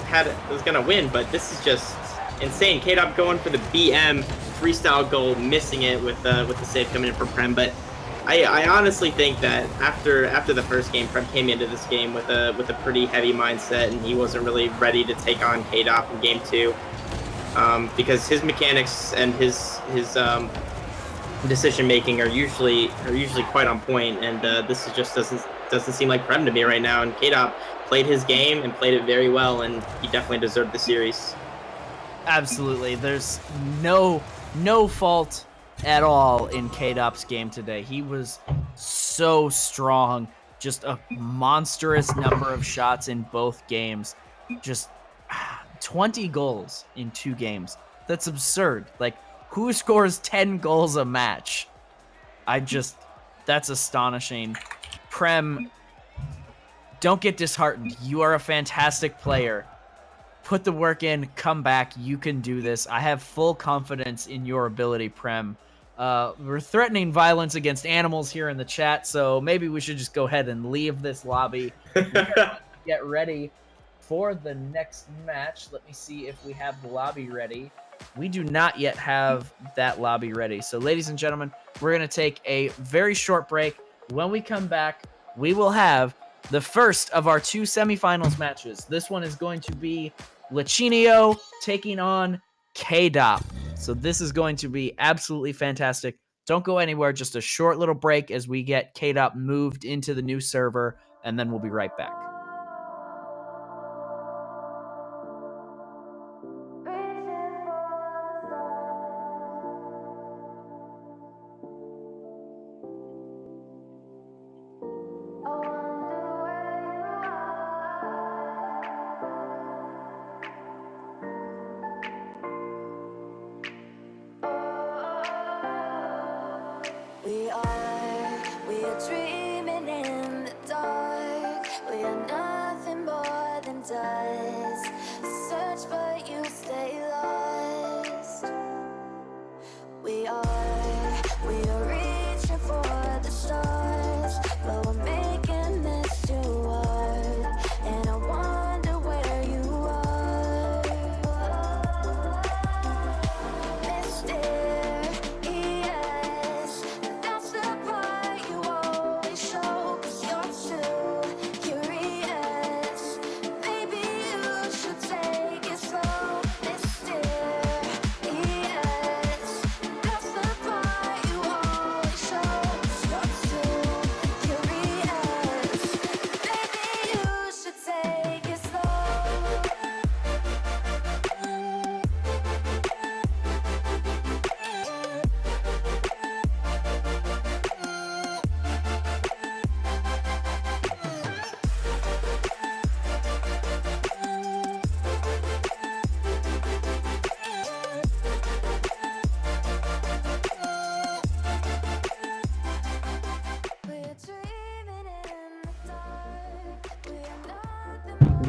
gonna win, but this is just insane. K-Dop going for the BM freestyle goal, missing it with the save coming in for Prem. But I honestly think that after the first game, Prem came into this game with a pretty heavy mindset, and he wasn't really ready to take on K-Dop in game 2. Because his mechanics and his decision making are usually quite on point, and this just doesn't seem like Prem to me right now. And K-Dop played his game and played it very well, and he definitely deserved the series. Absolutely, there's no fault at all in K-Dop's game today. He was so strong, just a monstrous number of shots in both games, just 20 goals in 2 games. That's absurd. Like, who scores 10 goals a match? That's astonishing. Prem, don't get disheartened. You are a fantastic player. Put the work in, come back. You can do this. I have full confidence in your ability, Prem. We're threatening violence against animals here in the chat, so maybe we should just go ahead and leave this lobby. Get ready for the next match. Let me see if we have the lobby ready. We do not yet have that lobby ready. So, ladies and gentlemen, we're going to take a very short break. When we come back, we will have the first of our 2 semifinals matches. This one is going to be Lachinio taking on K-Dop. So this is going to be absolutely fantastic. Don't go anywhere. Just a short little break as we get K-Dop moved into the new server, and then we'll be right back.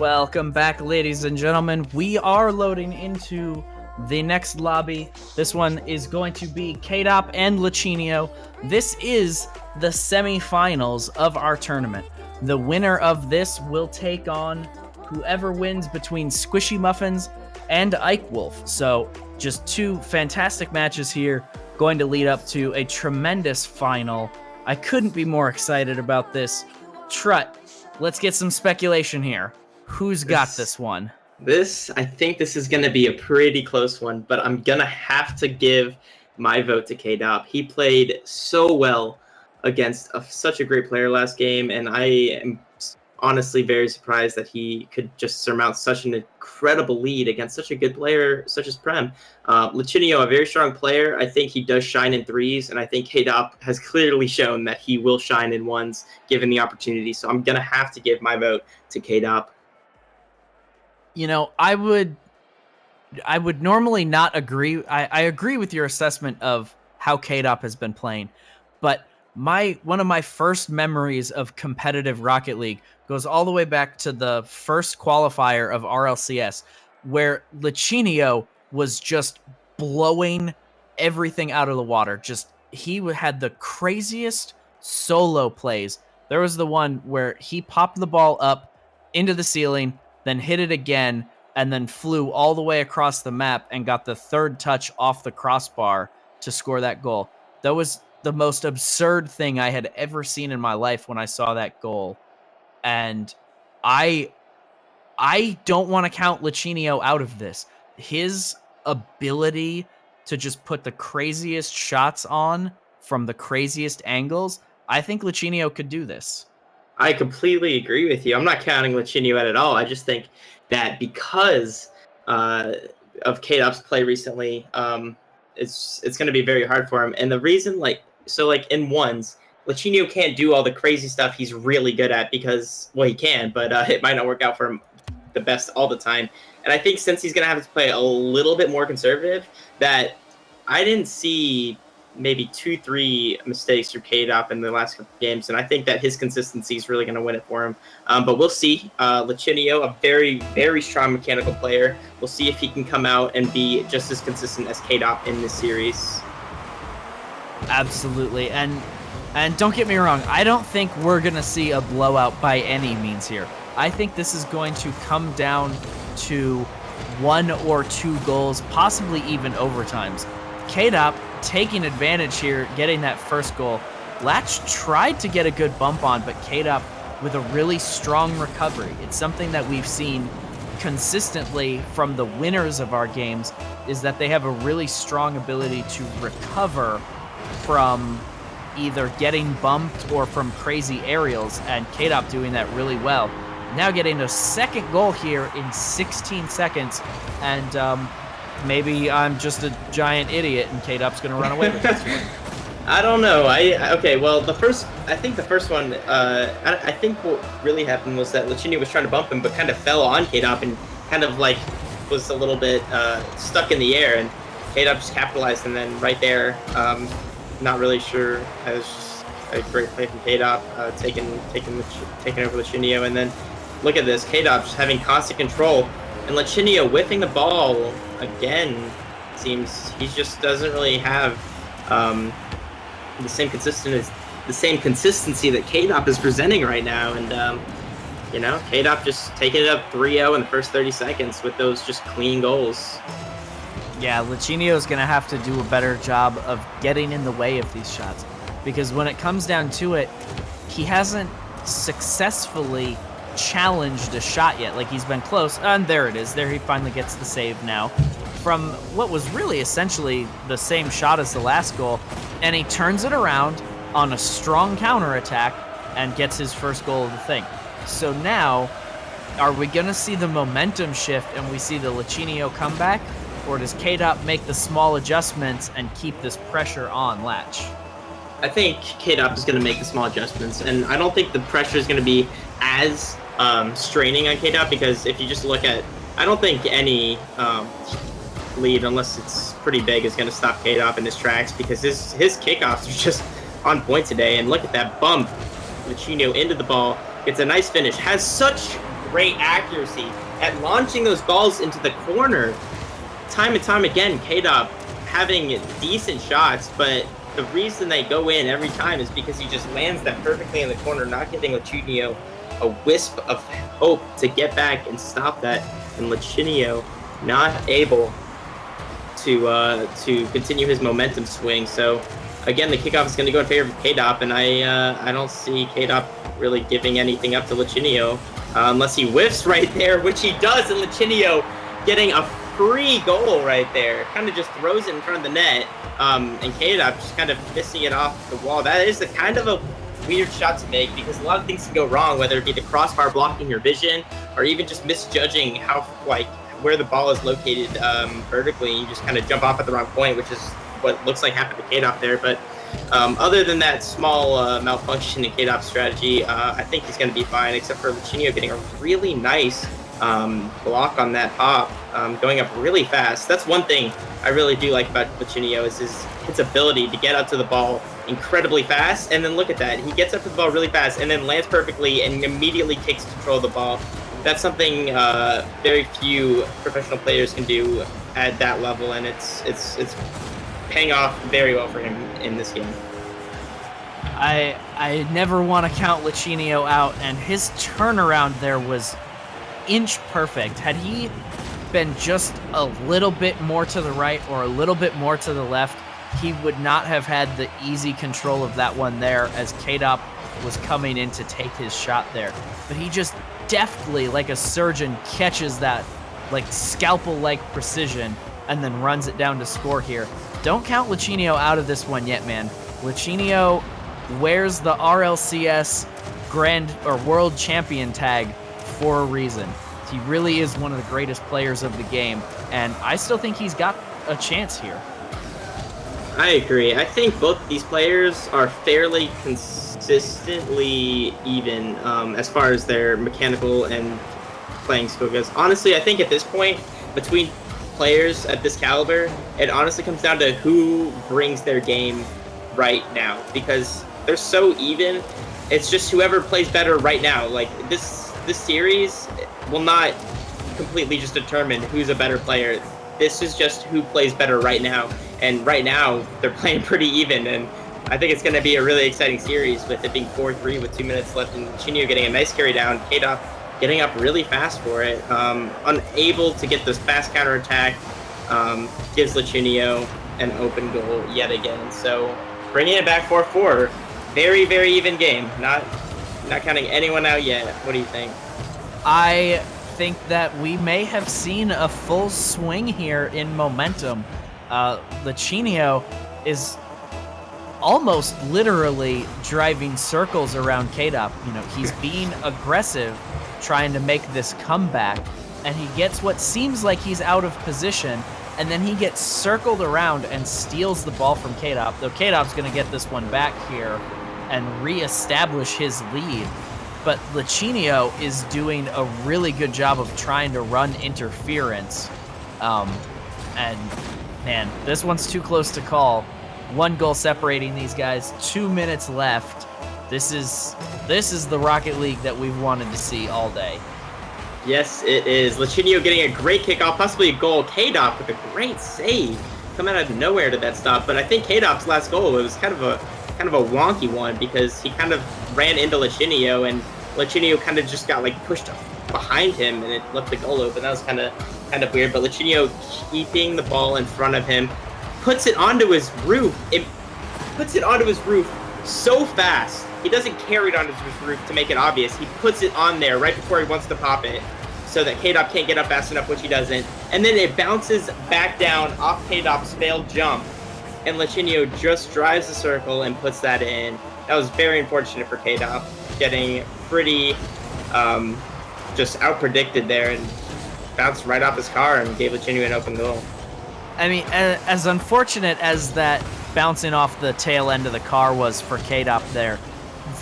Welcome back, ladies and gentlemen. We are loading into the next lobby. This one is going to be K-Dop and Lichinio. This is the semifinals of our tournament. The winner of this will take on whoever wins between Squishy Muffins and Ike Wolf. So just two fantastic matches here, going to lead up to a tremendous final. I couldn't be more excited about this. Trut, let's get some speculation here. Who's got this one? I think this is going to be a pretty close one, but I'm going to have to give my vote to K-Dop. He played so well against such a great player last game, and I am honestly very surprised that he could just surmount such an incredible lead against such a good player such as Prem. Lichinio, a very strong player. I think he does shine in threes, and I think K-Dop has clearly shown that he will shine in ones given the opportunity. So I'm going to have to give my vote to K-Dop. You know, I would normally not agree. I agree with your assessment of how K-Dop has been playing, but one of my first memories of competitive Rocket League goes all the way back to the first qualifier of RLCS, where Lichinio was just blowing everything out of the water. He had the craziest solo plays. There was the one where he popped the ball up into the ceiling, then hit it again, and then flew all the way across the map and got the third touch off the crossbar to score that goal. That was the most absurd thing I had ever seen in my life when I saw that goal. And I don't want to count Lichinio out of this. His ability to just put the craziest shots on from the craziest angles, I think Lichinio could do this. I completely agree with you. I'm not counting Lichinio out at all. I just think that because of K-Dop's play recently, it's going to be very hard for him. And the reason, in ones, Lichinio can't do all the crazy stuff he's really good at because, well, he can, but it might not work out for him the best all the time. And I think since he's going to have to play a little bit more conservative, that I didn't see maybe 2-3 mistakes through K-Dop in the last couple of games, and I think that his consistency is really going to win it for him. But we'll see. Lichinio, a very, very strong mechanical player. We'll see if he can come out and be just as consistent as K-Dop in this series. Absolutely. And don't get me wrong, I don't think we're going to see a blowout by any means here. I think this is going to come down to 1 or 2 goals, possibly even overtimes. K-Dop taking advantage here, getting that first goal. Latch tried to get a good bump on, but K-Dop with a really strong recovery. It's something that we've seen consistently from the winners of our games, is that they have a really strong ability to recover from either getting bumped or from crazy aerials, and K-Dop doing that really well. Now getting a second goal here in 16 seconds, and maybe I'm just a giant idiot and K-Dop's going to run away with this one. I don't know. Okay, well, the first one, I think what really happened was that Lichinio was trying to bump him, but kind of fell on K-Dop and kind of was a little bit stuck in the air, and K-Dop just capitalized, and then right there, not really sure. It was just a great play from K-Dop, taking over Lichinio, and then look at this, K-Dop just having constant control, and Lichinio whiffing the ball again. Seems he just doesn't really have the same consistency that K-Dop is presenting right now, and K-Dop just taking it up 3-0 in the first 30 seconds with those just clean goals. Yeah, Lichinio is going to have to do a better job of getting in the way of these shots, because when it comes down to it, he hasn't successfully challenged a shot yet. He's been close, and there it is. There he finally gets the save now from what was really essentially the same shot as the last goal, and he turns it around on a strong counterattack and gets his first goal of the thing. So now, are we going to see the momentum shift and we see the Lichinio comeback, or does K-Dop make the small adjustments and keep this pressure on Latch? I think K-Dop is going to make the small adjustments, and I don't think the pressure is going to be as straining on K-Dop, because if you just look at, I don't think any lead, unless it's pretty big, is going to stop K-Dop in his tracks, because his kickoffs are just on point today. And look at that bump, Lichinio into the ball, gets a nice finish, has such great accuracy at launching those balls into the corner. Time and time again, K-Dop having decent shots, but the reason they go in every time is because he just lands them perfectly in the corner, not giving Lachinio a wisp of hope to get back and stop that. And Lachinio not able to continue his momentum swing. So again, the kickoff is going to go in favor of K-Dop, and I don't see K-Dop really giving anything up to Lachinio unless he whiffs right there, which he does, and Lachinio getting a free goal right there. Kind of just throws it in front of the net, and K-Dop just kind of missing it off the wall. That is a kind of a weird shot to make because a lot of things can go wrong, whether it be the crossbar blocking your vision or even just misjudging how where the ball is located vertically. You just kind of jump off at the wrong point, which is what looks like happened to K-Dop there. But other than that small malfunction in K-Dop's strategy, I think he's going to be fine, except for Lachinio getting a really nice block on that pop, going up really fast. That's one thing I really do like about Lachinio is his ability to get up to the ball incredibly fast. And then look at that. He gets up to the ball really fast and then lands perfectly and immediately takes control of the ball. That's something very few professional players can do at that level, and it's paying off very well for him in this game. I never want to count Lachinio out, and his turnaround there was inch perfect. Had he been just a little bit more to the right or a little bit more to the left, he would not have had the easy control of that one there as K-Dop was coming in to take his shot there. But he just deftly, like a surgeon, catches that like scalpel-like precision and then runs it down to score here. Don't count Lachinio out of this one yet, man. Lachinio wears the RLCS Grand or World Champion tag for a reason. He really is one of the greatest players of the game, and I still think he's got a chance here. I agree. I think both these players are fairly consistently even as far as their mechanical and playing skill goes. Honestly, I think at this point, between players at this caliber, it honestly comes down to who brings their game right now, because they're so even. It's just whoever plays better right now. Like this series will not completely just determine who's a better player. This is just who plays better right now, and right now they're playing pretty even, and I think it's going to be a really exciting series with it being 4-3 with 2 minutes left, and Lachinio getting a nice carry down, K-Dop getting up really fast for it, unable to get this fast counterattack, gives Lachinio an open goal yet again. So bringing it back 4-4, very, very even game. Not counting anyone out yet. What do you think? I think that we may have seen a full swing here in momentum. Lachinio is almost literally driving circles around K-Dop. You know, he's being aggressive, trying to make this comeback, and he gets what seems like he's out of position, and then he gets circled around and steals the ball from K-Dop, though K-Dop's going to get this one back here and reestablish his lead. But Lachinio is doing a really good job of trying to run interference. And man, this one's too close to call. 1 goal separating these guys, 2 minutes left. This is the Rocket League that we've wanted to see all day. Yes, it is. Lachinio getting a great kickoff, possibly a goal. K-Dop with a great save. Coming out of nowhere to that stop. But I think K-Dop's last goal, it was kind of a wonky one because he kind of ran into Lachinio, and Lachinio kind of just got like pushed behind him and it left the goal open. That was kind of weird. But Lachinio keeping the ball in front of him, puts it onto his roof. It puts it onto his roof so fast. He doesn't carry it onto his roof to make it obvious. He puts it on there right before he wants to pop it so that K-Dop can't get up fast enough, which he doesn't. And then it bounces back down off K-Dop's failed jump, and Lachinio just drives the circle and puts that in. That was very unfortunate for K-Dop, getting pretty just out-predicted there and bounced right off his car and gave Lachinio an open goal. I mean, as unfortunate as that bouncing off the tail end of the car was for K-Dop there,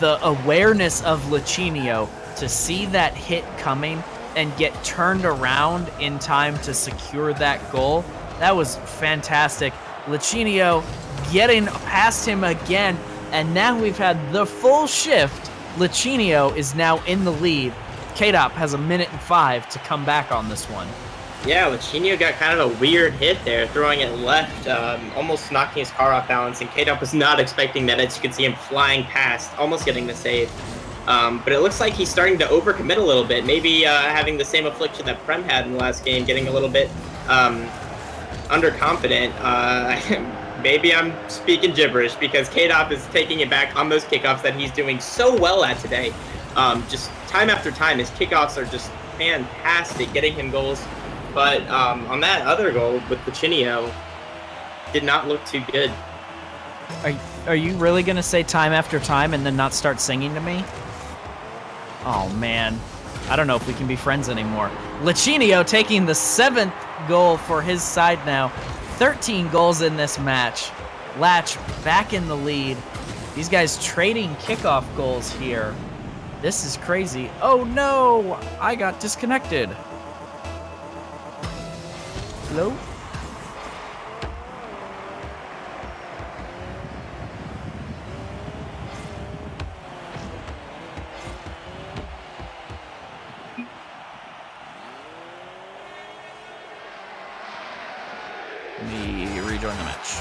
the awareness of Lachinio to see that hit coming and get turned around in time to secure that goal, that was fantastic. Lachinio getting past him again, and now we've had the full shift. Lachinio is now in the lead. K-Dop has 1:05 to come back on this one. Yeah, Lachinio got kind of a weird hit there, throwing it left, almost knocking his car off balance, and K-Dop was not expecting that, as you can see him flying past, almost getting the save. But it looks like he's starting to overcommit a little bit, maybe having the same affliction that Prem had in the last game, getting a little bit underconfident. Maybe I'm speaking gibberish, because K-Dop is taking it back on those kickoffs that he's doing so well at today. Just time after time, his kickoffs are just fantastic, getting him goals. But on that other goal with Lachinio, did not look too good. Are you really going to say time after time and then not start singing to me? Oh, man. I don't know if we can be friends anymore. Lachinio taking the 7th goal for his side now. 13 goals in this match. Latch back in the lead. These guys trading kickoff goals here. This is crazy. Oh, no! I got disconnected. Hello? Let me rejoin the match.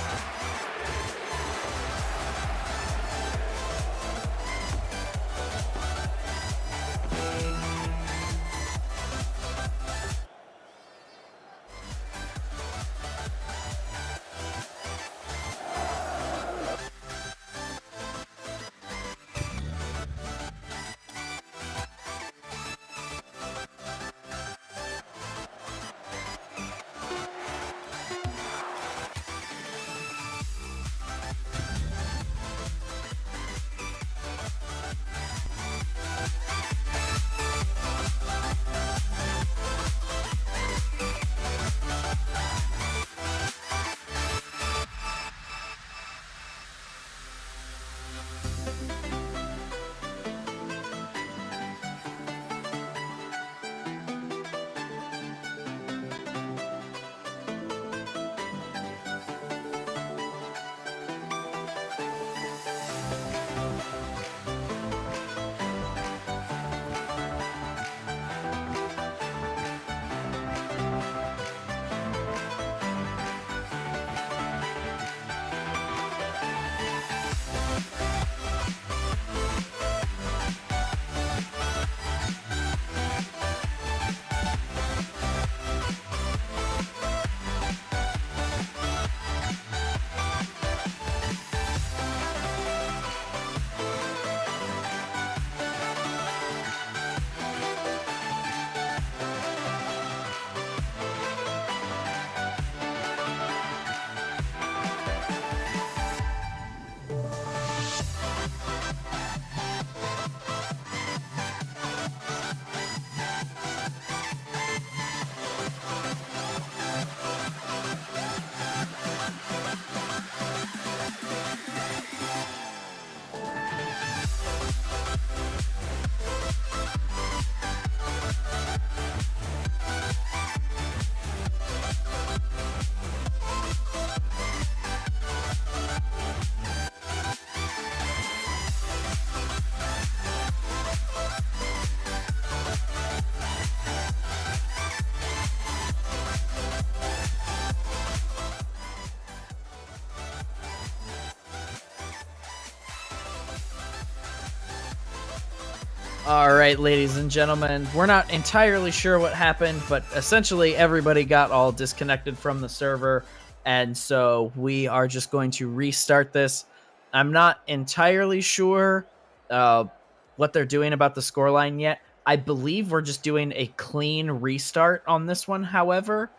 All right, ladies and gentlemen, we're not entirely sure what happened, but essentially everybody got all disconnected from the server, and so we are just going to restart this. I'm not entirely sure what they're doing about the scoreline yet. I believe we're just doing a clean restart on this one, however,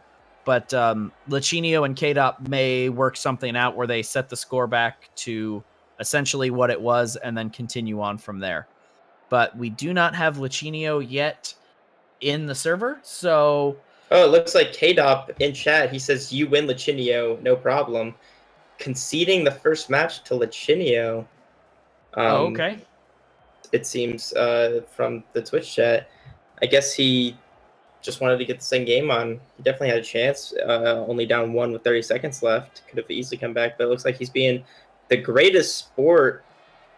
but Lachinio and K-Dop may work something out where they set the score back to essentially what it was and then continue on from there. But we do not have Lachinio yet in the server, so... Oh, it looks like K-Dop in chat, he says, you win Lachinio, no problem. Conceding the first match to Lachinio. okay. It seems, from the Twitch chat. I guess he just wanted to get the same game on. He definitely had a chance, only down 1 with 30 seconds left. Could have easily come back, but it looks like he's being the greatest sport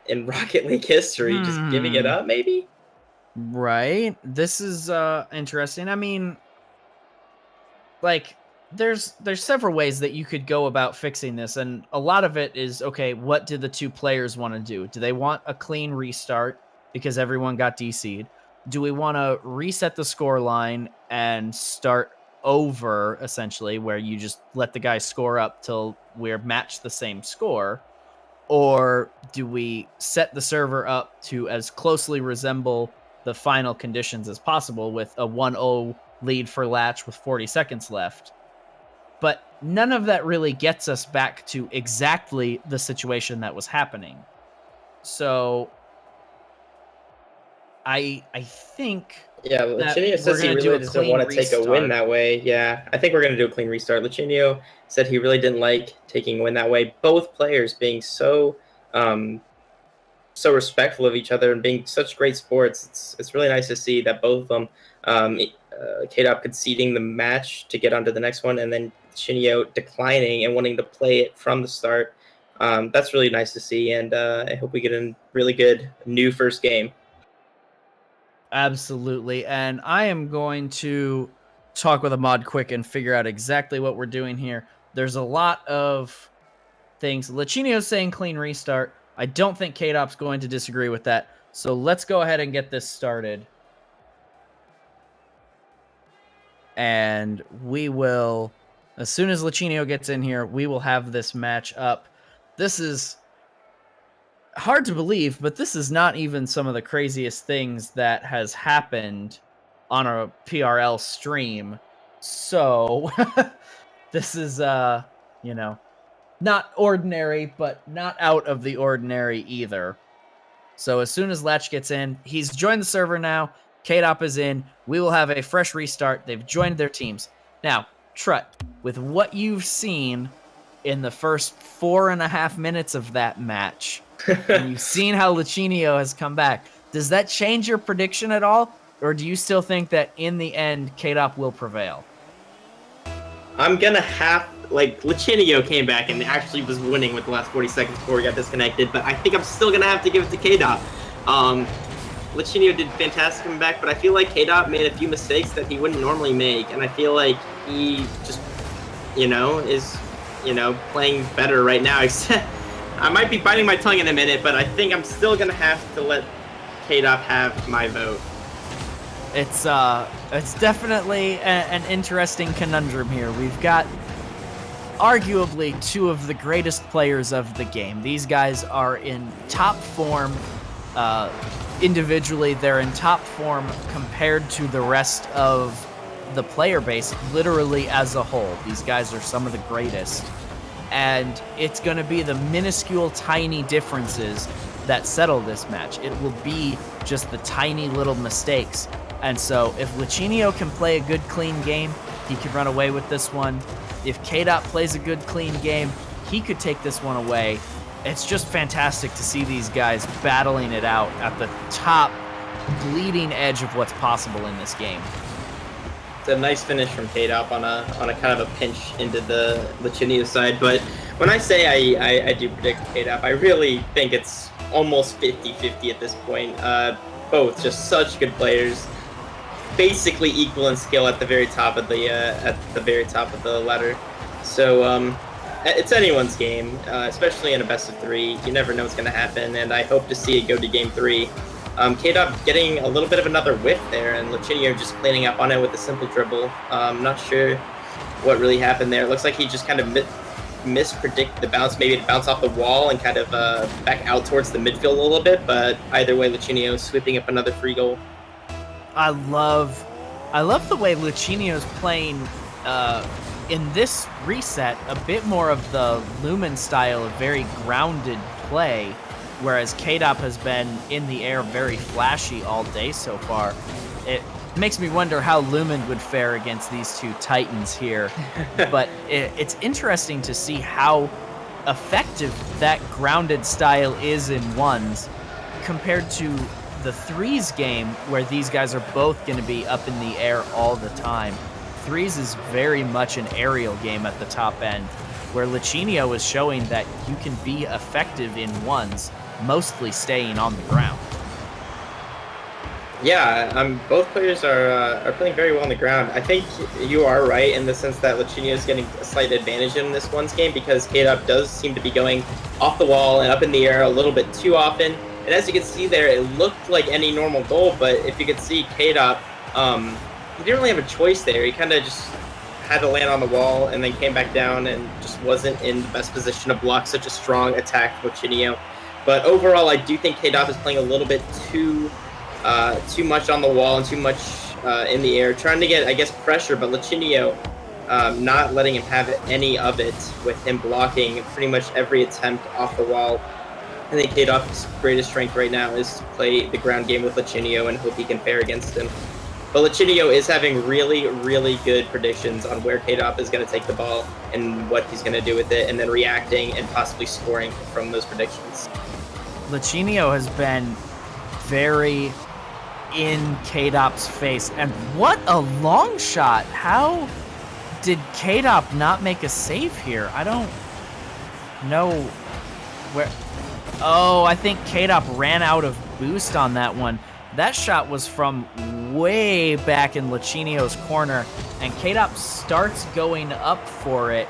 in Rocket League history, just giving it up, maybe? Right. This is interesting. I mean, like there's several ways that you could go about fixing this, and a lot of it is okay, what do the two players want to do? Do they want a clean restart because everyone got DC'd? Do we want to reset the score line and start over essentially where you just let the guy score up till we're matched the same score? Or do we set the server up to as closely resemble the final conditions as possible with a 1-0 lead for Latch with 40 seconds left? But none of that really gets us back to exactly the situation that was happening. So I think Yeah, that Lachinio we're says he gonna do really a doesn't clean want to take a win restart. that way. Yeah, I think we're going to do a clean restart. Lachinio said he really didn't like taking a win that way. Both players being um, so respectful of each other and being such great sports. It's really nice to see that both of them, K-Dop conceding the match to get onto the next one, and then Shinio declining and wanting to play it from the start. That's really nice to see, and I hope we get a really good new first game. Absolutely. And I am going to talk with a mod quick and figure out exactly what we're doing here. There's a lot of things. Lachinio's saying clean restart. I don't think K-Dop's going to disagree with that. So let's go ahead and get this started. And we will, as soon as Lachinio gets in here, we will have this match up. This is hard to believe, but this is not even some of the craziest things that has happened on a PRL stream. So this is you know, not ordinary, but not out of the ordinary either. So as soon as Latch gets in, he's joined the server now. KDOP is in. We will have a fresh restart. They've joined their teams. Now, Trut, with what you've seen in the first 4.5 minutes of that match, and you've seen how Lachinio has come back, does that change your prediction at all? Or do you still think that in the end, KDOP will prevail? I'm gonna have Lachinio came back and actually was winning with the last 40 seconds before we got disconnected, but I think I'm still gonna have to give it to K-Dot. Lachinio did fantastic coming back, but I feel like K-Dot made a few mistakes that he wouldn't normally make, and I feel like he just, is, playing better right now. Except I might be biting my tongue in a minute, but I think I'm still gonna have to let K-Dot have my vote. It's definitely an interesting conundrum here. We've got arguably two of the greatest players of the game. These guys are in top form. Individually, they're in top form compared to the rest of the player base, literally as a whole. These guys are some of the greatest. And it's going to be the minuscule, tiny differences that settle this match. It will be just the tiny little mistakes. And so if Lachinio can play a good, clean game, he can run away with this one. If K-Dot plays a good, clean game, he could take this one away. It's just fantastic to see these guys battling it out at the top, bleeding edge of what's possible in this game. It's a nice finish from K-Dop on a kind of a pinch into the Lachinio side, but when I say I do predict K-Dop, I really think it's almost 50-50 at this point. Both just such good players, basically equal in skill at the very top of the ladder. So it's anyone's game, especially in a best of 3. You never know what's going to happen, and I hope to see it go to game 3. K-Dop getting a little bit of another whiff there, and Lachinio just cleaning up on it with a simple dribble. Not sure what really happened there. It looks like he just kind of mispredicted the bounce, maybe it bounced off the wall and kind of back out towards the midfield a little bit, but either way, Lachinio sweeping up another free goal. I love the way Lachinio's playing in this reset, a bit more of the Lumen style of very grounded play, whereas K-Dop has been in the air very flashy all day so far. It makes me wonder how Lumen would fare against these two titans here. But it's interesting to see how effective that grounded style is in ones compared to the threes game, where these guys are both going to be up in the air all the time. Threes is very much an aerial game at the top end, where Lachinio is showing that you can be effective in ones, mostly staying on the ground. Yeah, both players are playing very well on the ground. I think you are right in the sense that Lachinio is getting a slight advantage in this one's game because K-Dop does seem to be going off the wall and up in the air a little bit too often. And as you can see there, it looked like any normal goal, but if you could see K-Dop, he didn't really have a choice there. He kind of just had to land on the wall and then came back down and just wasn't in the best position to block such a strong attack from Lachinio. But overall, I do think K-Dop is playing a little bit too much on the wall and too much in the air, trying to get, I guess, pressure, but Lachinio not letting him have any of it with him blocking pretty much every attempt off the wall. I think K-Dop's greatest strength right now is to play the ground game with Lachinio and hope he can fare against him. But Lachinio is having really, really good predictions on where K-Dop is going to take the ball and what he's going to do with it, and then reacting and possibly scoring from those predictions. Lachinio has been very in K-Dop's face, and what a long shot. How did K-Dop not make a save here? I don't know where. Oh, I think K-Dop ran out of boost on that one. That shot was from way back in Lachinio's corner, and K-Dop starts going up for it,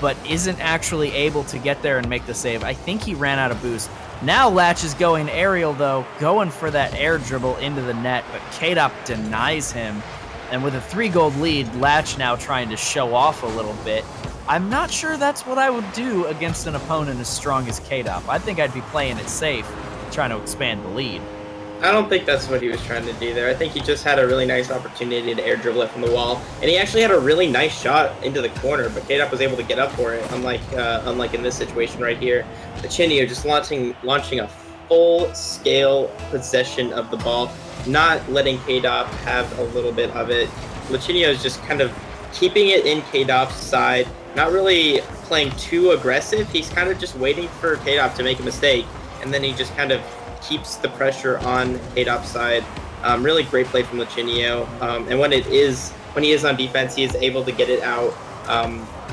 but isn't actually able to get there and make the save. I think he ran out of boost. Now Latch is going aerial, though, going for that air dribble into the net, but K-Dop denies him. And with a 3-goal lead, Latch now trying to show off a little bit. I'm not sure that's what I would do against an opponent as strong as K-Dop. I think I'd be playing it safe, trying to expand the lead. I don't think that's what he was trying to do there. I think he just had a really nice opportunity to air dribble it from the wall, and he actually had a really nice shot into the corner, but K-Dop was able to get up for it, unlike in this situation right here. Lachinio just launching a full-scale possession of the ball, not letting K-Dop have a little bit of it. Lachinio is just kind of keeping it in K-Dop's side, not really playing too aggressive. He's kind of just waiting for K-Dop to make a mistake, and then he just kind of keeps the pressure on K-Dop's side. Really great play from Lachinio. And when he is on defense, he is able to get it out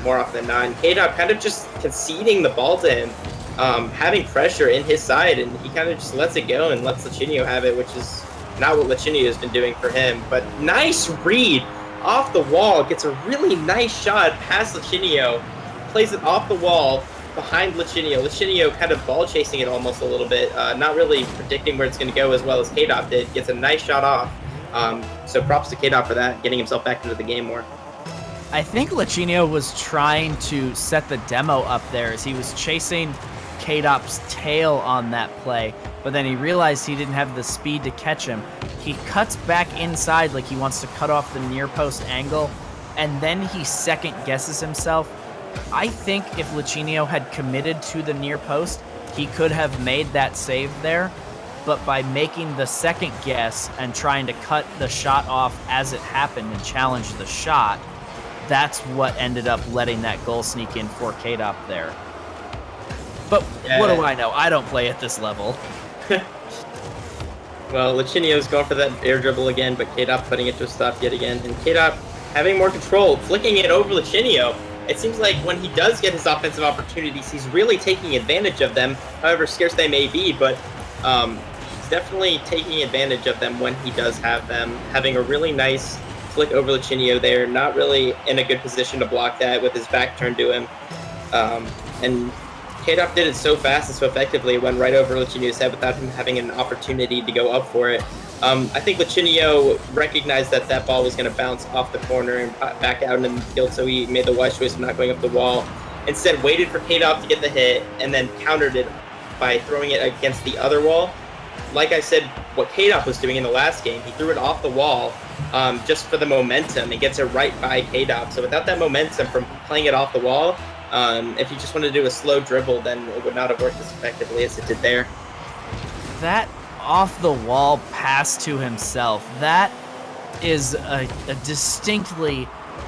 more often than not. And K-Dop kind of just conceding the ball to him, having pressure in his side, and he kind of just lets it go and lets Lachinio have it, which is not what Lachinio has been doing for him. But nice read off the wall, gets a really nice shot past Lachinio, plays it off the wall, behind Lachinio. Lachinio kind of ball chasing it almost a little bit, not really predicting where it's going to go as well as K-Dop did. Gets a nice shot off. So props to K-Dop for that, getting himself back into the game more. I think Lachinio was trying to set the demo up there as he was chasing K-Dop's tail on that play, but then he realized he didn't have the speed to catch him. He cuts back inside like he wants to cut off the near post angle, and then he second guesses himself. I think if Lachinio had committed to the near post, he could have made that save there, but by making the second guess and trying to cut the shot off as it happened and challenge the shot, that's what ended up letting that goal sneak in for K-Dop there. But what do I know? I don't play at this level. Well, Lachinio's going for that air dribble again, but K-Dop putting it to a stop yet again. And K-Dop having more control, flicking it over Lachinio. It seems like when he does get his offensive opportunities, he's really taking advantage of them, however scarce they may be, but he's definitely taking advantage of them when he does have them. Having a really nice flick over Lachinio there, not really in a good position to block that with his back turned to him. And K-Dop did it so fast and so effectively, it went right over Lachinio's head without him having an opportunity to go up for it. I think Lachinio recognized that that ball was going to bounce off the corner and back out into the field, so he made the wise choice of not going up the wall. Instead, waited for K-Dop to get the hit and then countered it by throwing it against the other wall. Like I said, what K-Dop was doing in the last game, he threw it off the wall just for the momentum and gets it right by K-Dop. So without that momentum from playing it off the wall, if you just wanted to do a slow dribble, then it would not have worked as effectively as it did there. That off-the-wall pass to himself, that is a distinctly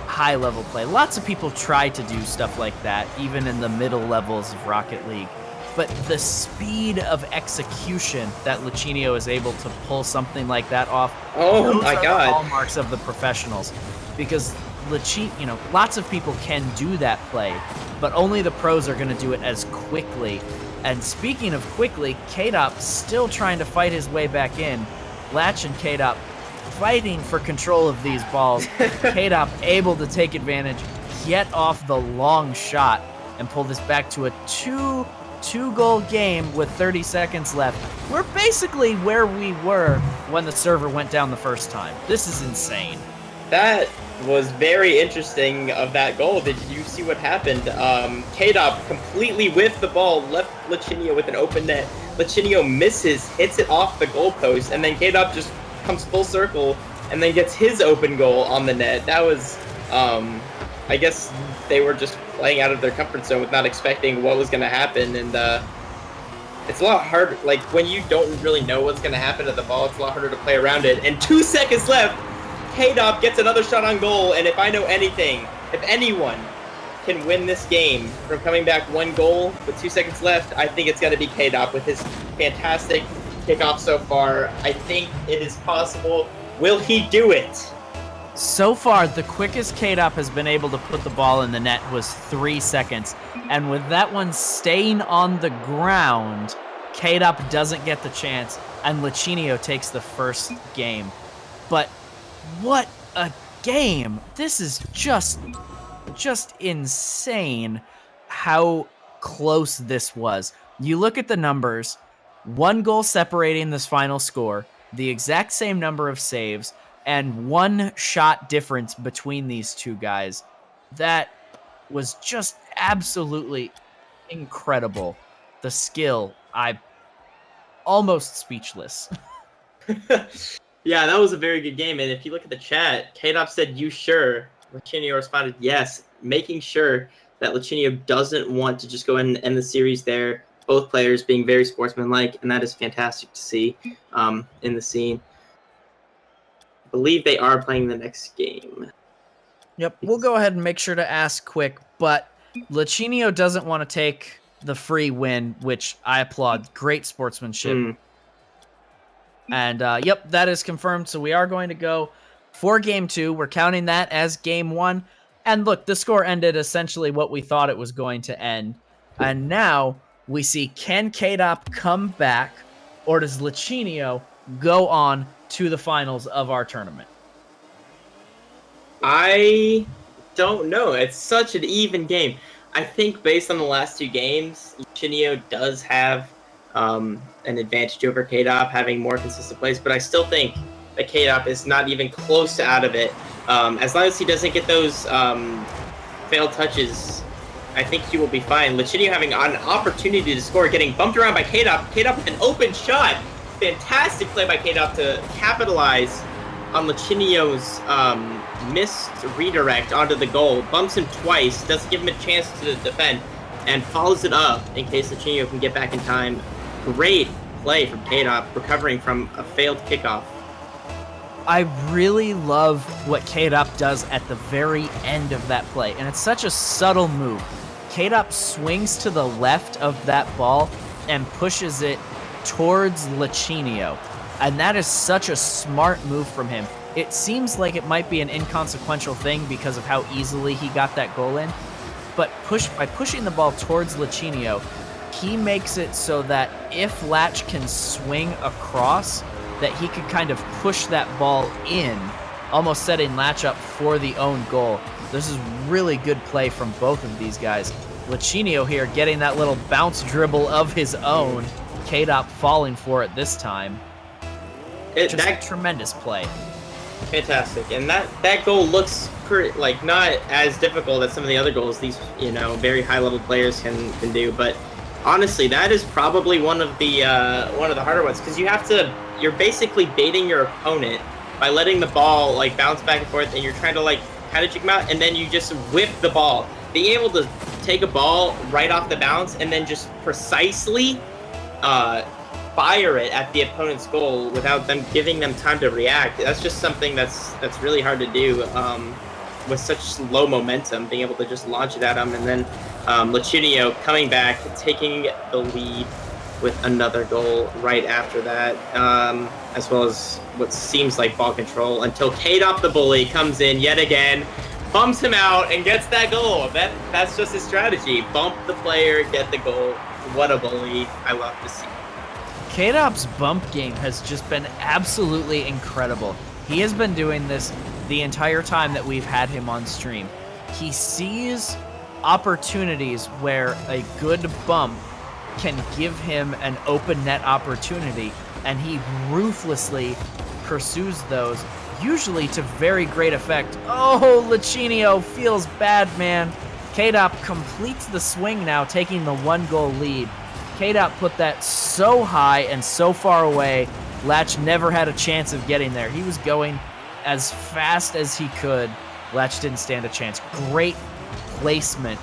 high-level play. Lots of people try to do stuff like that, even in the middle levels of Rocket League. But the speed of execution that Lachinio is able to pull something like that off, oh my God, the hallmarks of the professionals. Because lots of people can do that play, but only the pros are going to do it as quickly. And speaking of quickly, K-Dop still trying to fight his way back in. Latch and K-Dop fighting for control of these balls. K-Dop able to take advantage, get off the long shot, and pull this back to a two-goal game with 30 seconds left. We're basically where we were when the server went down the first time. This is insane. That was very interesting of that goal. Did you see what happened? K-Dop completely whiffed the ball, left Lachinio with an open net. Lachinio misses, hits it off the goalpost, and then K-Dop just comes full circle and then gets his open goal on the net. That was, I guess they were just playing out of their comfort zone with not expecting what was going to happen. And it's a lot harder, like when you don't really know what's going to happen to the ball, it's a lot harder to play around it. And 2 seconds left, K-Dop gets another shot on goal. And if I know anything, if anyone can win this game from coming back 1 goal with 2 seconds left, I think it's going to be K-Dop with his fantastic kickoff so far. I think it is possible. Will he do it? So far, the quickest K-Dop has been able to put the ball in the net was 3 seconds. And with that one staying on the ground, K-Dop doesn't get the chance, and Lachinio takes the first game. But what a game! This is just insane how close this was. You look at the numbers, 1 goal separating this final score, the exact same number of saves, and 1 shot difference between these two guys. That was just absolutely incredible. The skill, I'm almost speechless. Yeah, that was a very good game. And if you look at the chat, K-Dop said, "You sure?" Lachinio responded, "Yes," making sure that Lachinio doesn't want to just go ahead and end the series there. Both players being very sportsmanlike, and that is fantastic to see in the scene. I believe they are playing the next game. Yep, we'll go ahead and make sure to ask quick, but Lachinio doesn't want to take the free win, which I applaud. Great sportsmanship. And yep, that is confirmed. So we are going to go for game 2. We're counting that as game 1. And look, the score ended essentially what we thought it was going to end. And now we see, can K-Dop come back, or does Lachinio go on to the finals of our tournament? I don't know. It's such an even game. I think based on the last 2 games, Lachinio does have an advantage over K-Dop, having more consistent plays, but I still think that K-Dop is not even close to out of it. As long as he doesn't get those failed touches, I think he will be fine. Lachinio having an opportunity to score, getting bumped around by K-Dop. K-Dop with an open shot. Fantastic play by K-Dop to capitalize on Lachinio's missed redirect onto the goal. Bumps him twice, doesn't give him a chance to defend, and follows it up in case Lachinio can get back in time. Great play from K-Dop, recovering from a failed kickoff. I really love what K-Dop does at the very end of that play, and it's such a subtle move. K-Dop swings to the left of that ball and pushes it towards Lachinio, and that is such a smart move from him. It seems like it might be an inconsequential thing because of how easily he got that goal in, but by pushing the ball towards Lachinio, he makes it so that if Latch can swing across, that he could kind of push that ball in, almost setting Latch up for the own goal. This is really good play from both of these guys. Lachinio here getting that little bounce dribble of his own. K-Dop falling for it this time. Just a tremendous play. Fantastic. And that goal looks pretty, like, not as difficult as some of the other goals these, very high-level players can do, but honestly, that is probably one of the harder ones, because you're basically baiting your opponent by letting the ball bounce back and forth, and you're trying to kind of check them out, and then you just whip the ball. Being able to take a ball right off the bounce and then just precisely fire it at the opponent's goal without them giving them time to react, that's just something that's really hard to do with such low momentum, being able to just launch it at them. And then Lachinio coming back, taking the lead with another goal right after that, as well as what seems like ball control, until K-Dop the bully comes in yet again, bumps him out, and gets that goal. That's just his strategy. Bump the player, get the goal. What a bully. I love to see. K-Dop's bump game has just been absolutely incredible. He has been doing this the entire time that we've had him on stream. He sees opportunities where a good bump can give him an open net opportunity, and he ruthlessly pursues those, usually to very great effect. Oh, Lichinio feels bad, man. K-Dop completes the swing now, taking the 1-goal lead. K-Dop put that so high and so far away, Latch never had a chance of getting there. He was going as fast as he could. Latch didn't stand a chance. Great placement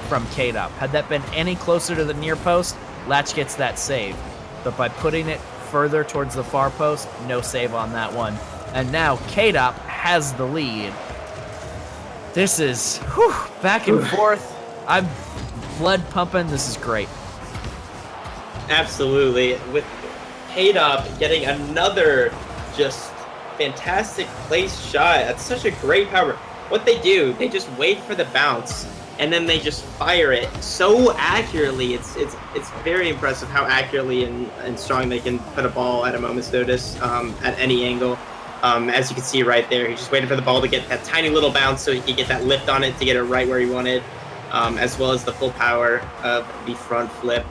from K-Dop. Had that been any closer to the near post, Latch gets that save. But by putting it further towards the far post, no save on that one. And now K-Dop has the lead. This is back and forth. I'm blood pumping. This is great. Absolutely. With K-Dop getting another just fantastic place shot. That's such a great power. What they do, they just wait for the bounce and then they just fire it so accurately. It's very impressive how accurately and strong they can put a ball at a moment's notice at any angle. As you can see right there, he just waited for the ball to get that tiny little bounce so he could get that lift on it to get it right where he wanted, as well as the full power of the front flip.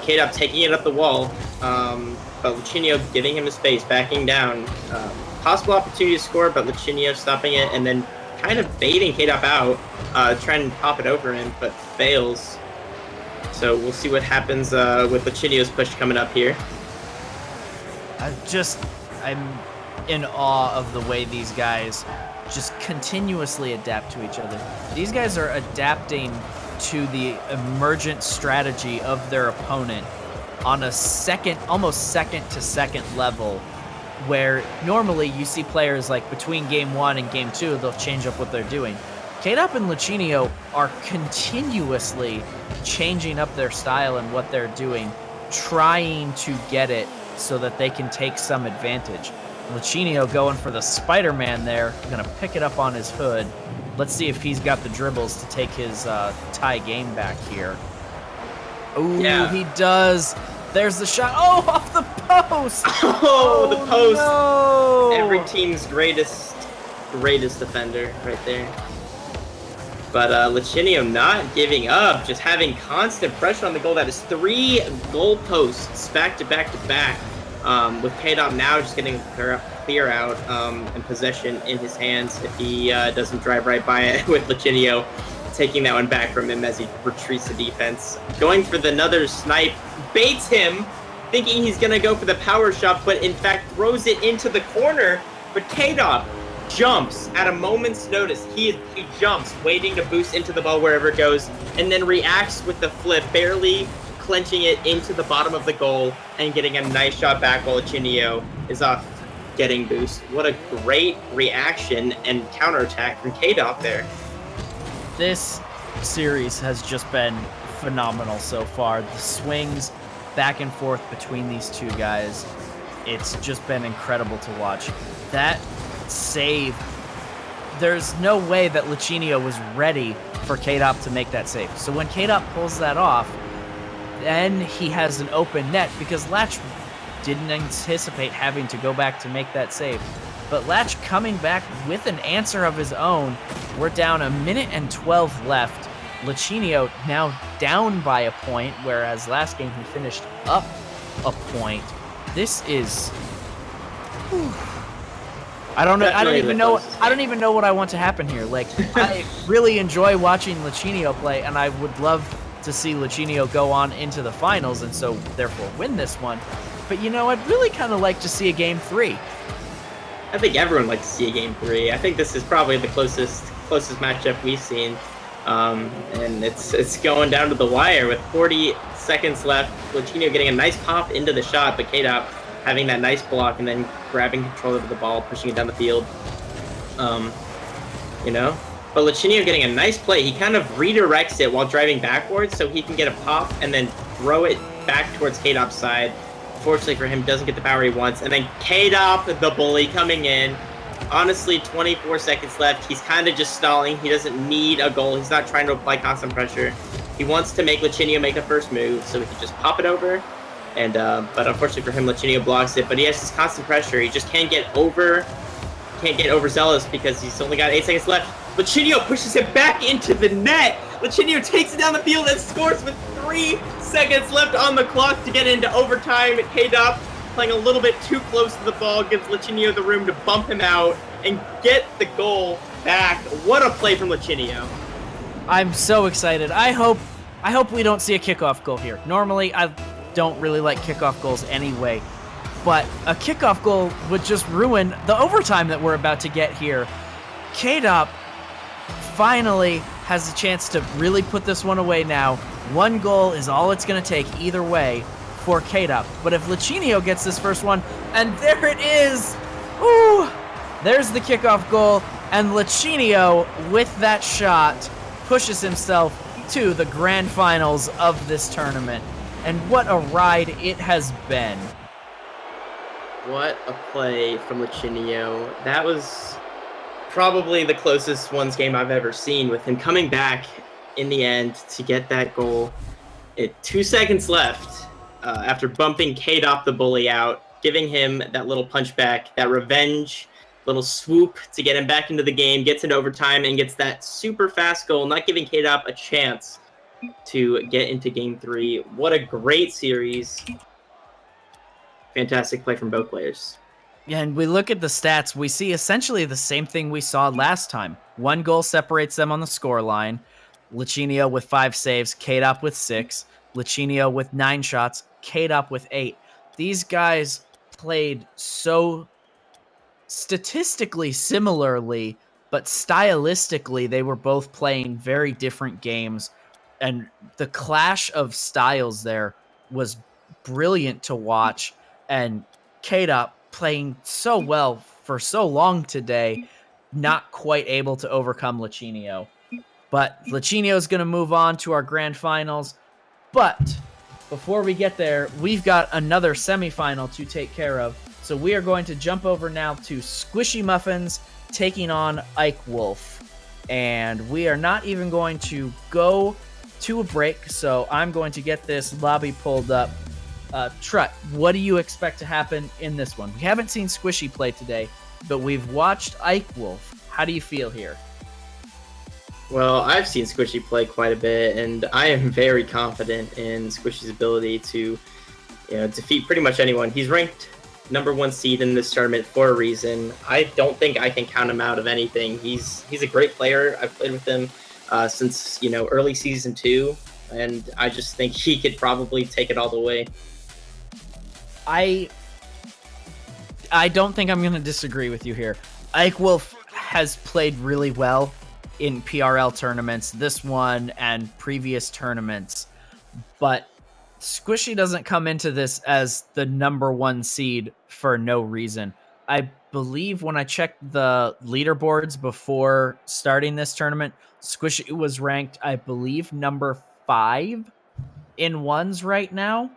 K-Dop taking it up the wall, but Lichinio giving him the space, backing down. Possible opportunity to score, but Lichinio stopping it and then kind of baiting K-Dop out, trying to pop it over him, but fails. So we'll see what happens with Lichinio's push coming up here. I'm in awe of the way these guys just continuously adapt to each other. These guys are adapting to the emergent strategy of their opponent on a almost second to second level, where normally you see players like between game 1 and game 2, they'll change up what they're doing. K-Dop and Lichinio are continuously changing up their style and what they're doing, trying to get it so that they can take some advantage. Lichinio going for the Spider-Man there, gonna pick it up on his hood. Let's see if he's got the dribbles to take his tie game back here. Ooh, yeah. He does. There's the shot. Oh, off the post! Oh, the post! No. Every team's greatest defender right there. But Lichinio not giving up, just having constant pressure on the goal. That is 3 goal posts back to back to back. With K-Dop now just getting clear out and possession in his hands if he doesn't drive right by it, with Lichinio taking that one back from him as he retreats the defense. Going for another snipe, baits him, thinking he's going to go for the power shot, but in fact throws it into the corner. But K-Dop jumps at a moment's notice. He jumps, waiting to boost into the ball wherever it goes, and then reacts with the flip, barely clenching it into the bottom of the goal and getting a nice shot back while Lichinio is off getting boost. What a great reaction and counterattack from K-Dop there. This series has just been phenomenal so far. The swings back and forth between these two guys, it's just been incredible to watch. That save, there's no way that Lichinio was ready for K-Dop to make that save. So when K-Dop pulls that off, then he has an open net, because Latch didn't anticipate having to go back to make that save. But Latch coming back with an answer of his own. We're down 1 minute and 12 left. Lichinio now down by a point, whereas last game he finished up a point. This is... I don't even know what I want to happen here. Like, I really enjoy watching Lichinio play, and I would love to see Lichinio go on into the finals and so therefore win this one. But you know, I'd really kind of like to see a game 3. I think everyone likes to see a game 3. I think this is probably the closest matchup we've seen, and it's going down to the wire with 40 seconds left. Lichinio getting a nice pop into the shot, but K-Dop having that nice block and then grabbing control of the ball, pushing it down the field. You know, but Lichinio getting a nice play. He kind of redirects it while driving backwards so he can get a pop and then throw it back towards K-Dop's side. Fortunately for him, doesn't get the power he wants. And then K-Dop, the bully, coming in. Honestly, 24 seconds left. He's kind of just stalling. He doesn't need a goal. He's not trying to apply constant pressure. He wants to make Lichinio make the first move so he can just pop it over And but unfortunately for him, Lachinio blocks it. But he has this constant pressure. He just can't get overzealous because he's only got 8 seconds left. Lachinio pushes it back into the net. Lachinio takes it down the field and scores with 3 seconds left on the clock to get into overtime. K-Dop playing a little bit too close to the ball gives Lachinio the room to bump him out and get the goal back. What a play from Lachinio. I'm so excited. I hope we don't see a kickoff goal here. Normally, I don't really like kickoff goals anyway, but a kickoff goal would just ruin the overtime that we're about to get here. K-Dop finally has a chance to really put this one away now. 1 goal is all it's going to take either way for K-Dop. But if Lachinio gets this first one, and there it is! Ooh! There's the kickoff goal, and Lachinio, with that shot, pushes himself to the grand finals of this tournament. And what a ride it has been. What a play from Lachinio. That was probably the closest ones game I've ever seen, with him coming back in the end to get that goal. 2 seconds left after bumping K-Dop the bully out, giving him that little punch back, that revenge, little swoop to get him back into the game, gets into overtime, and gets that super fast goal, not giving K-Dop a chance to get into Game 3. What a great series. Fantastic play from both players. Yeah, and we look at the stats, we see essentially the same thing we saw last time. 1 goal separates them on the scoreline. Lachinio with 5 saves, K-Dop with 6. Lachinio with 9 shots, K-Dop with 8. These guys played so statistically similarly, but stylistically they were both playing very different games. And the clash of styles there was brilliant to watch. And K-Dop playing so well for so long today, not quite able to overcome Lachinio. But Lachinio is going to move on to our grand finals. But before we get there, we've got another semifinal to take care of. So we are going to jump over now to Squishy Muffins taking on Ike Wolf. And we are not even going to go to a break, so I'm going to get this lobby pulled up. Trut, what do you expect to happen in this one? We haven't seen Squishy play today, but we've watched Ike Wolf. How do you feel here? Well, I've seen Squishy play quite a bit, and I am very confident in Squishy's ability to, defeat pretty much anyone. He's ranked #1 seed in this tournament for a reason. I don't think I can count him out of anything. He's a great player. I've played with him since early season 2, and I just think he could probably take it all the way. I don't think I'm going to disagree with you here. Ike Wolf has played really well in PRL tournaments, this one and previous tournaments, but Squishy doesn't come into this as the #1 seed for no reason. I believe when I checked the leaderboards before starting this tournament, Squishy was ranked, I believe, number 5 in ones right now.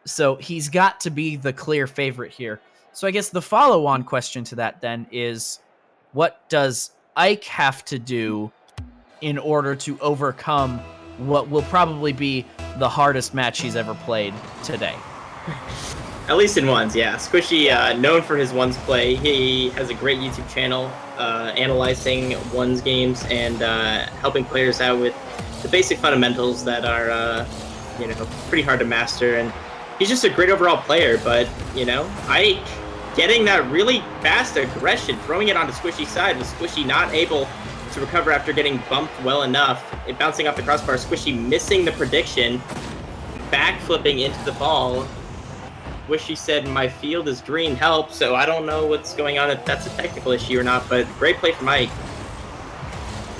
So he's got to be the clear favorite here. So I guess the follow-on question to that then is, what does Ike have to do in order to overcome what will probably be the hardest match he's ever played today? At least in ones, yeah. Squishy, known for his ones play. He has a great YouTube channel analyzing ones games and helping players out with the basic fundamentals that are, pretty hard to master. And he's just a great overall player, but, Ike getting that really fast aggression, throwing it onto Squishy's side, with Squishy not able to recover after getting bumped well enough. It bouncing off the crossbar, Squishy missing the prediction, backflipping into the ball. Squishy said, "My field is green, help." So I don't know what's going on, if that's a technical issue or not, but great play from Ike.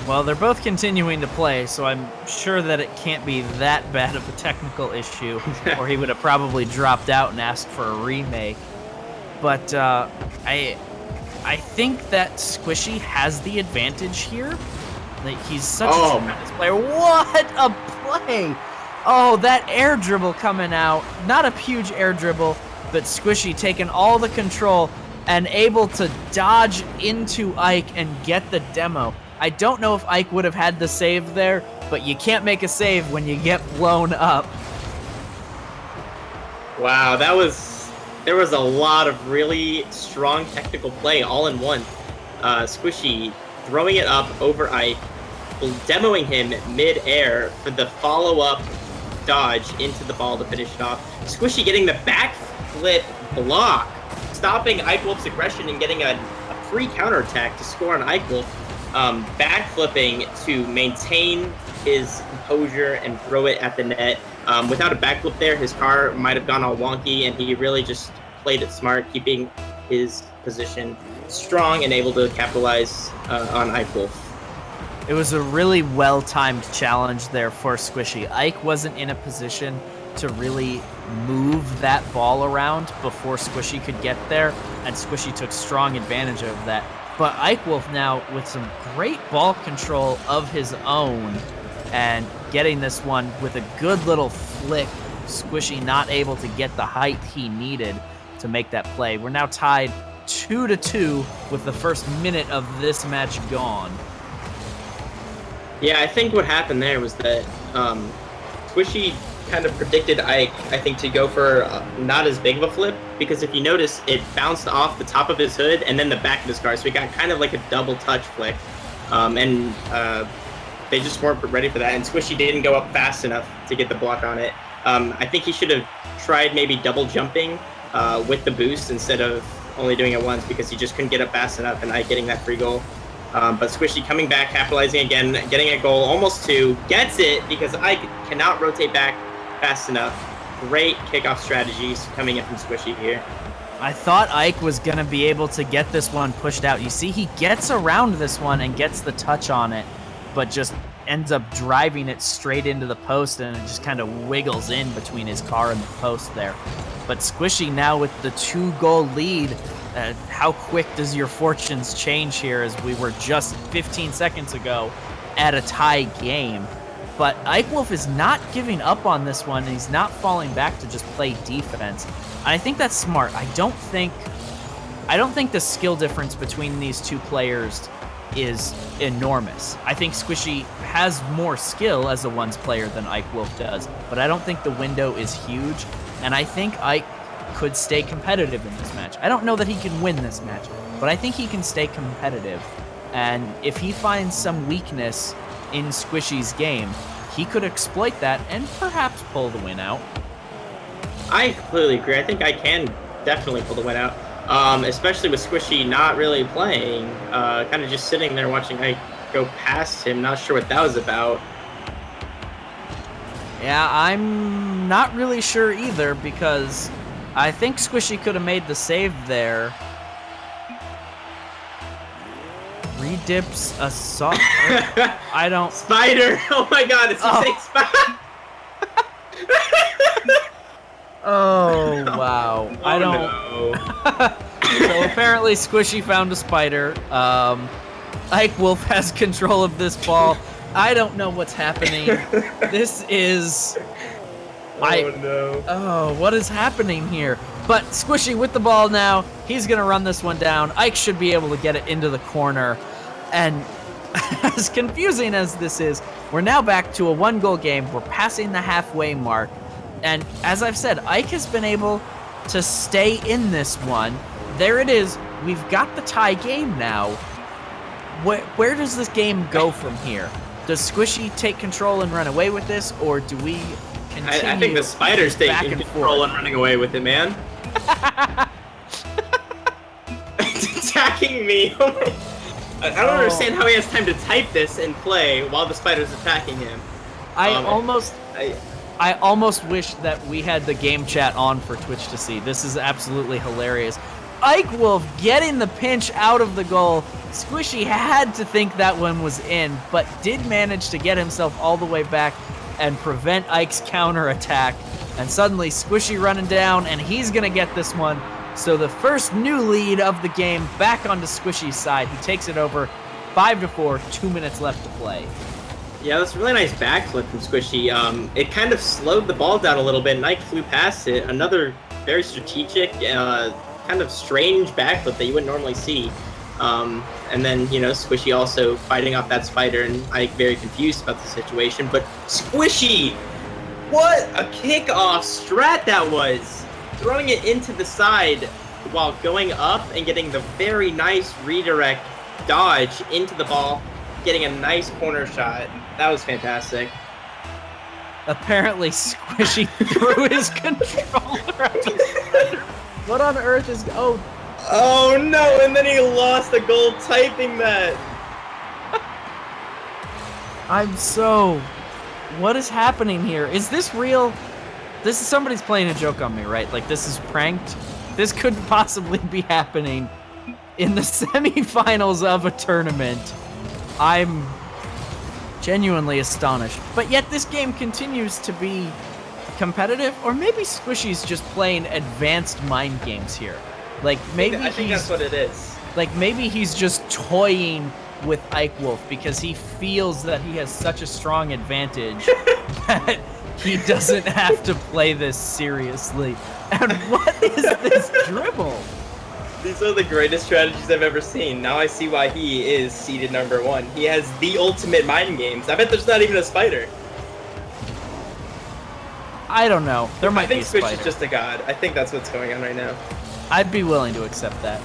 Well, they're both continuing to play, so I'm sure that it can't be that bad of a technical issue, or he would have probably dropped out and asked for a remake. But I think that Squishy has the advantage here. Like, he's such a tremendous player. What a play! Oh, that air dribble coming out. Not a huge air dribble, but Squishy taking all the control and able to dodge into Ike and get the demo. I don't know if Ike would have had the save there, but you can't make a save when you get blown up. Wow, there was a lot of really strong technical play all in one. Squishy throwing it up over Ike, demoing him mid-air for the follow-up dodge into the ball to finish it off. Squishy getting the backflip block, stopping Ike Wolf's aggression and getting a free counterattack to score on Ike Wolf. Backflipping to maintain his composure and throw it at the net. Without a backflip there, his car might have gone all wonky, and he really just played it smart, keeping his position strong and able to capitalize on Ike Wolf. It was a really well-timed challenge there for Squishy. Ike wasn't in a position to really move that ball around before Squishy could get there, and Squishy took strong advantage of that. But Ike Wolf now with some great ball control of his own and getting this one with a good little flick. Squishy not able to get the height he needed to make that play. We're now tied 2-2 with the first minute of this match gone. Yeah, I think what happened there was that Squishy kind of predicted Ike, I think, to go for not as big of a flip, because if you notice, it bounced off the top of his hood and then the back of his car, so he got kind of like a double touch flick. They just weren't ready for that, and Squishy didn't go up fast enough to get the block on it. I think he should have tried maybe double jumping with the boost instead of only doing it once, because he just couldn't get up fast enough and Ike getting that free goal. But Squishy coming back, capitalizing again, getting a goal, almost two, gets it because Ike cannot rotate back fast enough. Great kickoff strategies coming in from Squishy here. I thought Ike was going to be able to get this one pushed out. You see, he gets around this one and gets the touch on it, but just ends up driving it straight into the post, and it just kind of wiggles in between his car and the post there. But Squishy now with the 2-goal lead. How quick does your fortunes change here, as we were just 15 seconds ago at a tie game. But Ike Wolf is not giving up on this one, and he's not falling back to just play defense. And I think that's smart. I don't think the skill difference between these two players is enormous. I think Squishy has more skill as a ones player than Ike Wolf does, but I don't think the window is huge, and I think Ike could stay competitive in this match. I don't know that he can win this match, but I think he can stay competitive. And if he finds some weakness in Squishy's game, he could exploit that and perhaps pull the win out. I completely agree. I think I can definitely pull the win out, especially with Squishy not really playing, kind of just sitting there watching Ike go past him. Not sure what that was about. Yeah, I'm not really sure either, because I think Squishy could have made the save there. Redips a soft. I don't. Spider! Oh my god, it's the same spider! Oh, wow. Oh, I don't. No. So apparently Squishy found a spider. Ike Wolf has control of this ball. I don't know what's happening. This is. No. Oh, what is happening here? But Squishy with the ball now. He's going to run this one down. Ike should be able to get it into the corner. And as confusing as this is, we're now back to a 1-goal game. We're passing the halfway mark. And as I've said, Ike has been able to stay in this one. There it is. We've got the tie game now. Where does this game go from here? Does Squishy take control and run away with this, or do we continue? I think the spider's taking control forth? and running away with it, man. It's attacking me. I don't understand how he has time to type this and play while the spider's attacking him. I almost wish that we had the game chat on for Twitch to see. This is absolutely hilarious. Ike Wolf getting the pinch out of the goal. Squishy had to think that one was in, but did manage to get himself all the way back and prevent Ike's counterattack. And suddenly Squishy running down, and he's going to get this one. So the first new lead of the game back onto Squishy's side. He takes it over 5-4, 2 minutes left to play. Yeah, that's a really nice backflip from Squishy. It kind of slowed the ball down a little bit, and Ike flew past it. Another very strategic, kind of strange backflip that you wouldn't normally see. And then, Squishy also fighting off that spider, and Ike very confused about the situation. But Squishy, what a kickoff strat that was! throwing it into the side while going up and getting the very nice redirect dodge into the ball, getting a nice corner shot. That was fantastic. Apparently, Squishy threw his controller at the spider. What on earth is... Oh no, and then he lost a goal typing that. What is happening here? Is this real? This is somebody's playing a joke on me, right? Like, this is pranked? This couldn't possibly be happening in the semifinals of a tournament. I'm genuinely astonished. But yet this game continues to be competitive, or maybe Squishy's just playing advanced mind games here. Like, maybe I think that's what it is. Like, maybe he's just toying with Ike Wolf because he feels that he has such a strong advantage that he doesn't have to play this seriously. And what is this dribble? These are the greatest strategies I've ever seen. Now I see why he is seeded #1. He has the ultimate mind games. I bet there's not even a spider. I don't know. There might be a I think spider. Squish is just a god. I think that's what's going on right now. I'd be willing to accept that.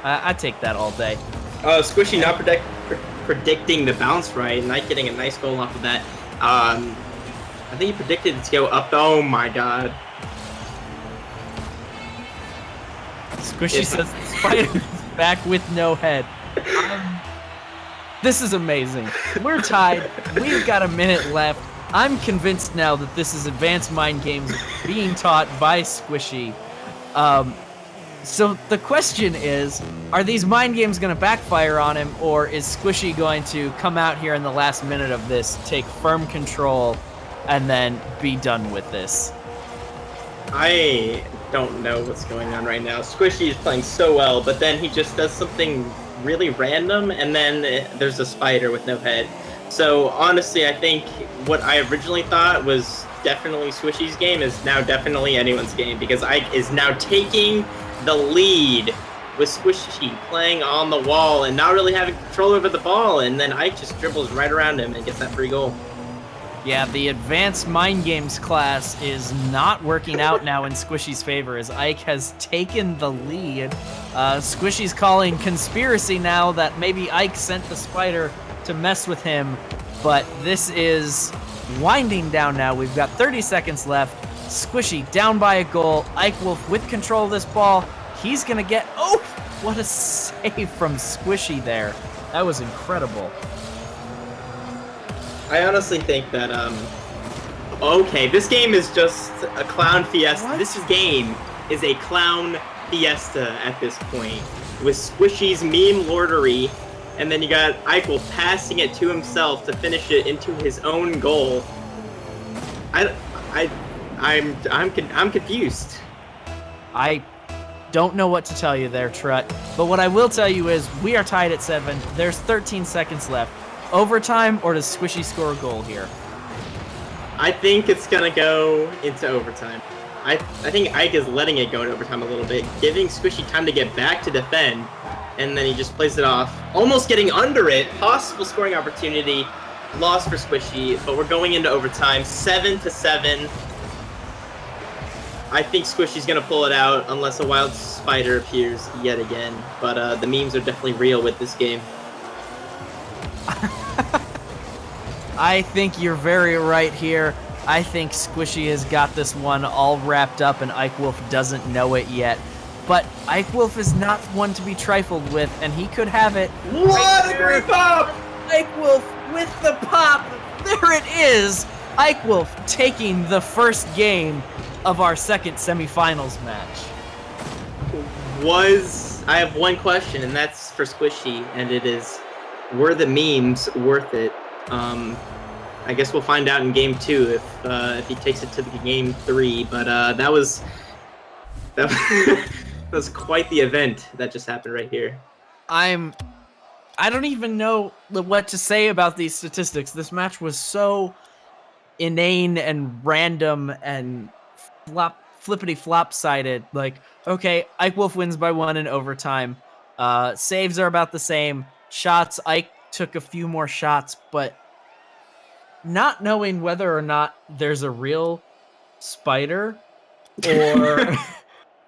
I'd take that all day. Squishy not predicting the bounce right, and not getting a nice goal off of that. I think he predicted it to go up. Oh my god. Squishy says the spider's back with no head. This is amazing. We're tied. We've got a minute left. I'm convinced now that this is advanced mind games being taught by Squishy. So the question is, are these mind games going to backfire on him, or is Squishy going to come out here in the last minute of this, take firm control, and then be done with this? I don't know what's going on right now. Squishy is playing so well, but then he just does something really random, and then there's a spider with no head. So honestly, I think what I originally thought was definitely Squishy's game is now definitely anyone's game, because Ike is now taking the lead with Squishy playing on the wall and not really having control over the ball, and then Ike just dribbles right around him and gets that free goal. Yeah, the advanced mind games class is not working out now in Squishy's favor as Ike has taken the lead. Squishy's calling conspiracy now that maybe Ike sent the spider to mess with him, but this is winding down now. We've got 30 seconds left. Squishy down by a goal. Ike Wolf with control of this ball. He's gonna get, oh, what a save from Squishy there. That was incredible. I honestly think that, okay, this game is just a clown fiesta. What? This game is a clown fiesta at this point, with Squishy's meme lordery, and then you got Ike Wolf passing it to himself to finish it into his own goal. I'm confused. I don't know what to tell you there, Trut, but what I will tell you is we are tied at 7. There's 13 seconds left. Overtime, or does Squishy score a goal here? I think it's gonna go into overtime. I think Ike is letting it go to overtime a little bit, giving Squishy time to get back to defend, and then he just plays it off, almost getting under it. Possible scoring opportunity, loss for Squishy, but we're going into overtime, 7-7. I think Squishy's gonna pull it out unless a wild spider appears yet again, but the memes are definitely real with this game. I think you're very right here. I think Squishy has got this one all wrapped up and Ike Wolf doesn't know it yet. But Ike Wolf is not one to be trifled with, and he could have it. What a great pop! Ike Wolf with the pop. There it is. Ike Wolf taking the first game of our second semifinals match. I have one question, and that's for Squishy, and it is, were the memes worth it? I guess we'll find out in game 2 if he takes it to the game 3, but that was quite the event that just happened right here. I don't even know what to say about these statistics. This match was so inane and random and flippity-flop-sided. Like, okay, Ike Wolf wins by 1 in overtime. Saves are about the same. Shots, Ike took a few more shots, but not knowing whether or not there's a real spider or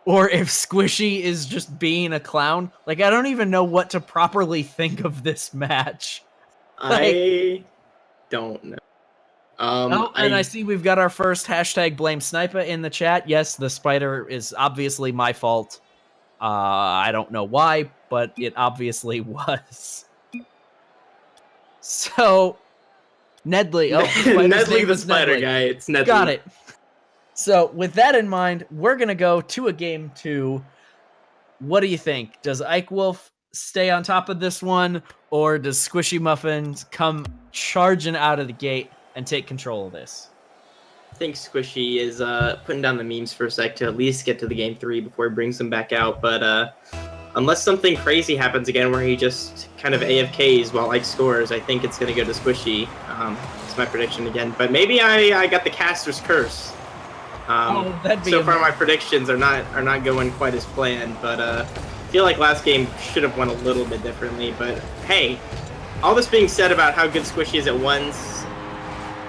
or if Squishy is just being a clown. Like, I don't even know what to properly think of this match. Like, I don't know. oh, and I see we've got our first hashtag blame Sniper in the chat. Yes, the spider is obviously my fault. I don't know why, but it obviously was. So, Nedley. Oh, the spider's Nedley name the is spider Nedley. guy. It's Nedley. Got it. So, with that in mind, we're going to go to a game 2. What do you think? Does Ike Wolf stay on top of this one, or does Squishy Muffins come charging out of the gate and take control of this? I think Squishy is putting down the memes for a sec to at least get to the game 3 before he brings them back out. But unless something crazy happens again where he just kind of AFKs while Ike scores, I think it's going to go to Squishy. It's my prediction again. But maybe I got the caster's curse. So far, my predictions are not going quite as planned, but I feel like last game should have went a little bit differently. But hey, all this being said about how good Squishy is at ones,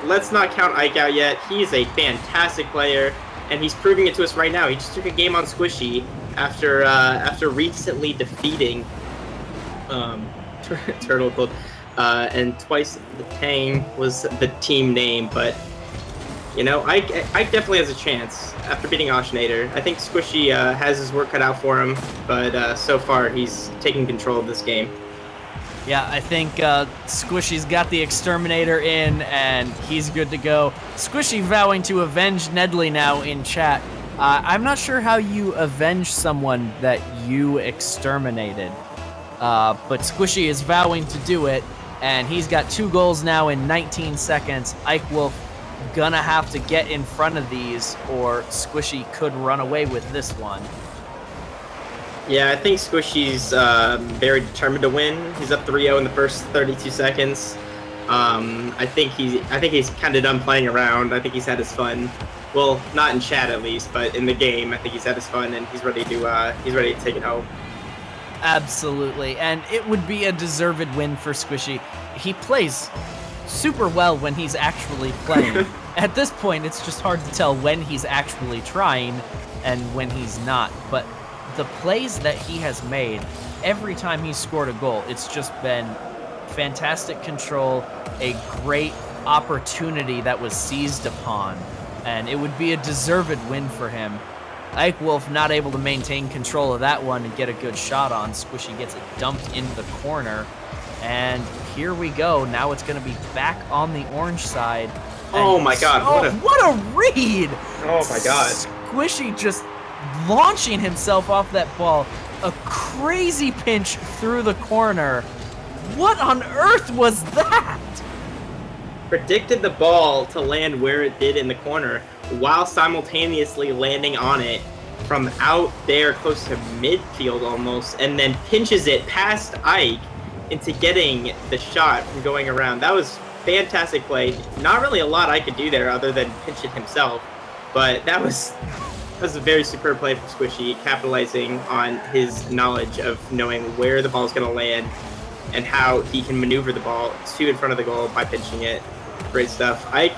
let's not count Ike out yet. He is a fantastic player, and he's proving it to us right now. He just took a game on Squishy after recently defeating Turtle Club, and twice the Tang was the team name, but. You know, Ike definitely has a chance after beating Oshinator. I think Squishy has his work cut out for him, but so far he's taking control of this game. Yeah, I think Squishy's got the Exterminator in, and he's good to go. Squishy vowing to avenge Nedley now in chat. I'm not sure how you avenge someone that you exterminated, but Squishy is vowing to do it, and he's got 2 goals now in 19 seconds. Ike Wolf gonna have to get in front of these, or Squishy could run away with this one. Yeah, I think Squishy's very determined to win. He's up 3-0 in the first 32 seconds. I think he's kind of done playing around. I think he's had his fun. Well, not in chat at least, but in the game, I think he's had his fun and he's ready to take it home. Absolutely, and it would be a deserved win for Squishy. He plays super well when he's actually playing. At this point, it's just hard to tell when he's actually trying and when he's not. But the plays that he has made, every time he's scored a goal, it's just been fantastic control, a great opportunity that was seized upon, and it would be a deserved win for him. Ike Wolf not able to maintain control of that one and get a good shot on. Squishy gets it dumped into the corner. And here we go. Now it's going to be back on the orange side. Oh my god, what a read! Oh my god. Squishy just launching himself off that ball. A crazy pinch through the corner. What on earth was that? Predicted the ball to land where it did in the corner while simultaneously landing on it from out there close to midfield almost, and then pinches it past Ike into getting the shot from going around. That was fantastic play. Not really a lot I could do there other than pinch it himself, but that was a very superb play from Squishy, capitalizing on his knowledge of knowing where the ball is going to land and how he can maneuver the ball to in front of the goal by pinching it. Great stuff. Ike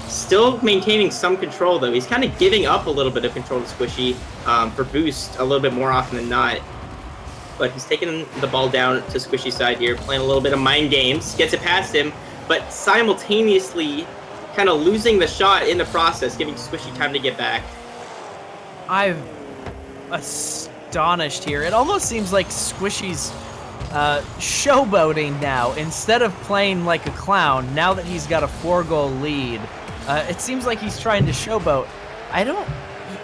still maintaining some control though. He's kind of giving up a little bit of control to Squishy for boost a little bit more often than not. But he's taking the ball down to Squishy's side here, playing a little bit of mind games, gets it past him, but simultaneously kind of losing the shot in the process, giving Squishy time to get back. I'm astonished here. It almost seems like Squishy's showboating now. Instead of playing like a clown, now that he's got a 4-goal lead, it seems like he's trying to showboat.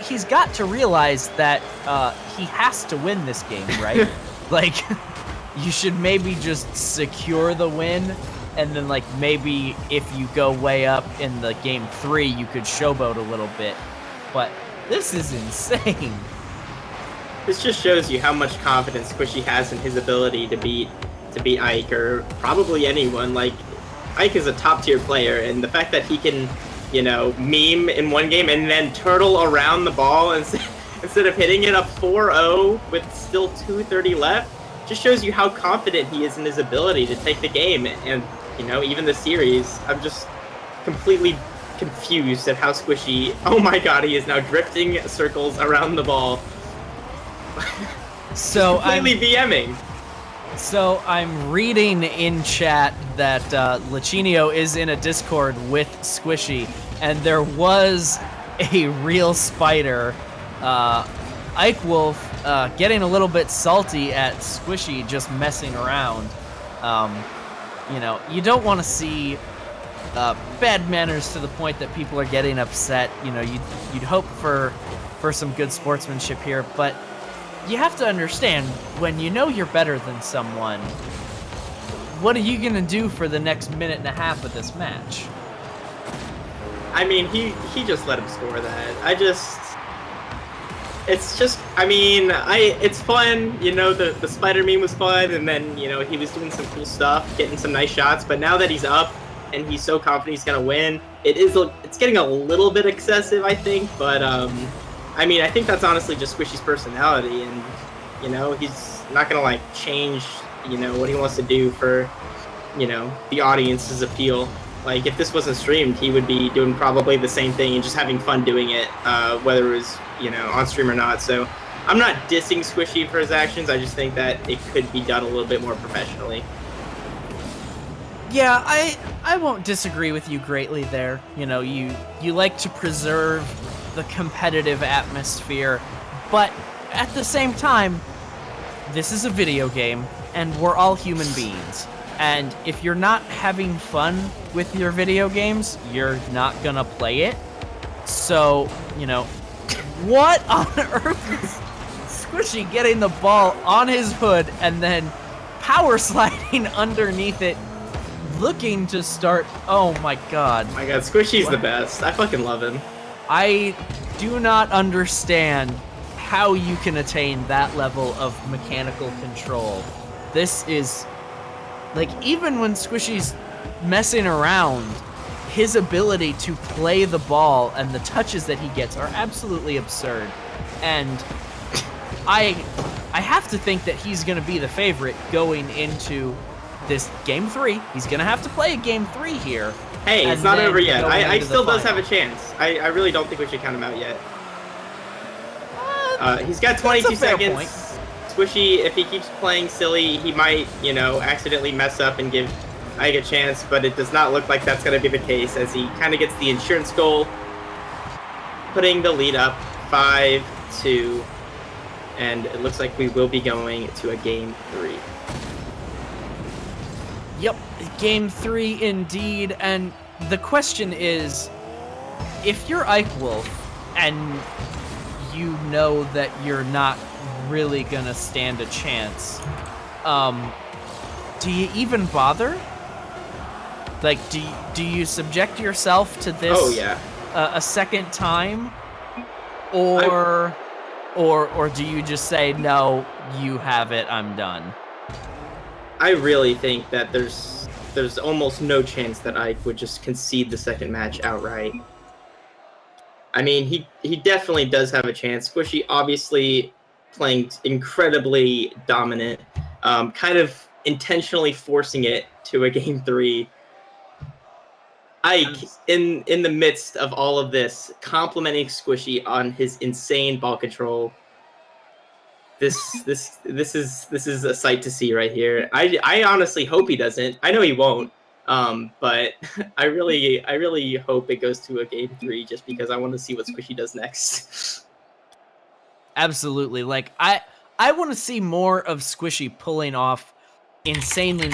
He's got to realize that he has to win this game, right? Like, you should maybe just secure the win, and then, like, maybe if you go way up in the game 3, you could showboat a little bit. But this is insane. This just shows you how much confidence Squishy has in his ability to beat Ike, or probably anyone. Like, Ike is a top-tier player, and the fact that he can, you know, meme in one game and then turtle around the ball instead of hitting it up 4-0 with still 2:30 left, just shows you how confident he is in his ability to take the game and, you know, even the series. I'm just completely confused at how Squishy. Oh my god, he is now drifting circles around the ball. So completely VMing. So I'm reading in chat that Lachinio is in a Discord with Squishy, and there was a real spider. Ike Wolf getting a little bit salty at Squishy just messing around. You know, you don't want to see bad manners to the point that people are getting upset. You know, you'd hope for some good sportsmanship here, but you have to understand, when you know you're better than someone, what are you going to do for the next minute and a half of this match? I mean, he just let him score that. It's just, I mean, it's fun, you know, the spider meme was fun, and then, you know, he was doing some cool stuff, getting some nice shots, but now that he's up, and he's so confident he's going to win, it's getting a little bit excessive, I think, but, I mean, I think that's honestly just Squishy's personality, and, you know, he's not going to, like, change, you know, what he wants to do for, you know, the audience's appeal. Like, if this wasn't streamed, he would be doing probably the same thing and just having fun doing it, whether it was, you know, on stream or not. So I'm not dissing Squishy for his actions. I just think that it could be done a little bit more professionally. Yeah, I won't disagree with you greatly there. You know, you like to preserve the competitive atmosphere, but at the same time, this is a video game, and we're all human beings. And if you're not having fun with your video games, you're not gonna play it. So, you know, what on earth is Squishy getting the ball on his hood and then power sliding underneath it, looking to start? Oh my god. My god, Squishy's the best. I fucking love him. I do not understand how you can attain that level of mechanical control. This is, like, even when Squishy's messing around, his ability to play the ball and the touches that he gets are absolutely absurd. And I have to think that he's going to be the favorite going into this Game 3. He's going to have to play a Game 3 here. Hey, it's not over yet. I still does have a chance. I really don't think we should count him out yet. He's got 22 seconds. Point. Squishy, if he keeps playing silly, he might, you know, accidentally mess up and give Ike a chance, but it does not look like that's going to be the case, as he kind of gets the insurance goal, putting the lead up 5-2, and it looks like we will be going to a Game 3. Yep, Game 3 indeed, and the question is, if you're Ike Wolf, and you know that you're not really gonna stand a chance, do you even bother? Like, do you subject yourself to this? Oh yeah. A second time, or do you just say, no, you have it, I'm done? I really think that there's almost no chance that Ike would just concede the second match outright. I mean, he definitely does have a chance. Squishy obviously playing incredibly dominant, kind of intentionally forcing it to a Game 3. Ike, in the midst of all of this, complimenting Squishy on his insane ball control. This is a sight to see right here. I honestly hope he doesn't. I know he won't. But I really hope it goes to a Game 3 just because I want to see what Squishy does next. Absolutely. Like, I want to see more of Squishy pulling off insanely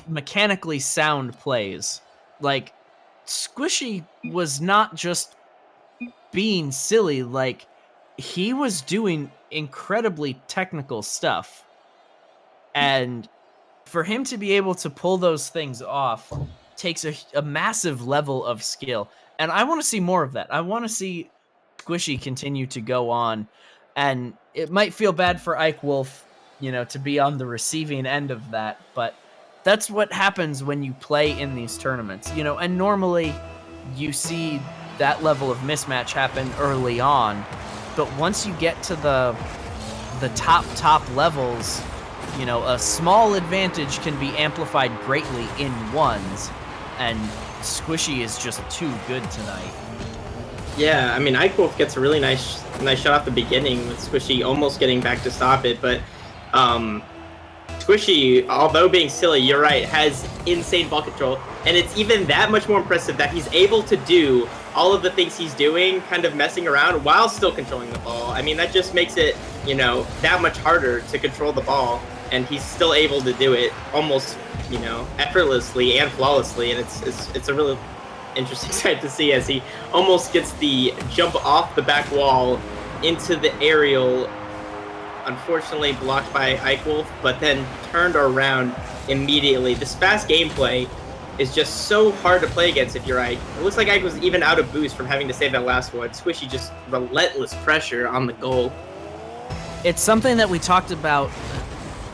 mechanically sound plays. Like, Squishy was not just being silly, like, he was doing incredibly technical stuff. And for him to be able to pull those things off takes a massive level of skill. And I want to see more of that. I want to see Squishy continue to go on. And it might feel bad for Ike Wolf, you know, to be on the receiving end of that. But that's what happens when you play in these tournaments, you know. And normally you see that level of mismatch happen early on. But once you get to the top levels, you know, a small advantage can be amplified greatly in ones, and Squishy is just too good tonight. Yeah, I mean, Ike Wolf gets a really nice shot off the beginning with Squishy almost getting back to stop it, but Squishy, although being silly, you're right, has insane ball control, and it's even that much more impressive that he's able to do all of the things he's doing, kind of messing around while still controlling the ball. I mean, that just makes it, you know, that much harder to control the ball, and he's still able to do it almost, you know, effortlessly and flawlessly, and it's a really interesting sight to see as he almost gets the jump off the back wall into the aerial, unfortunately blocked by Ike Wolf, but then turned around immediately. This fast gameplay is just so hard to play against if you're Ike. It looks like Ike was even out of boost from having to save that last one. Squishy just relentless pressure on the goal. It's something that we talked about,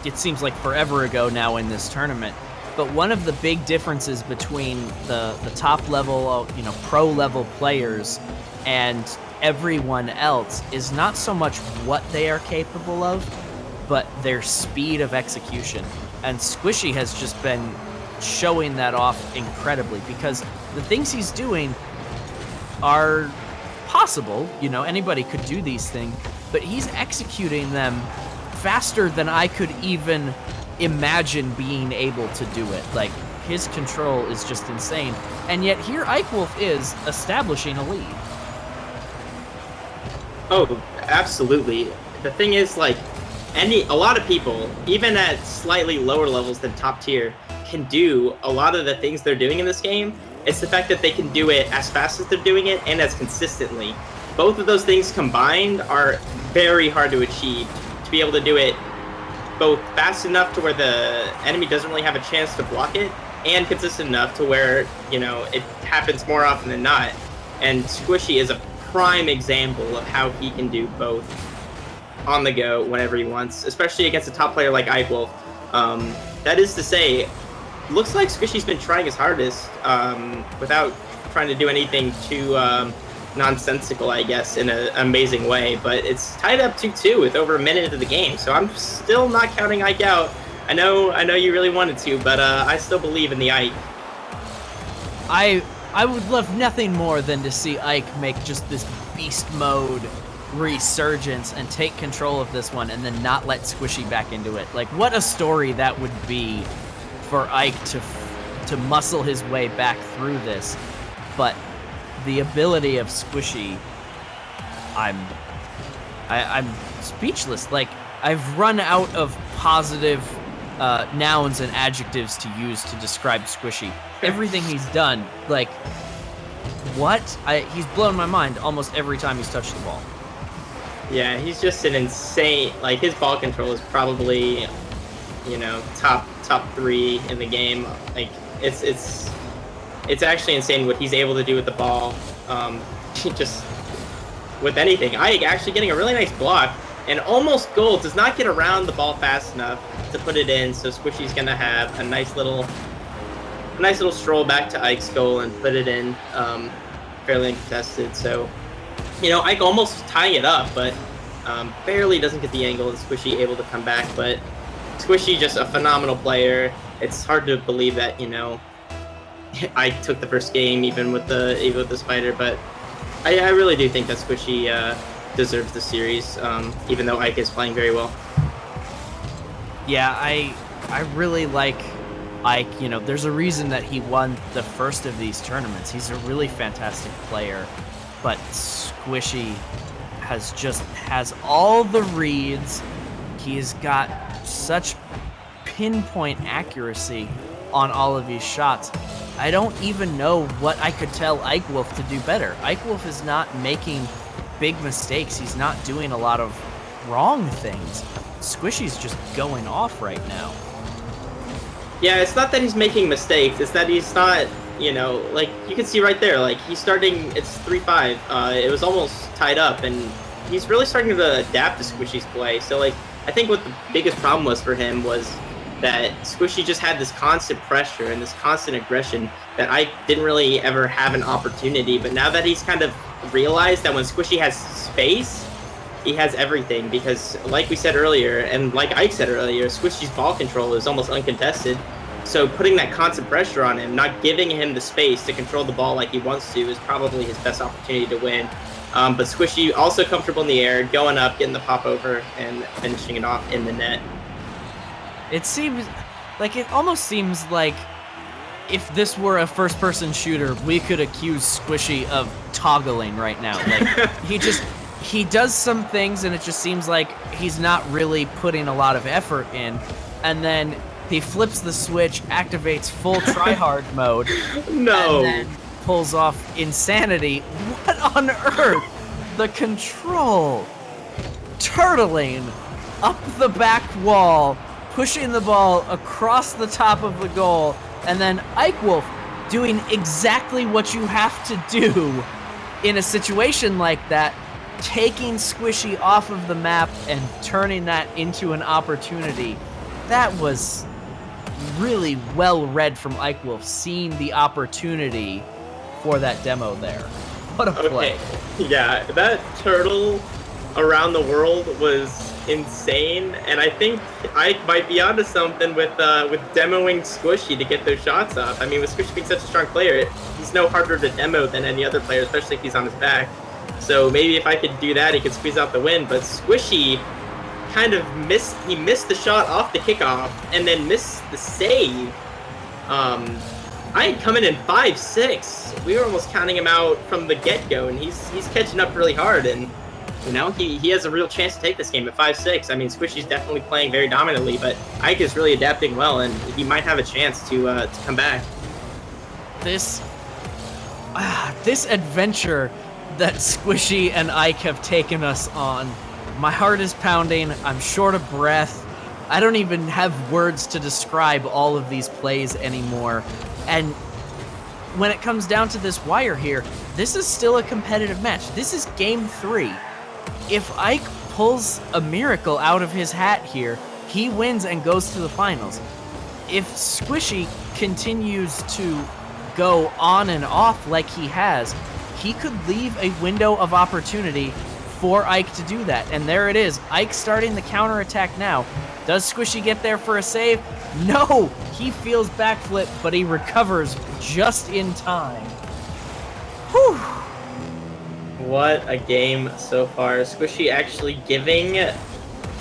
it seems like forever ago now in this tournament, but one of the big differences between the top level, you know, pro level players and everyone else is not so much what they are capable of, but their speed of execution. And Squishy has just been showing that off incredibly, because the things he's doing are possible, you know, anybody could do these things, but he's executing them faster than I could even imagine being able to do it. Like, his control is just insane, and yet here Ike Wolf is establishing a lead. Oh, absolutely. The thing is, like, a lot of people, even at slightly lower levels than top tier, can do a lot of the things they're doing in this game. It's the fact that they can do it as fast as they're doing it and as consistently. Both of those things combined are very hard to achieve. To be able to do it both fast enough to where the enemy doesn't really have a chance to block it, and consistent enough to where, you know, it happens more often than not. And Squishy is a prime example of how he can do both on the go whenever he wants, especially against a top player like Ike Wolf. That is to say, looks like Squishy's been trying his hardest without trying to do anything too nonsensical, I guess, in an amazing way. But it's tied up 2-2 with over a minute into the game, so I'm still not counting Ike out. I know you really wanted to, but I still believe in the Ike. I would love nothing more than to see Ike make just this beast mode resurgence and take control of this one and then not let Squishy back into it. Like, what a story that would be for Ike to muscle his way back through this. But the ability of Squishy, I'm speechless. Like, I've run out of positive nouns and adjectives to use to describe Squishy. Everything he's done, like, what? He's blown my mind almost every time he's touched the ball. Yeah, he's just an insane, like, his ball control is probably, you know, top 3 in the game. Like, it's actually insane what he's able to do with the ball. Just with anything. Ike actually getting a really nice block, and almost goal, does not get around the ball fast enough to put it in, so Squishy's gonna have a nice little stroll back to Ike's goal and put it in, fairly uncontested. So, you know, Ike almost tying it up, but barely doesn't get the angle, and Squishy able to come back. But Squishy, just a phenomenal player. It's hard to believe that, you know, Ike took the first game even with the spider, but I really do think that Squishy deserves the series, even though Ike is playing very well. Yeah, I really like Ike. You know, there's a reason that he won the first of these tournaments. He's a really fantastic player, but Squishy has all the reads. He's got such pinpoint accuracy on all of his shots. I don't even know what I could tell Ike Wolf to do better. Ike Wolf is not making big mistakes. He's not doing a lot of wrong things. Squishy's just going off right now. Yeah, it's not that he's making mistakes. It's that he's not, you know, like, you can see right there, like, he's starting, it's 3-5. It was almost tied up, and he's really starting to adapt to Squishy's play. So, like, I think what the biggest problem was for him was that Squishy just had this constant pressure and this constant aggression that I didn't really ever have an opportunity. But now that he's kind of realized that when Squishy has space, he has everything, because like we said earlier, and like Ike said earlier, Squishy's ball control is almost uncontested. So putting that constant pressure on him, not giving him the space to control the ball like he wants to, is probably his best opportunity to win. But Squishy also comfortable in the air, going up, getting the pop over, and finishing it off in the net. It almost seems like if this were a first-person shooter, we could accuse Squishy of toggling right now. Like, he does some things, and it just seems like he's not really putting a lot of effort in, and then he flips the switch, activates full try-hard mode, No. and then pulls off insanity. What on earth? The control. Turtling up the back wall, pushing the ball across the top of the goal, and then Ike Wolf doing exactly what you have to do in a situation like that, taking Squishy off of the map and turning that into an opportunity. That was really well read from Ike Wolf, seeing the opportunity for that demo there. What a play. Yeah, that turtle around the world was insane, and I think Ike might be onto something with demoing Squishy to get those shots up. I mean, with Squishy being such a strong player, he's no harder to demo than any other player, especially if he's on his back. So maybe if I could do that, he could squeeze out the win. But Squishy kind of missed the shot off the kickoff and then missed the save. Ike coming in 5-6. We were almost counting him out from the get-go, and he's catching up really hard, and you know, he has a real chance to take this game at 5-6. I mean, Squishy's definitely playing very dominantly, but Ike is really adapting well, and he might have a chance to come back. This adventure that Squishy and Ike have taken us on, my heart is pounding. I'm short of breath. I don't even have words to describe all of these plays anymore. And when it comes down to this wire here, this is still a competitive match. This is game 3. If Ike pulls a miracle out of his hat here, he wins and goes to the finals. If Squishy continues to go on and off like he has, he could leave a window of opportunity for Ike to do that. And there it is. Ike starting the counterattack now. Does Squishy get there for a save? No! He feels backflip, but he recovers just in time. Whew! What a game so far. Squishy actually giving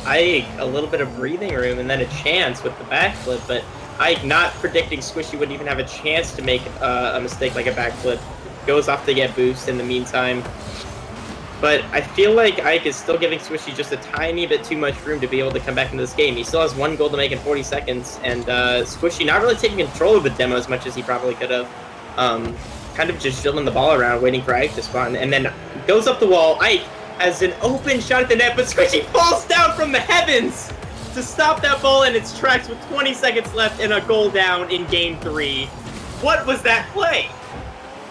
Ike a little bit of breathing room and then a chance with the backflip, but Ike not predicting Squishy would even have a chance to make a mistake like a backflip. Goes off to get boost in the meantime. But I feel like Ike is still giving Squishy just a tiny bit too much room to be able to come back into this game. He still has one goal to make in 40 seconds, and Squishy not really taking control of the demo as much as he probably could have. Kind of just drilling the ball around, waiting for Ike to spawn, and then goes up the wall. Ike has an open shot at the net, but Squishy falls down from the heavens to stop that ball in its tracks with 20 seconds left and a goal down in game 3. What was that play?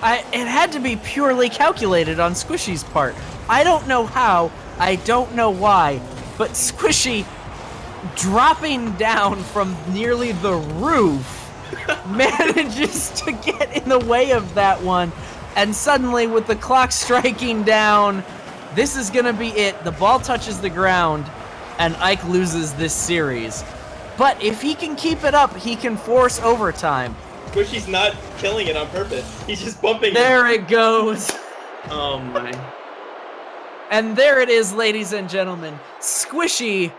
It had to be purely calculated on Squishy's part. I don't know how, I don't know why, but Squishy dropping down from nearly the roof manages to get in the way of that one, and suddenly with the clock striking down, this is gonna be it. The ball touches the ground, and Ike loses this series. But if he can keep it up, he can force overtime. Squishy's not killing it on purpose. He's just bumping There it goes. Oh my. And there it is, ladies and gentlemen. Squishy,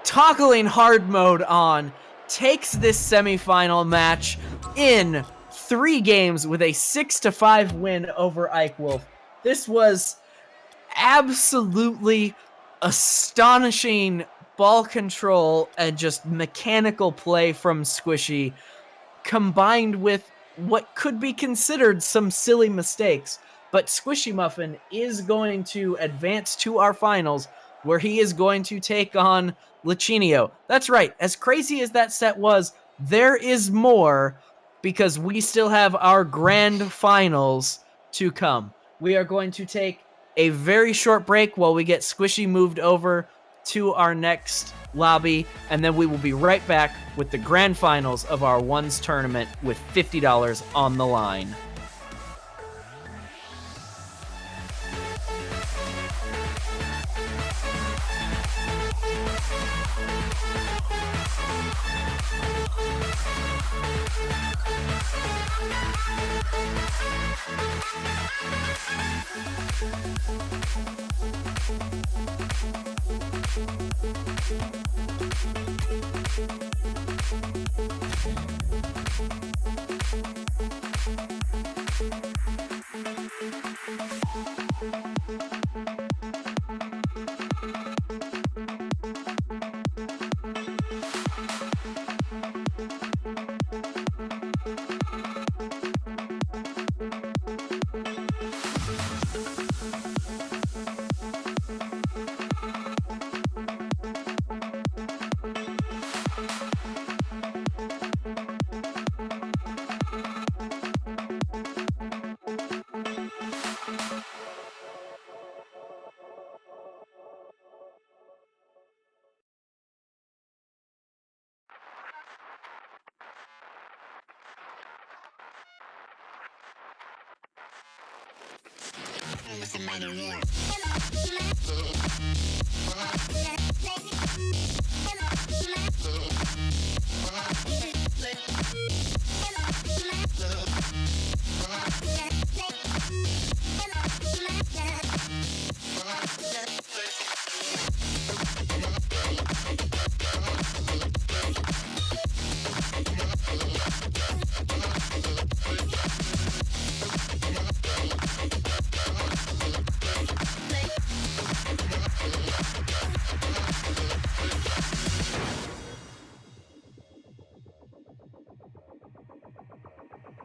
toggling hard mode on, takes this semifinal match in 3 games with a 6-5 win over Ike Wolf. This was absolutely astonishing ball control and just mechanical play from Squishy, combined with what could be considered some silly mistakes. But Squishy Muffin is going to advance to our finals, where he is going to take on Lichinio. That's right, as crazy as that set was, there is more, because we still have our grand finals to come. We are going to take a very short break while we get Squishy moved over to our next lobby, and then we will be right back with the grand finals of our ones tournament with $50 on the line.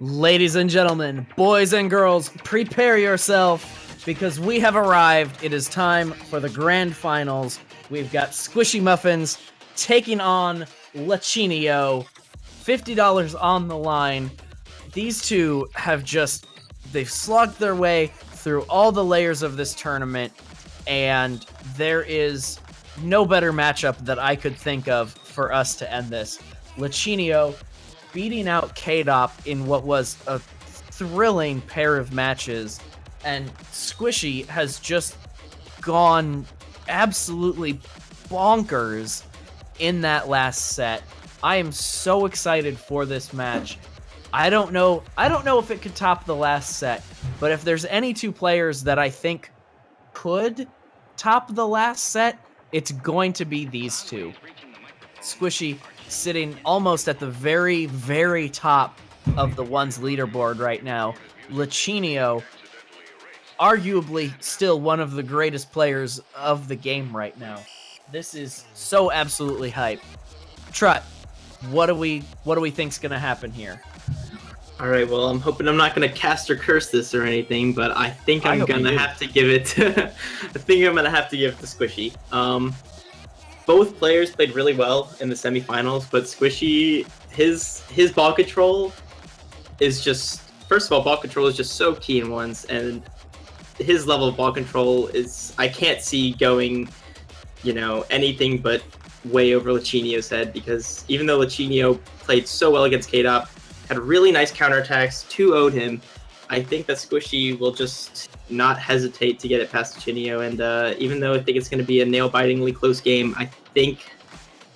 Ladies and gentlemen, boys and girls, prepare yourself because we have arrived. It is time for the grand finals. We've got Squishy Muffins taking on Lachinio. $50 on the line. These two have they've slugged their way through all the layers of this tournament, and there is no better matchup that I could think of for us to end this. Lachinio beating out K-Dop in what was a thrilling pair of matches, and Squishy has just gone absolutely bonkers in that last set. I am so excited for this match. I don't know if it could top the last set, but if there's any two players that I think could top the last set, it's going to be these two. Squishy sitting almost at the very, very top of the ones leaderboard right now. Lachinio, arguably still one of the greatest players of the game right now. This is so absolutely hype. Trut, what do we think's gonna happen here? All right, well, I'm hoping I'm not going to cast or curse this or anything, but I think I'm going to have to give it to, I think I'm going to have to give it to Squishy. Both players played really well in the semifinals, but Squishy, his ball control is just, first of all, ball control is just so key in ones, and his level of ball control is, I can't see going, anything but way over Lachinio's head, because even though Lachinio played so well against K-Dop, had really nice counterattacks, 2-0'd him, I think that Squishy will just not hesitate to get it past Lachinio, and even though I think it's going to be a nail-bitingly close game, I think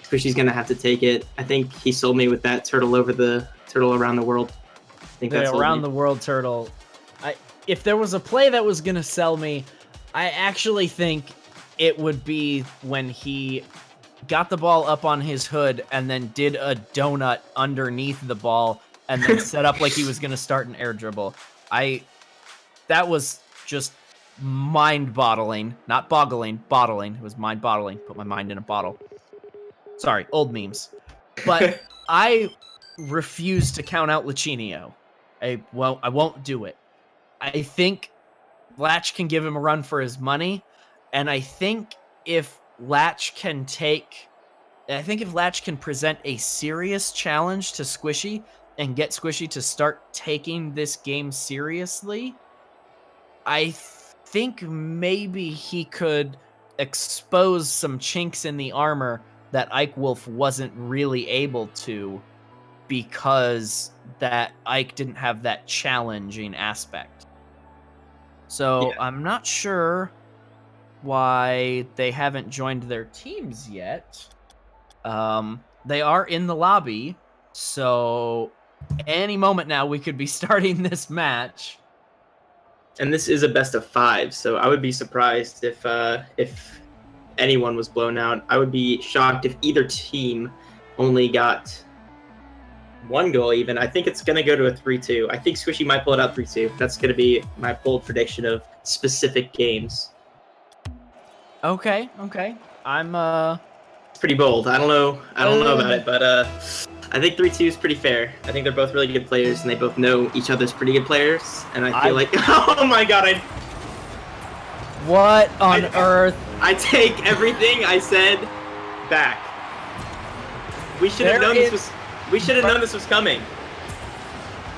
Squishy's going to have to take it. I think he sold me with that turtle around the world. I think that's around the world turtle. If there was a play that was going to sell me, I actually think it would be when he got the ball up on his hood and then did a donut underneath the ball and then set up like he was going to start an air dribble. That was just mind-boggling. Not boggling, bottling. It was mind-boggling. Put my mind in a bottle. Sorry, old memes. But I refuse to count out Lachinio. I won't do it. I think Latch can give him a run for his money, and I think if Latch can present a serious challenge to Squishy and get Squishy to start taking this game seriously, I think maybe he could expose some chinks in the armor that Ike Wolf wasn't really able to, because that Ike didn't have that challenging aspect. So yeah. I'm not sure why they haven't joined their teams yet. They are in the lobby, so any moment now we could be starting this match. And this is a best of 5, so I would be surprised if anyone was blown out. I would be shocked if either team only got one goal even. I think it's going to go to a 3-2. I think Squishy might pull it out 3-2. That's going to be my bold prediction of specific games. Okay. It's pretty bold. I don't know about it, but I think 3-2 is pretty fair. I think they're both really good players, and they both know each other's pretty good players. And I feel like, oh my god, what on earth? I take everything I said back. We should have known this was coming.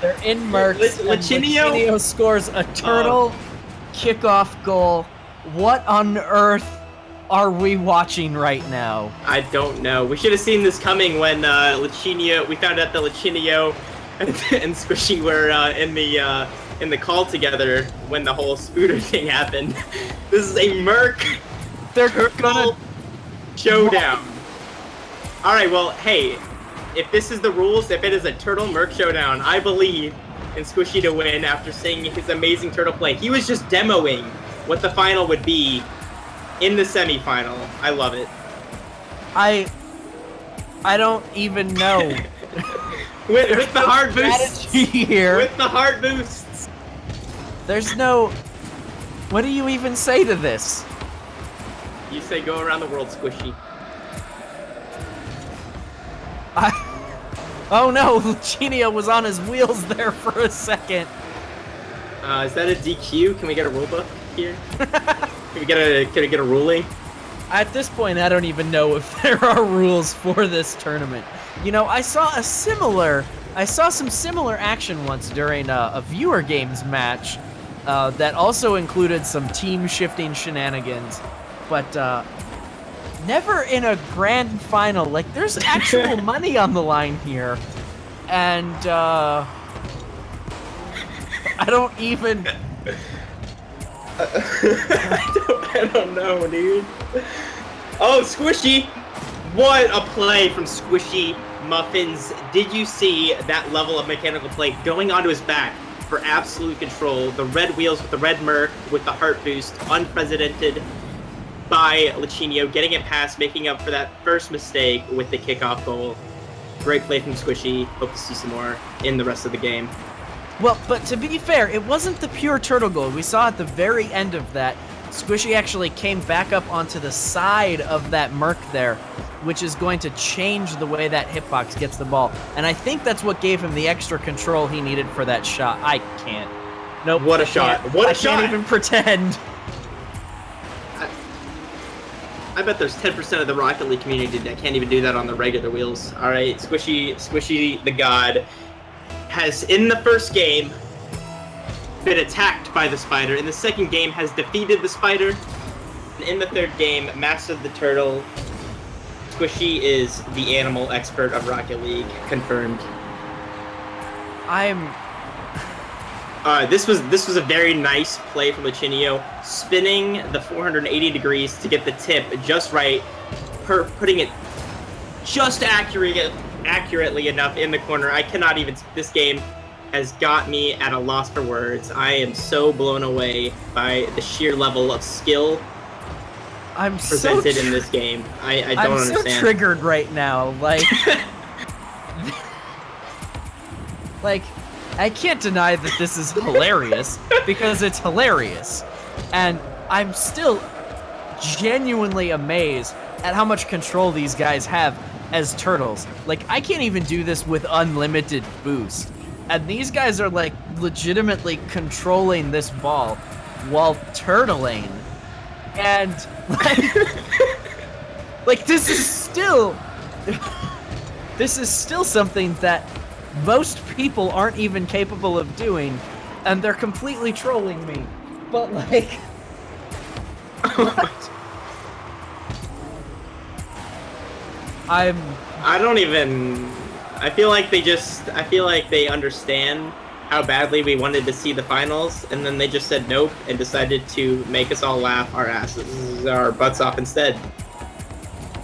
They're in Mercs. Lachinio scores a turtle kickoff goal. What on earth are we watching right now? I don't know. We should have seen this coming when we found out that Lachinio and Squishy were in the in the call together when the whole Spooter thing happened. This is a Merc They're Turtle gonna Showdown. All right, well, hey, if this is the rules, if it is a Turtle Merc Showdown, I believe in Squishy to win after seeing his amazing turtle play. He was just demoing what the final would be in the semifinal. I love it. I don't even know. With the hard boosts. Strategy here. With the hard boosts. There's no. What do you even say to this? You say go around the world, Squishy. Oh no, Lucinio was on his wheels there for a second. Is that a DQ? Can we get a rule book here? Can we get a ruling? At this point, I don't even know if there are rules for this tournament. You know, I saw some similar action once during a viewer games match that also included some team shifting shenanigans, but never in a grand final. Like, there's actual money on the line here, and I don't even. I don't know, dude. Oh, Squishy! What a play from Squishy Muffins. Did you see that level of mechanical play going onto his back for absolute control? The red wheels with the red Merc with the heart boost, unprecedented by Lucinio, getting it past, making up for that first mistake with the kickoff goal. Great play from Squishy. Hope to see some more in the rest of the game. Well, but to be fair, it wasn't the pure turtle goal. We saw at the very end of that, Squishy actually came back up onto the side of that Merc there, which is going to change the way that hitbox gets the ball. And I think that's what gave him the extra control he needed for that shot. I can't. Nope. What a shot. What a shot. I can't even pretend. I bet there's 10% of the Rocket League community that can't even do that on the regular wheels. All right, Squishy the God has, in the first game, been attacked by the spider. In the second game, has defeated the spider. And in the third game, mastered the turtle. Squishy is the animal expert of Rocket League. Confirmed. This was a very nice play from Lucinio, spinning the 480 degrees to get the tip just right, putting it just accurately enough in the corner. I cannot even. This game has got me at a loss for words. I am so blown away by the sheer level of skill presented in this game. I don't understand. I'm so triggered right now. Like, like, I can't deny that this is hilarious because it's hilarious, and I'm still genuinely amazed at how much control these guys have as turtles. Like, I can't even do this with unlimited boost. And these guys are, like, legitimately controlling this ball while turtling. And, like, this is still something that most people aren't even capable of doing, and they're completely trolling me. But, like... I feel like they understand how badly we wanted to see the finals, and then they just said nope and decided to make us all laugh our butts off instead.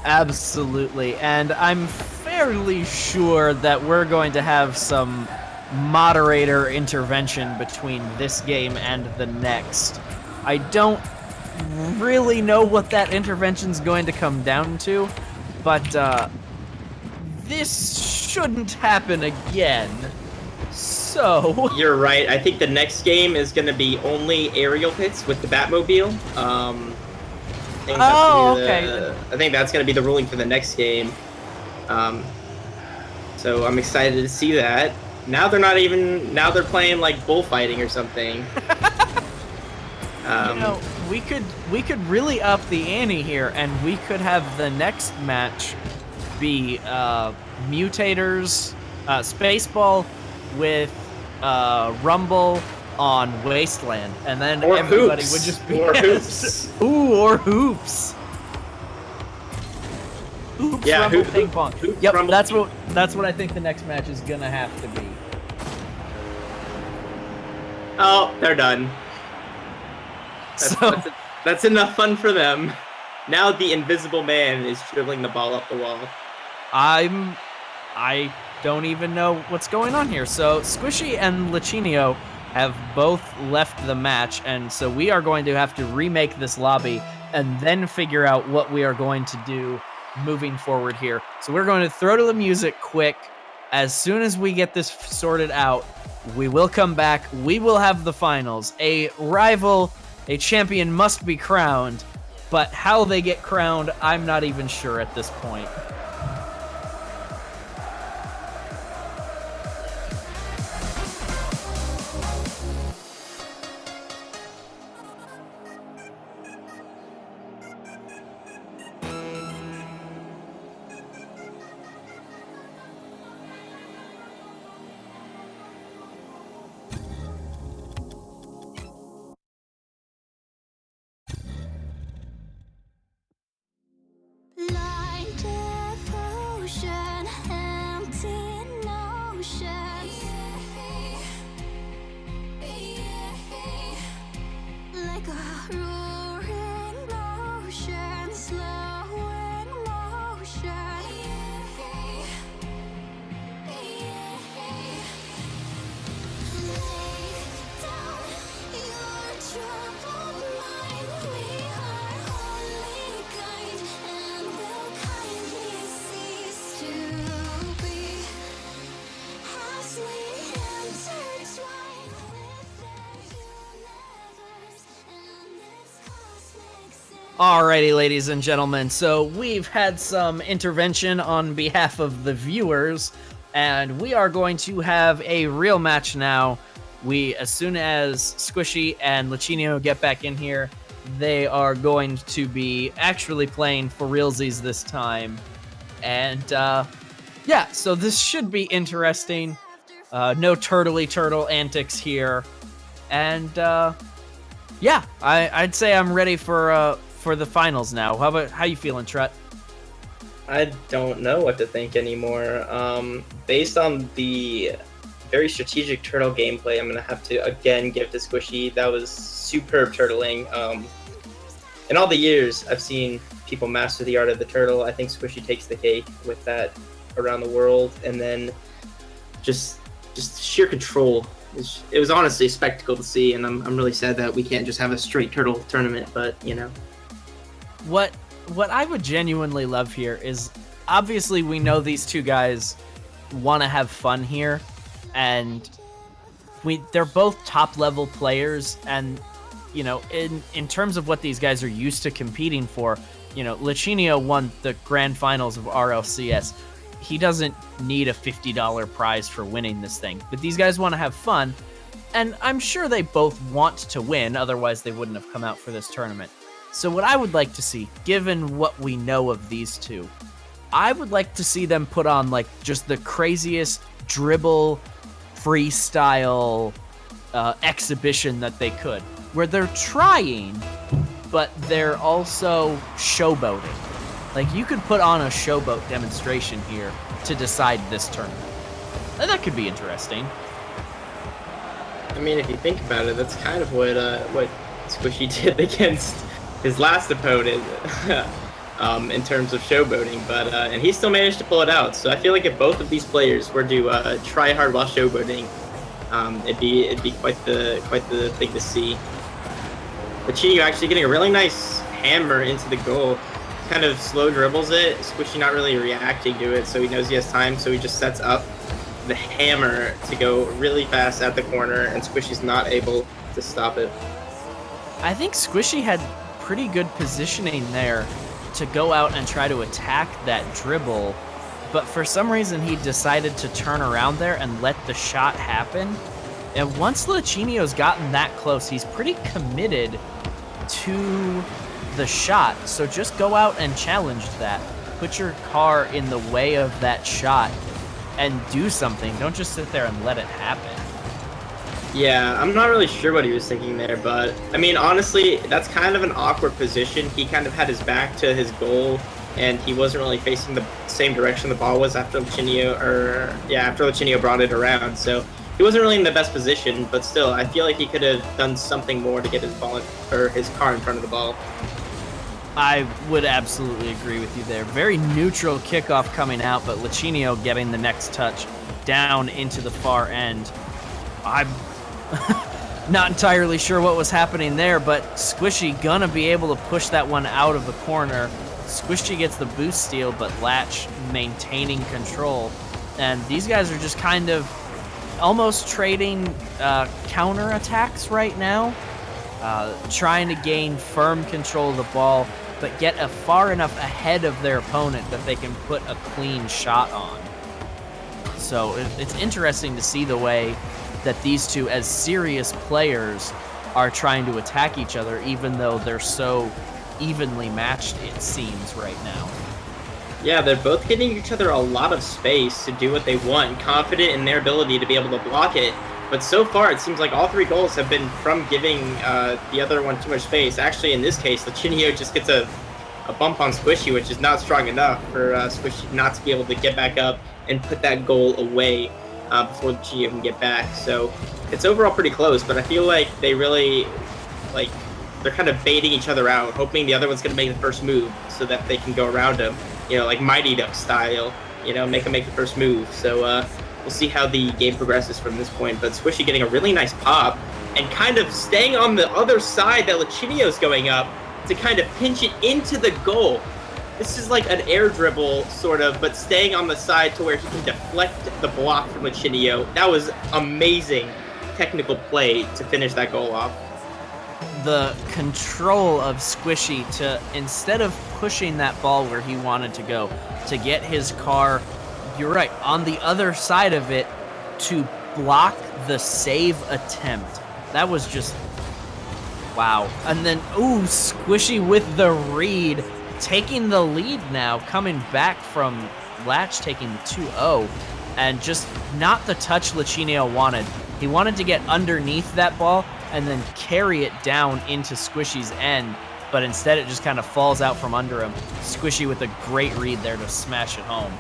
Absolutely, and I'm fairly sure that we're going to have some moderator intervention between this game and the next. I don't really know what that intervention's going to come down to, but this shouldn't happen again. So... You're right. I think the next game is going to be only aerial hits with the Batmobile. Okay. I think that's going to be the ruling for the next game. So I'm excited to see that. Now they're playing like bullfighting or something. You know, we could really up the ante here, and we could have the next match be Mutators, Spaceball with Rumble on Wasteland, and then or everybody hoops. would just be hoops. Ooh, or hoops. Hoops, yeah, Rumble, ping pong. Yep, Rumble. That's what I think the next match is gonna have to be. Oh, they're done. So That's enough fun for them. Now the invisible man is dribbling the ball up the wall. I don't even know what's going on here. So Squishy and Lichinio have both left the match, and so we are going to have to remake this lobby and then figure out what we are going to do moving forward here. So we're going to throw to the music quick. As soon as we get this sorted out, we will come back. We will have the finals. A rival, a champion must be crowned, but how they get crowned, I'm not even sure at this point. Blind devotion, empty notion. Like a roaring ocean, slow in motion. Lay down your troubled mind. We are only kind and will kindly cease to be as we intertwine with the universe and its cosmic sin. Alrighty, ladies and gentlemen, so we've had some intervention on behalf of the viewers, and we are going to have a real match now. As soon as Squishy and Lichinio get back in here, they are going to be actually playing for realsies this time. And, yeah, so this should be interesting. No turtle antics here. And, yeah, I'd say I'm ready for the finals now. How you feeling, Trut? I don't know what to think anymore. Based on the very strategic turtle gameplay, I'm going to have to again give to Squishy. That was superb turtling. In all the years I've seen people master the art of the turtle, I think Squishy takes the cake with that around the world. And then just sheer control. It was honestly a spectacle to see, and I'm really sad that we can't just have a straight turtle tournament, but, you know. What I would genuinely love here is, obviously we know these two guys want to have fun here, and they're both top level players, and you know, in terms of what these guys are used to competing for, you know, Lichinio won the grand finals of RLCS. He doesn't need a $50 prize for winning this thing, but these guys want to have fun, and I'm sure they both want to win, otherwise they wouldn't have come out for this tournament. So what I would like to see, given what we know of these two, I would like to see them put on like just the craziest dribble freestyle exhibition that they could, where they're trying, but they're also showboating. Like, you could put on a showboat demonstration here to decide this tournament. And that could be interesting. I mean, if you think about it, that's kind of what Squishy did against his last opponent in terms of showboating, but and he still managed to pull it out. So I feel like if both of these players were to try hard while showboating, it'd be quite the thing to see. Lichinio actually getting a really nice hammer into the goal. Kind of slow dribbles it. Squishy not really reacting to it, so he knows he has time, so he just sets up the hammer to go really fast at the corner, and Squishy's not able to stop it. I think Squishy had pretty good positioning there to go out and try to attack that dribble, but for some reason he decided to turn around there and let the shot happen. And once Lichinio's gotten that close, he's pretty committed to the shot, so just go out and challenge that. Put your car in the way of that shot and do something. Don't just sit there and let it happen. Yeah, I'm not really sure what he was thinking there, but I mean, honestly, that's kind of an awkward position. He kind of had his back to his goal, and he wasn't really facing the same direction the ball was after Lichinio brought it around. So he wasn't really in the best position, but still, I feel like he could have done something more to get his ball or his car in front of the ball. I would absolutely agree with you there. Very neutral kickoff coming out, but Lichinio getting the next touch down into the far end. I'm not entirely sure what was happening there, but Squishy gonna be able to push that one out of the corner. Squishy gets the boost steal, but Latch maintaining control. And these guys are just kind of almost trading counter attacks right now, trying to gain firm control of the ball, but get far enough ahead of their opponent that they can put a clean shot on. So it's interesting to see the way that these two, as serious players, are trying to attack each other, even though they're so evenly matched, it seems, right now. Yeah, they're both giving each other a lot of space to do what they want, confident in their ability to be able to block it. But so far, it seems like all 3 goals have been from giving the other one too much space. Actually, in this case, Lichinio just gets a bump on Squishy, which is not strong enough for Squishy not to be able to get back up and put that goal away before Lichinio can get back. So it's overall pretty close, but I feel like they really, they're kind of baiting each other out, hoping the other one's going to make the first move so that they can go around him, like Mighty Duck style, make him make the first move. So we'll see how the game progresses from this point. But Squishy getting a really nice pop and kind of staying on the other side that Lichinio's going up to kind of pinch it into the goal. This is like an air dribble, sort of, but staying on the side to where he can deflect the block from Lichinio. That was amazing technical play to finish that goal off. The control of Squishy to, instead of pushing that ball where he wanted to go, to get his car, you're right, on the other side of it to block the save attempt. That was just, wow. And then, Squishy with the read, taking the lead now, coming back from Latch taking the 2-0, and just not the touch Lichinio wanted. He wanted to get underneath that ball and then carry it down into Squishy's end, but instead it just kind of falls out from under him. Squishy with a great read there to smash it home.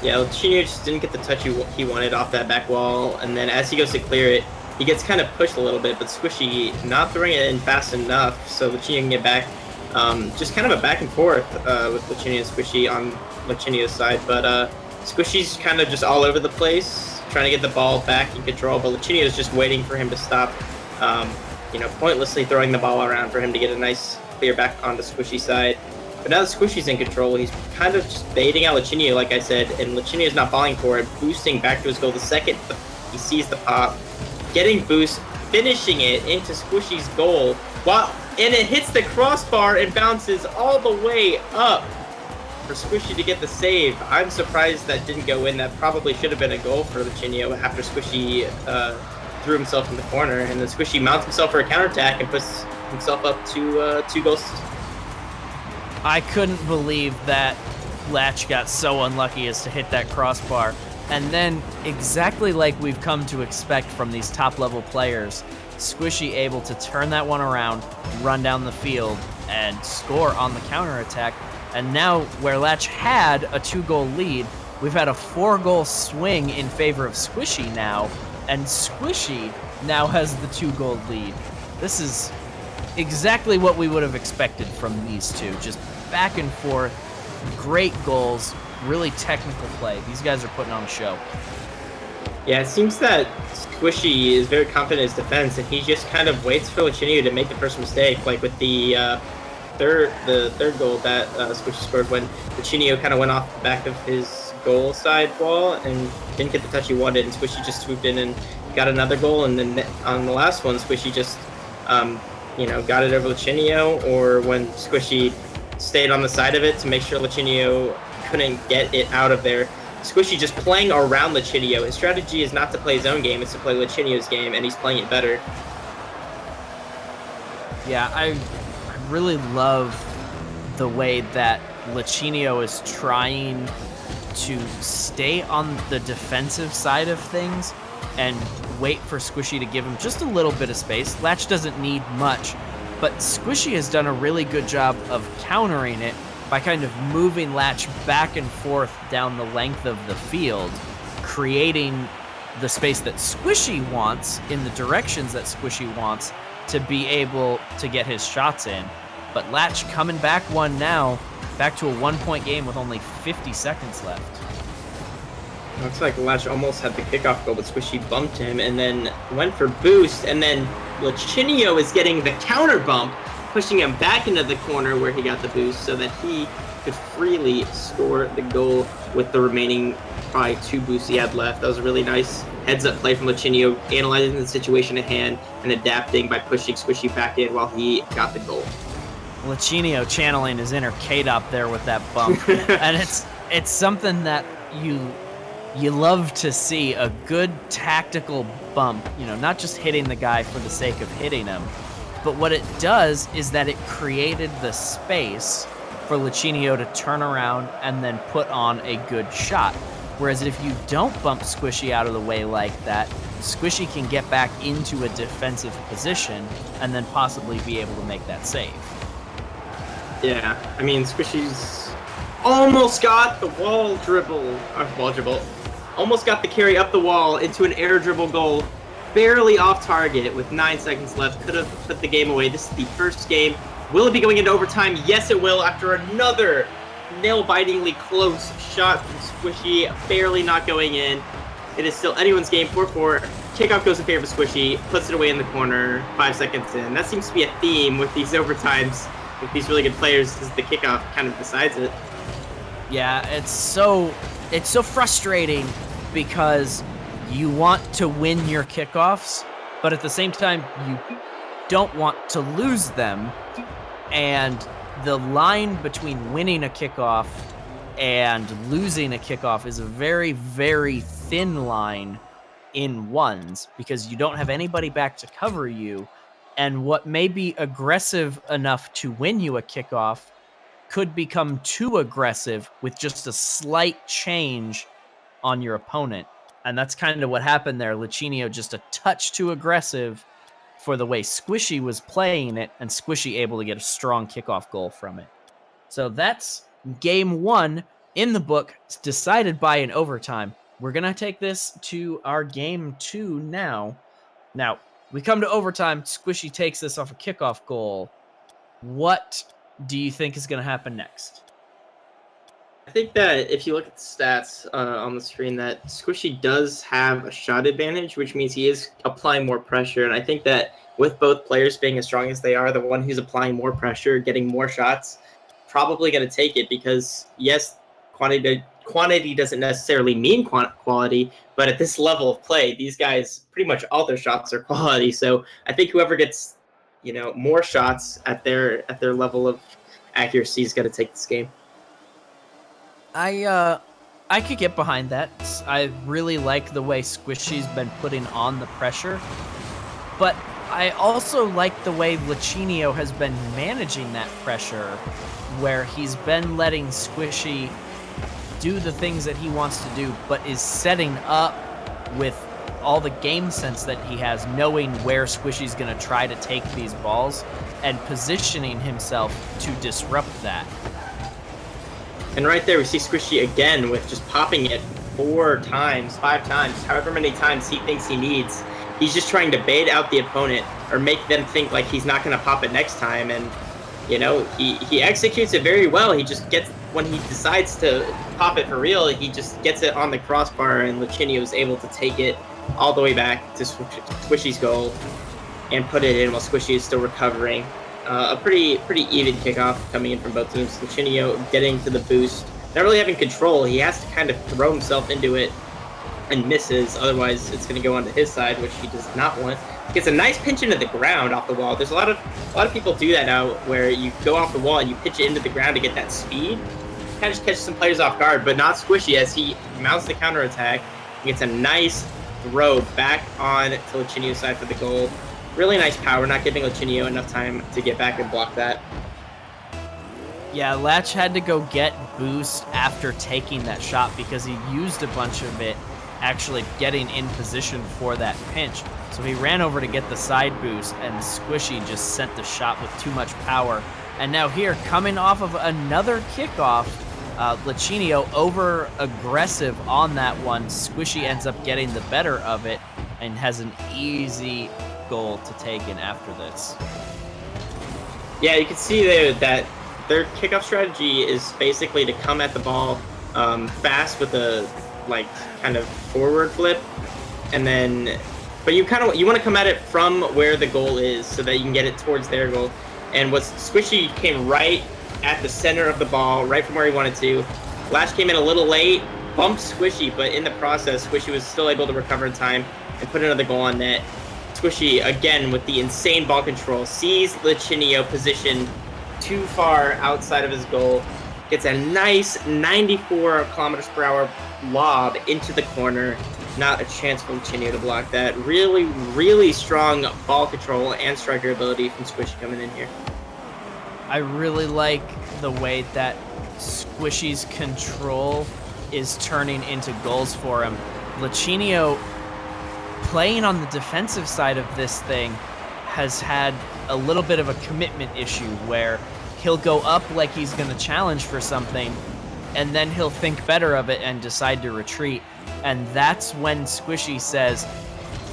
Yeah, Lichinio just didn't get the touch he wanted off that back wall, and then as he goes to clear it, he gets kind of pushed a little bit, but Squishy not throwing it in fast enough, so Lichinio can get back. Just kind of a back and forth with Lichinio and Squishy on Lichinio's side, but Squishy's kind of just all over the place, trying to get the ball back in control, but Lichinio's just waiting for him to stop, pointlessly throwing the ball around for him to get a nice clear back onto Squishy's side. But now that Squishy's in control, he's kind of just baiting out Lichinio, like I said, and Lichinio's not falling for it, boosting back to his goal the second he sees the pop, getting boost, finishing it into Squishy's goal, and it hits the crossbar and bounces all the way up for Squishy to get the save. I'm surprised that didn't go in. That probably should have been a goal for Lichinio after Squishy threw himself in the corner, and then Squishy mounts himself for a counterattack and puts himself up to 2 goals. I couldn't believe that Latch got so unlucky as to hit that crossbar. And then, exactly like we've come to expect from these top-level players, Squishy able to turn that one around, run down the field, and score on the counterattack. And now, where Latch had a 2-goal lead, we've had a 4-goal swing in favor of Squishy now, and Squishy now has the 2-goal lead. This is exactly what we would have expected from these two. Just back and forth, great goals, really technical play. These guys are putting on a show. Yeah, it seems that Squishy is very confident in his defense, and he just kind of waits for Lichinio to make the first mistake, like with the third goal that Squishy scored when Lichinio kind of went off the back of his goal side wall and didn't get the touch he wanted, and Squishy just swooped in and got another goal, and then on the last one, Squishy just got it over Lichinio, or when Squishy stayed on the side of it to make sure Lichinio couldn't get it out of there. Squishy just playing around Lichinio. His strategy is not to play his own game, it's to play Lichinio's game, and he's playing it better. Yeah, I really love the way that Lichinio is trying to stay on the defensive side of things and wait for Squishy to give him just a little bit of space. Latch doesn't need much, but Squishy has done a really good job of countering it by kind of moving Latch back and forth down the length of the field, creating the space that Squishy wants, in the directions that Squishy wants, to be able to get his shots in. But Latch coming back one now, back to a 1-point game with only 50 seconds left. Looks like Latch almost had the kickoff goal, but Squishy bumped him and then went for boost, and then Lachinio is getting the counter bump, pushing him back into the corner where he got the boost so that he could freely score the goal with the remaining probably 2 boosts he had left. That was a really nice heads-up play from Lachinio, analyzing the situation at hand and adapting by pushing Squishy back in while he got the goal. Lachinio channeling his inner K-Dop there with that bump. And it's something that you love to see, a good tactical bump, not just hitting the guy for the sake of hitting him, but what it does is that it created the space for Lachinio to turn around and then put on a good shot. Whereas if you don't bump Squishy out of the way like that, Squishy can get back into a defensive position and then possibly be able to make that save. Yeah, I mean, Squishy's almost got the almost got the carry up the wall into an air dribble goal, barely off target with 9 seconds left. Could have put the game away. This is the first game. Will it be going into overtime? Yes, it will, after another nail-bitingly close shot from Squishy, barely not going in. It is still anyone's game, 4-4. Kickoff goes in favor of Squishy, puts it away in the corner, 5 seconds in. That seems to be a theme with these overtimes, with these really good players, as the kickoff kind of decides it. Yeah, it's so frustrating because you want to win your kickoffs, but at the same time, you don't want to lose them. And the line between winning a kickoff and losing a kickoff is a very, very thin line in ones, because you don't have anybody back to cover you. And what may be aggressive enough to win you a kickoff could become too aggressive with just a slight change on your opponent. And that's kind of what happened there. Lachinio just a touch too aggressive for the way Squishy was playing it, and Squishy able to get a strong kickoff goal from it. So that's game 1 in the book, decided by an overtime. We're going to take this to our game 2 now. Now, we come to overtime. Squishy takes this off a kickoff goal. What do you think is going to happen next? I think that if you look at the stats on the screen, that Squishy does have a shot advantage, which means he is applying more pressure. And I think that with both players being as strong as they are, the one who's applying more pressure, getting more shots, probably going to take it, because yes, quantity doesn't necessarily mean quality, but at this level of play, these guys, pretty much all their shots are quality. So I think whoever gets, more shots at their level of accuracy is going to take this game. I could get behind that. I really like the way Squishy's been putting on the pressure, but I also like the way Lachinio has been managing that pressure, where he's been letting Squishy do the things that he wants to do, but is setting up with all the game sense that he has, knowing where Squishy's going to try to take these balls and positioning himself to disrupt that. And right there, we see Squishy again with just popping it 4 times, 5 times, however many times he thinks he needs. He's just trying to bait out the opponent or make them think like he's not going to pop it next time. And, he executes it very well. He just gets, when he decides to pop it for real, he just gets it on the crossbar, and Lachinio is able to take it all the way back to Squishy's goal and put it in while Squishy is still recovering. A pretty even kickoff coming in from both teams. Lachinio getting to the boost, not really having control. He has to kind of throw himself into it and misses. Otherwise, it's going to go onto his side, which he does not want. Gets a nice pinch into the ground off the wall. There's a lot of people do that now, where you go off the wall and you pitch it into the ground to get that speed. Kind of just catches some players off guard, but not Squishy, as he mounts the counterattack. He gets a nice throw back on to Lachinio's side for the goal. Really nice power, not giving Lachinio enough time to get back and block that. Yeah, Latch had to go get boost after taking that shot, because he used a bunch of it actually getting in position for that pinch. So he ran over to get the side boost, and Squishy just sent the shot with too much power. And now here, coming off of another kickoff, Lichinio over aggressive on that one. Squishy ends up getting the better of it and has an easy goal to take in after this. Yeah, you can see there that their kickoff strategy is basically to come at the ball fast with a kind of forward flip, and then but you want to come at it from where the goal is so that you can get it towards their goal. And what Squishy came right at the center of the ball, right from where he wanted to. Lash came in a little late, bumped Squishy, but in the process, Squishy was still able to recover in time and put another goal on net. Squishy, again, with the insane ball control, sees Lichinio positioned too far outside of his goal, gets a nice 94 kilometers per hour lob into the corner. Not a chance for Lichinio to block that. Really, really strong ball control and striker ability from Squishy coming in here. I really like the way that Squishy's control is turning into goals for him. Lichinio, playing on the defensive side of this thing, has had a little bit of a commitment issue where he'll go up like he's going to challenge for something, and then he'll think better of it and decide to retreat. And that's when Squishy says,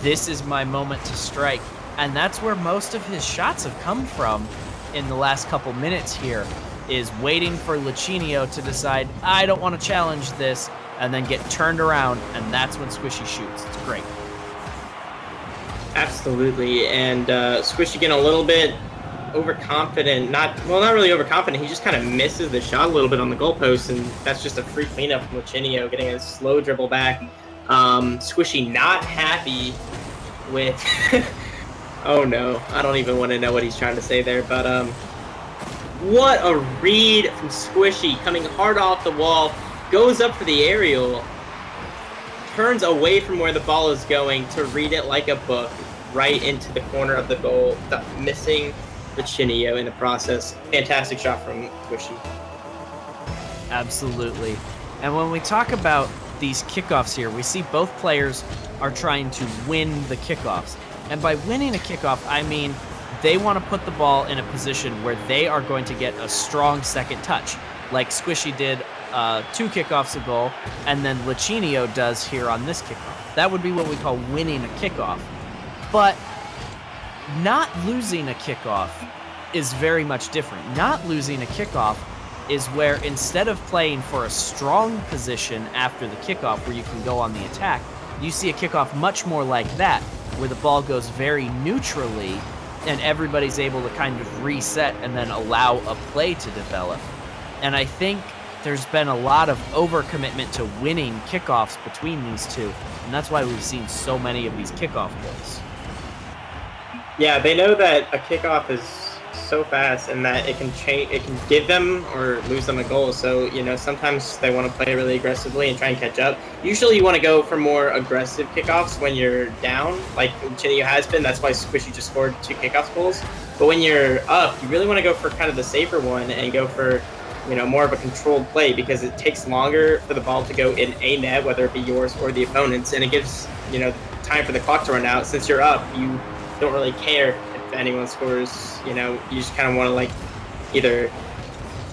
"This is my moment to strike." And that's where most of his shots have come from in the last couple minutes here, is waiting for Lichinio to decide, I don't want to challenge this, and then get turned around, and that's when Squishy shoots. It's great. Absolutely, and Squishy getting a little bit overconfident. Not really overconfident. He just kind of misses the shot a little bit on the goalpost, and that's just a free cleanup from Lichinio, getting a slow dribble back. Squishy not happy with... oh no, I don't even want to know what he's trying to say there, but what a read from Squishy, coming hard off the wall, goes up for the aerial, turns away from where the ball is going to read it like a book right into the corner of the goal, missing Lichinio in the process. Fantastic shot from Squishy. Absolutely. And when we talk about these kickoffs here, we see both players are trying to win the kickoffs. And by winning a kickoff, I mean they want to put the ball in a position where they are going to get a strong second touch, like Squishy did 2 kickoffs ago, and then Lichinio does here on this kickoff. That would be what we call winning a kickoff. But not losing a kickoff is very much different. Not losing a kickoff is where instead of playing for a strong position after the kickoff where you can go on the attack, you see a kickoff much more like that, where the ball goes very neutrally and everybody's able to kind of reset and then allow a play to develop. And I think there's been a lot of overcommitment to winning kickoffs between these two, and that's why we've seen so many of these kickoff goals. Yeah, they know that a kickoff is so fast and that it can change, it can give them or lose them a goal. So, sometimes they want to play really aggressively and try and catch up. Usually you want to go for more aggressive kickoffs when you're down, like Lichinio has been. That's why Squishy just scored 2 kickoff goals. But when you're up, you really want to go for kind of the safer one and go for, more of a controlled play, because it takes longer for the ball to go in a net, whether it be yours or the opponent's, and it gives, time for the clock to run out. Since you're up, you don't really care if anyone scores. You just kind of want to either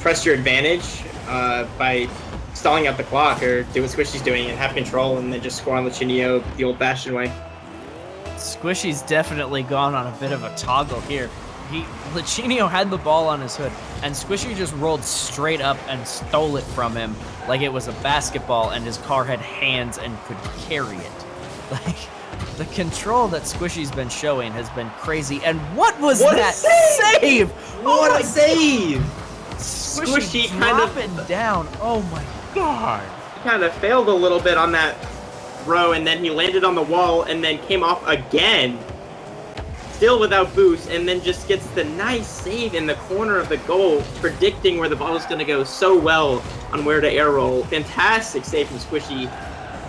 press your advantage by stalling out the clock, or do what Squishy's doing and have control and then just score on Lichinio the old-fashioned way. Squishy's definitely gone on a bit of a toggle here. Lichinio had the ball on his hood, and Squishy just rolled straight up and stole it from him like it was a basketball, and his car had hands and could carry it. The control that Squishy's been showing has been crazy. And what was that save? What a save! Squishy dropping down. Oh my god. He kind of failed a little bit on that throw, and then he landed on the wall and then came off again. Still without boost, and then just gets the nice save in the corner of the goal, predicting where the ball is going to go so well on where to air roll. Fantastic save from Squishy,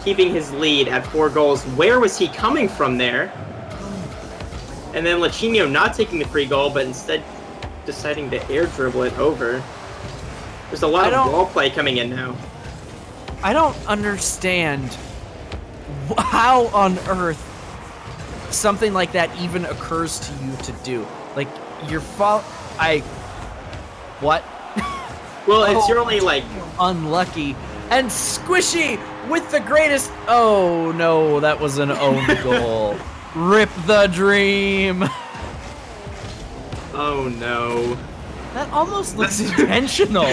keeping his lead at 4 goals. Where was he coming from there? And then Lichinio not taking the free goal, but instead deciding to air dribble it over. There's a lot of ball play coming in now. I don't understand how on earth something like that even occurs to you to do. What? Well, it's your only, like... Unlucky. And Squishy with the greatest... Oh, no, that was an own goal. Rip the dream. Oh, no. That almost looks intentional.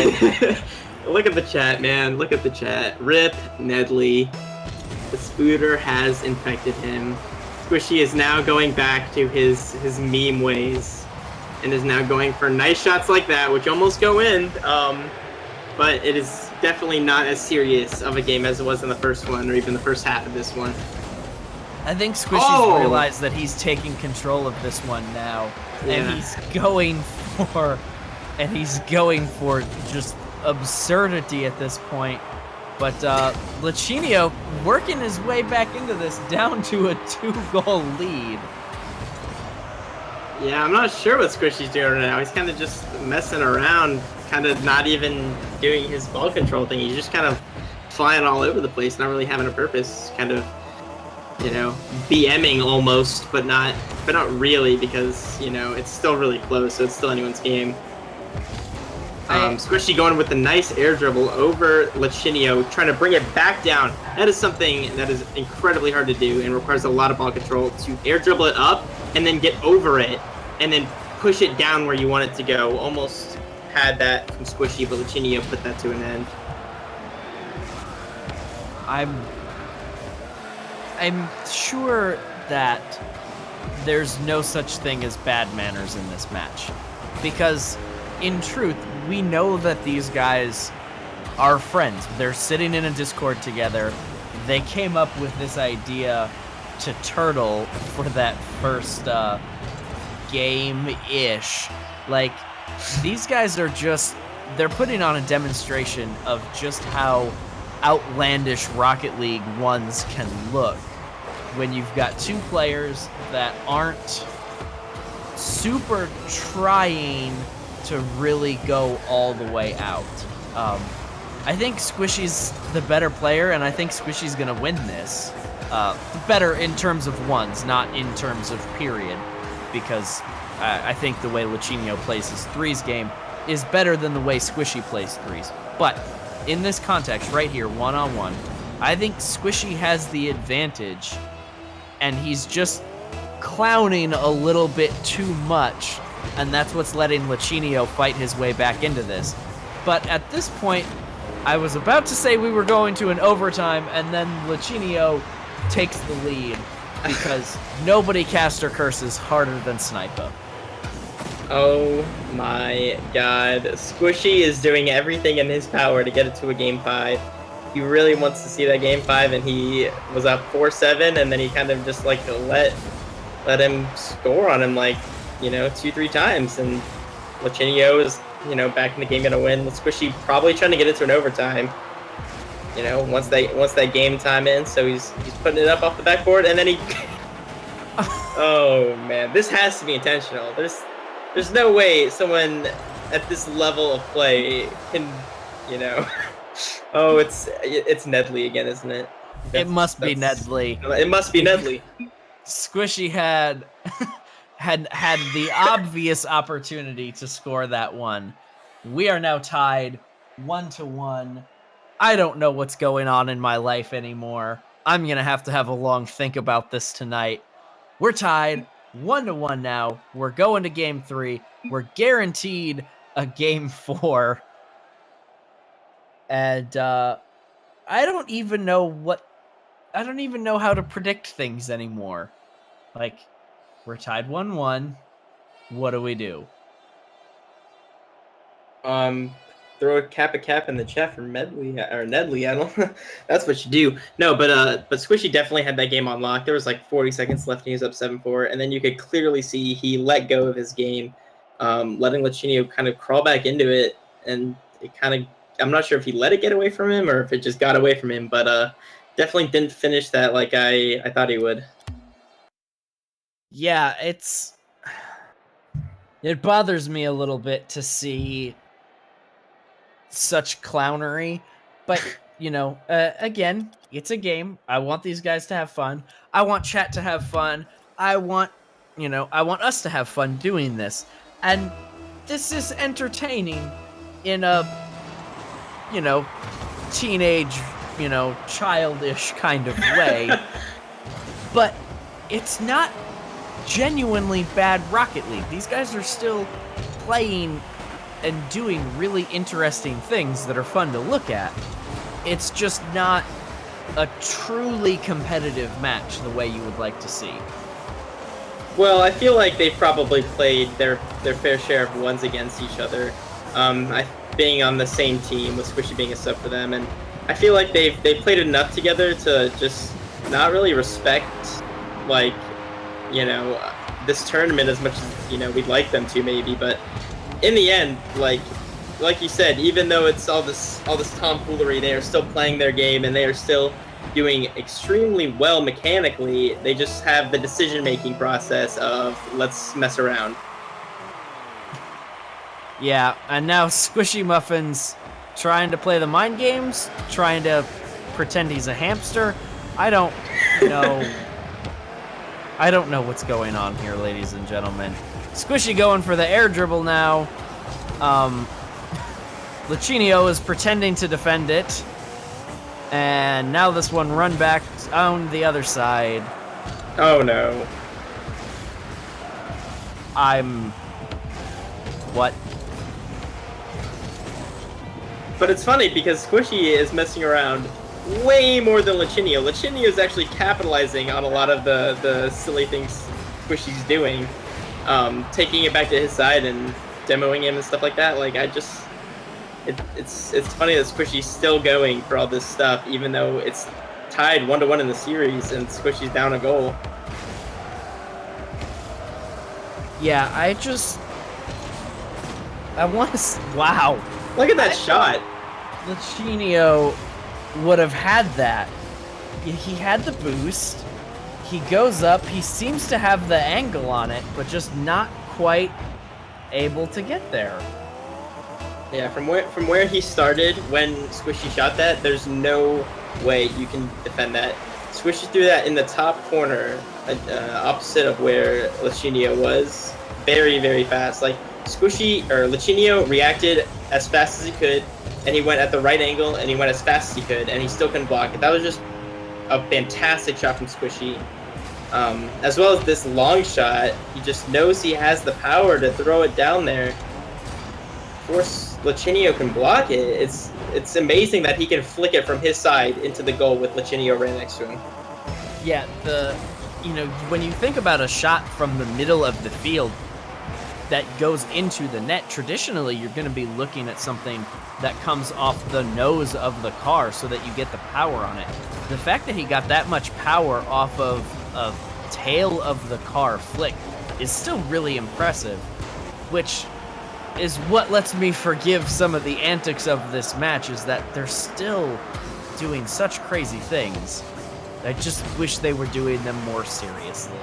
Look at the chat, man. Look at the chat. Rip Nedley. The Spooter has infected him. Squishy is now going back to his meme ways and is now going for nice shots like that, which almost go in. But it is definitely not as serious of a game as it was in the first one, or even the first half of this one. I think Squishy's realized that he's taking control of this one now, and he's going for just absurdity at this point. But Lachinio working his way back into this, down to a 2-goal lead. Yeah, I'm not sure what Squishy's doing right now. He's kind of just messing around, kind of not even doing his ball control thing. He's just kind of flying all over the place, not really having a purpose, kind of, you know, BMing almost, but not really, because, you know, it's still really close, so it's still anyone's game. Squishy going with a nice air dribble over Lachinio, trying to bring it back down. That is something that is incredibly hard to do and requires a lot of ball control, to air dribble it up and then get over it and then push it down where you want it to go. Almost had that from Squishy, but Lachinio put that to an end. I'm sure that there's no such thing as bad manners in this match, because in truth, we know that these guys are friends. They're sitting in a Discord together. They came up with this idea to turtle for that first game-ish. Like, these guys are they're putting on a demonstration of just how outlandish Rocket League 1s can look when you've got two players that aren't super trying to really go all the way out. I think Squishy's the better player, and I think Squishy's gonna win this. Better in terms of ones, not in terms of period, because I think the way Lachinio plays his threes game is better than the way Squishy plays threes. But in this context, right here, one-on-one, I think Squishy has the advantage, and he's just clowning a little bit too much, and that's what's letting Lachinio fight his way back into this. But at this point, I was about to say we were going to an overtime, and then Lachinio takes the lead, because nobody caster curses harder than Sniper. Oh my god. Squishy is doing everything in his power to get it to a game 5. He really wants to see that game 5, and he was up 4-7, and then he kind of just like let him score on him, like, you know, 2-3 times, and Lachinio is, you know, back in the game gonna win. Squishy probably trying to get it to an overtime, you know, once that game time ends, so he's putting it up off the backboard, and then he oh man, this has to be intentional. There's no way someone at this level of play can, you know. Oh, it's Nedley again, isn't it? It must be Nedley. It must be Nedley. Squishy had the obvious opportunity to score that one. We are now tied 1-1. I don't know what's going on in my life anymore. I'm gonna have to have a long think about this tonight. We're tied 1-1 now. We're going to game 3. We're guaranteed a game 4. And I don't even know how to predict things anymore. Like, we're tied 1-1. What do we do? Throw a cap in the chat for Nedley. I don't. That's what you do. No, but Squishy definitely had that game on lock. There was like 40 seconds left, and he was up 7-4, and then you could clearly see he let go of his game, letting Lachinio kind of crawl back into it, and it kind of. I'm not sure if he let it get away from him or if it just got away from him, but definitely didn't finish that like I thought he would. Yeah, it bothers me a little bit to see such clownery, but you know, again, it's a game. I want these guys to have fun. I want chat to have fun. I want us to have fun doing this, and this is entertaining in a teenage, childish kind of way. But it's not genuinely bad Rocket League. These guys are still playing and doing really interesting things that are fun to look at. It's just not a truly competitive match the way you would like to see. Well, I feel like they've probably played their fair share of ones against each other. Being on the same team with Squishy being a sub for them, and I feel like they've played enough together to just not really respect, like, this tournament as much as we'd like them to maybe. But in the end, like you said, even though it's all this tomfoolery, they are still playing their game and they are still doing extremely well mechanically. They just have the decision-making process of let's mess around. Yeah, and now Squishy Muffin's trying to play the mind games, trying to pretend he's a hamster. I don't know. I don't know what's going on here, ladies and gentlemen. Squishy going for the air dribble now. Lichinio is pretending to defend it. And now this one run back on the other side. Oh no. What? But it's funny because Squishy is messing around way more than Lichinio. Lichinio is actually capitalizing on a lot of the silly things Squishy's doing. Taking it back to his side and demoing him and stuff like that. Like, it's funny that Squishy's still going for all this stuff, even though it's tied 1-1 in the series and Squishy's down a goal. Yeah, wow. Look at that shot. Lichinio would have had that. He had the boost. He goes up. He seems to have the angle on it, but just not quite able to get there. Yeah, from where he started when Squishy shot that, there's no way you can defend that. Squishy threw that in the top corner, opposite of where Lichinio was, very, very fast. Like, Lichinio reacted as fast as he could, and he went at the right angle, and he went as fast as he could, and he still couldn't block it. That was just a fantastic shot from Squishy. As well as this long shot, he just knows he has the power to throw it down there. Of course, Lichinio can block it. It's amazing that he can flick it from his side into the goal with Lichinio right next to him. Yeah, when you think about a shot from the middle of the field that goes into the net, traditionally you're going to be looking at something that comes off the nose of the car so that you get the power on it. The fact that he got that much power off of a tail of the car flick is still really impressive, which is what lets me forgive some of the antics of this match, is that they're still doing such crazy things. I just wish they were doing them more seriously.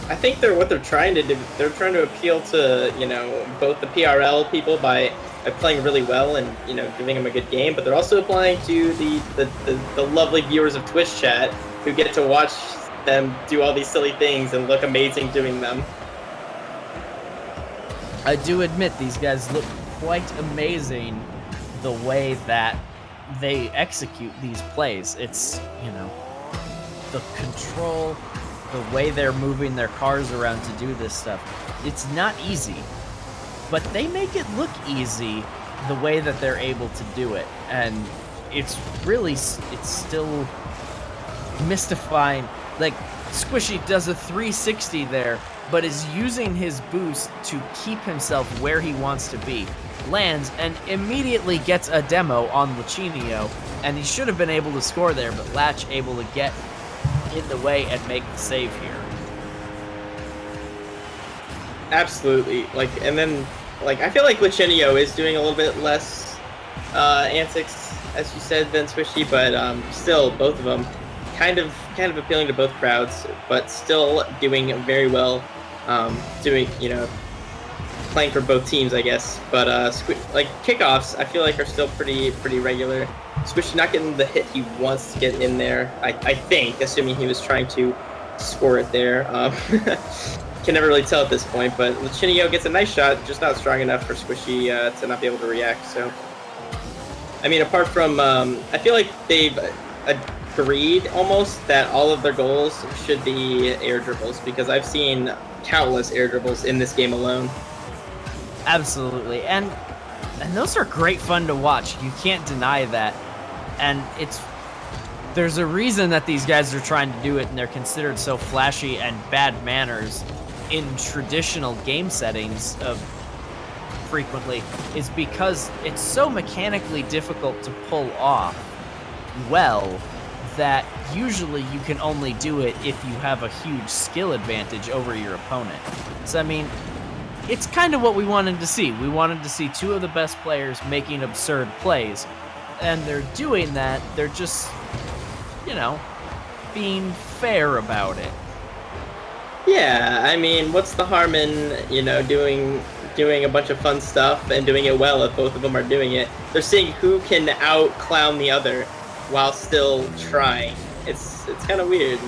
I think what they're trying to do, they're trying to appeal to, both the PRL people by playing really well and, giving them a good game, but they're also applying to the lovely viewers of Twitch chat who get to watch them do all these silly things and look amazing doing them. I do admit these guys look quite amazing the way that they execute these plays. It's, the control, the way they're moving their cars around to do this stuff. It's not easy, but they make it look easy the way that they're able to do it. And it's still mystifying. Like, Squishy does a 360 there, but is using his boost to keep himself where he wants to be. Lands and immediately gets a demo on Lichinio, and he should have been able to score there, but Latch able to get in the way and make the save here. Absolutely. I feel like Lichinio is doing a little bit less antics, as you said, than Squishy, but still, both of them kind of appealing to both crowds, but still doing very well. Playing for both teams, I guess. But kickoffs, I feel like are still pretty regular. Squishy not getting the hit he wants to get in there. I think, assuming he was trying to score it there. can never really tell at this point, but Lichinio gets a nice shot, just not strong enough for Squishy to not be able to react. So, I mean, apart from, I feel like they've agreed almost that all of their goals should be air dribbles, because I've seen countless air dribbles in this game alone. Absolutely, and those are great fun to watch. You can't deny that, and there's a reason that these guys are trying to do it, and they're considered so flashy and bad manners in traditional game settings frequently, is because it's so mechanically difficult to pull off well that usually you can only do it if you have a huge skill advantage over your opponent. So, I mean, it's kind of what we wanted to see. We wanted to see two of the best players making absurd plays, and they're doing that. They're just, you know, being fair about it. Yeah, I mean, what's the harm in, you know, doing a bunch of fun stuff and doing it well if both of them are doing it? They're seeing who can out-clown the other while still trying. It's kind of weird.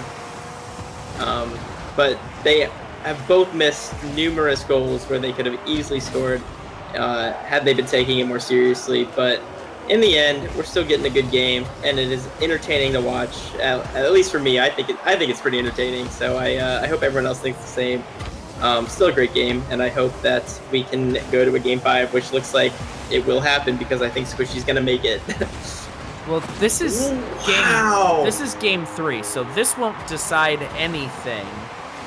But they have both missed numerous goals where they could have easily scored had they been taking it more seriously. But in the end, we're still getting a good game, and it is entertaining to watch. At least for me, I think it's pretty entertaining. So I hope everyone else thinks the same. Still a great game, and I hope that we can go to a game 5, which looks like it will happen because I think Squishy's gonna make it. Well, this is game 3, so this won't decide anything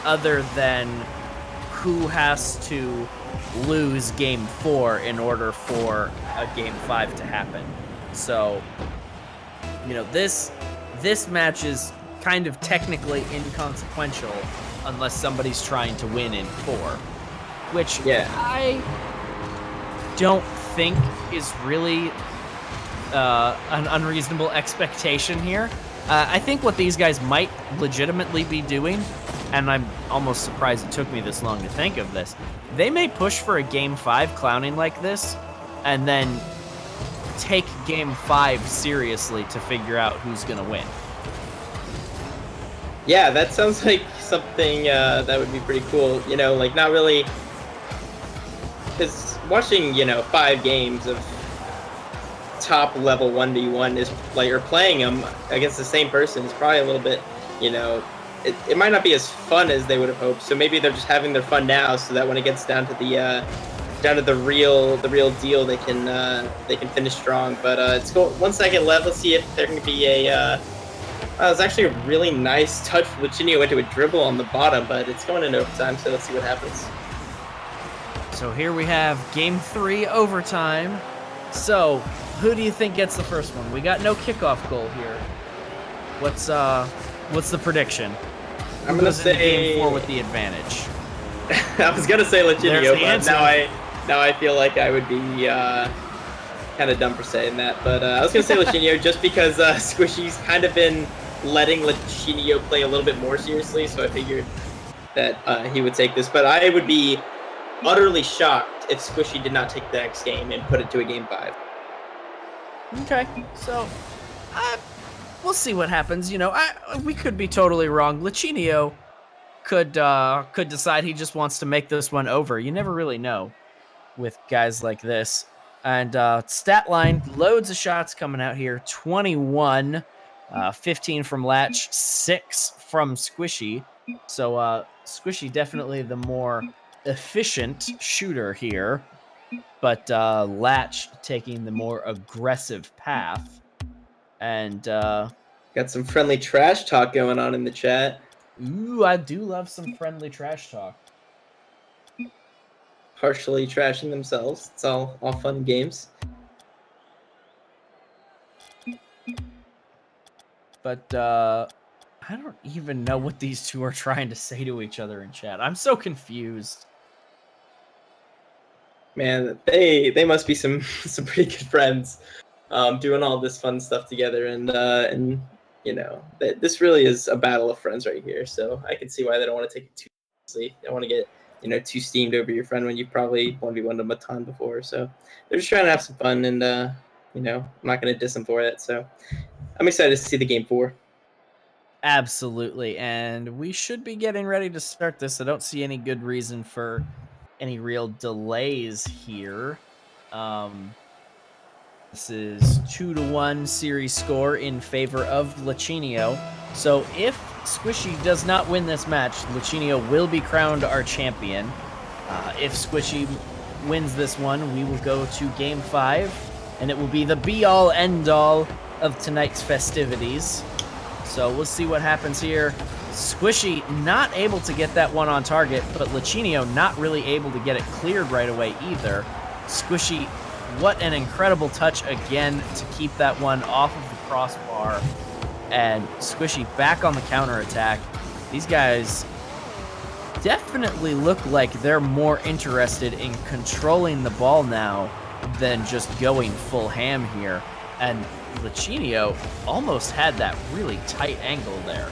other than who has to lose game 4 in order for a game 5 to happen. So, you know, this match is kind of technically inconsequential unless somebody's trying to win in 4, which I don't think is really an unreasonable expectation here. I think what these guys might legitimately be doing, and I'm almost surprised it took me this long to think of this, they may push for a game 5 clowning like this, and then take game 5 seriously to figure out who's gonna win. Yeah, that sounds like something that would be pretty cool. You know, like not really, because watching, you know, 5 games of top level 1v1 is like, or playing them against the same person is probably a little bit, you know, it might not be as fun as they would have hoped. So maybe they're just having their fun now, so that when it gets down to the real deal, they can finish strong. But it's cool. 1 second left. Let's see if there can be a. It was actually a really nice touch. Lichinio went to a dribble on the bottom, but it's going into overtime. So let's see what happens. So here we have game 3 overtime. So who do you think gets the first one? We got no kickoff goal here. What's the prediction? I'm gonna say game 4 with the advantage. I was gonna say Lichinio, but answer. now I feel like I would be kind of dumb for saying that. But I was gonna say Lichinio just because Squishy's kind of been letting Lichinio play a little bit more seriously, so I figured that he would take this. But I would be utterly shocked if Squishy did not take the next game and put it to a game 5. Okay, so we'll see what happens. You know, we could be totally wrong. Lichinio could decide he just wants to make this one over. You never really know with guys like this. And stat line, loads of shots coming out here. 21, 15 from Latch, 6 from Squishy. So Squishy definitely the more efficient shooter here, but Latch taking the more aggressive path. And got some friendly trash talk going on in the chat. Ooh, I do love some friendly trash talk. Partially trashing themselves. It's all fun and games. But I don't even know what these two are trying to say to each other in chat. I'm so confused. Man, they must be some pretty good friends, doing all this fun stuff together, and you know, this really is a battle of friends right here. So I can see why they don't want to take it too seriously. They don't want to get, you know, too steamed over your friend when you probably 1v1'd them a ton before. So they're just trying to have some fun, and you know, I'm not going to diss them for it. So I'm excited to see the game 4. Absolutely. And we should be getting ready to start this. I don't see any good reason for any real delays here. Um, this is 2-1 series score in favor of Lacinio. So if Squishy does not win this match, Lacinio will be crowned our champion. If Squishy wins this one, we will go to game 5, and it will be the be-all, end-all of tonight's festivities. So we'll see what happens here. Squishy not able to get that one on target, but Lacinio not really able to get it cleared right away either. Squishy, what an incredible touch again to keep that one off of the crossbar. And Squishy back on the counterattack. These guys definitely look like they're more interested in controlling the ball now than just going full ham here. And Lacinio almost had that really tight angle there.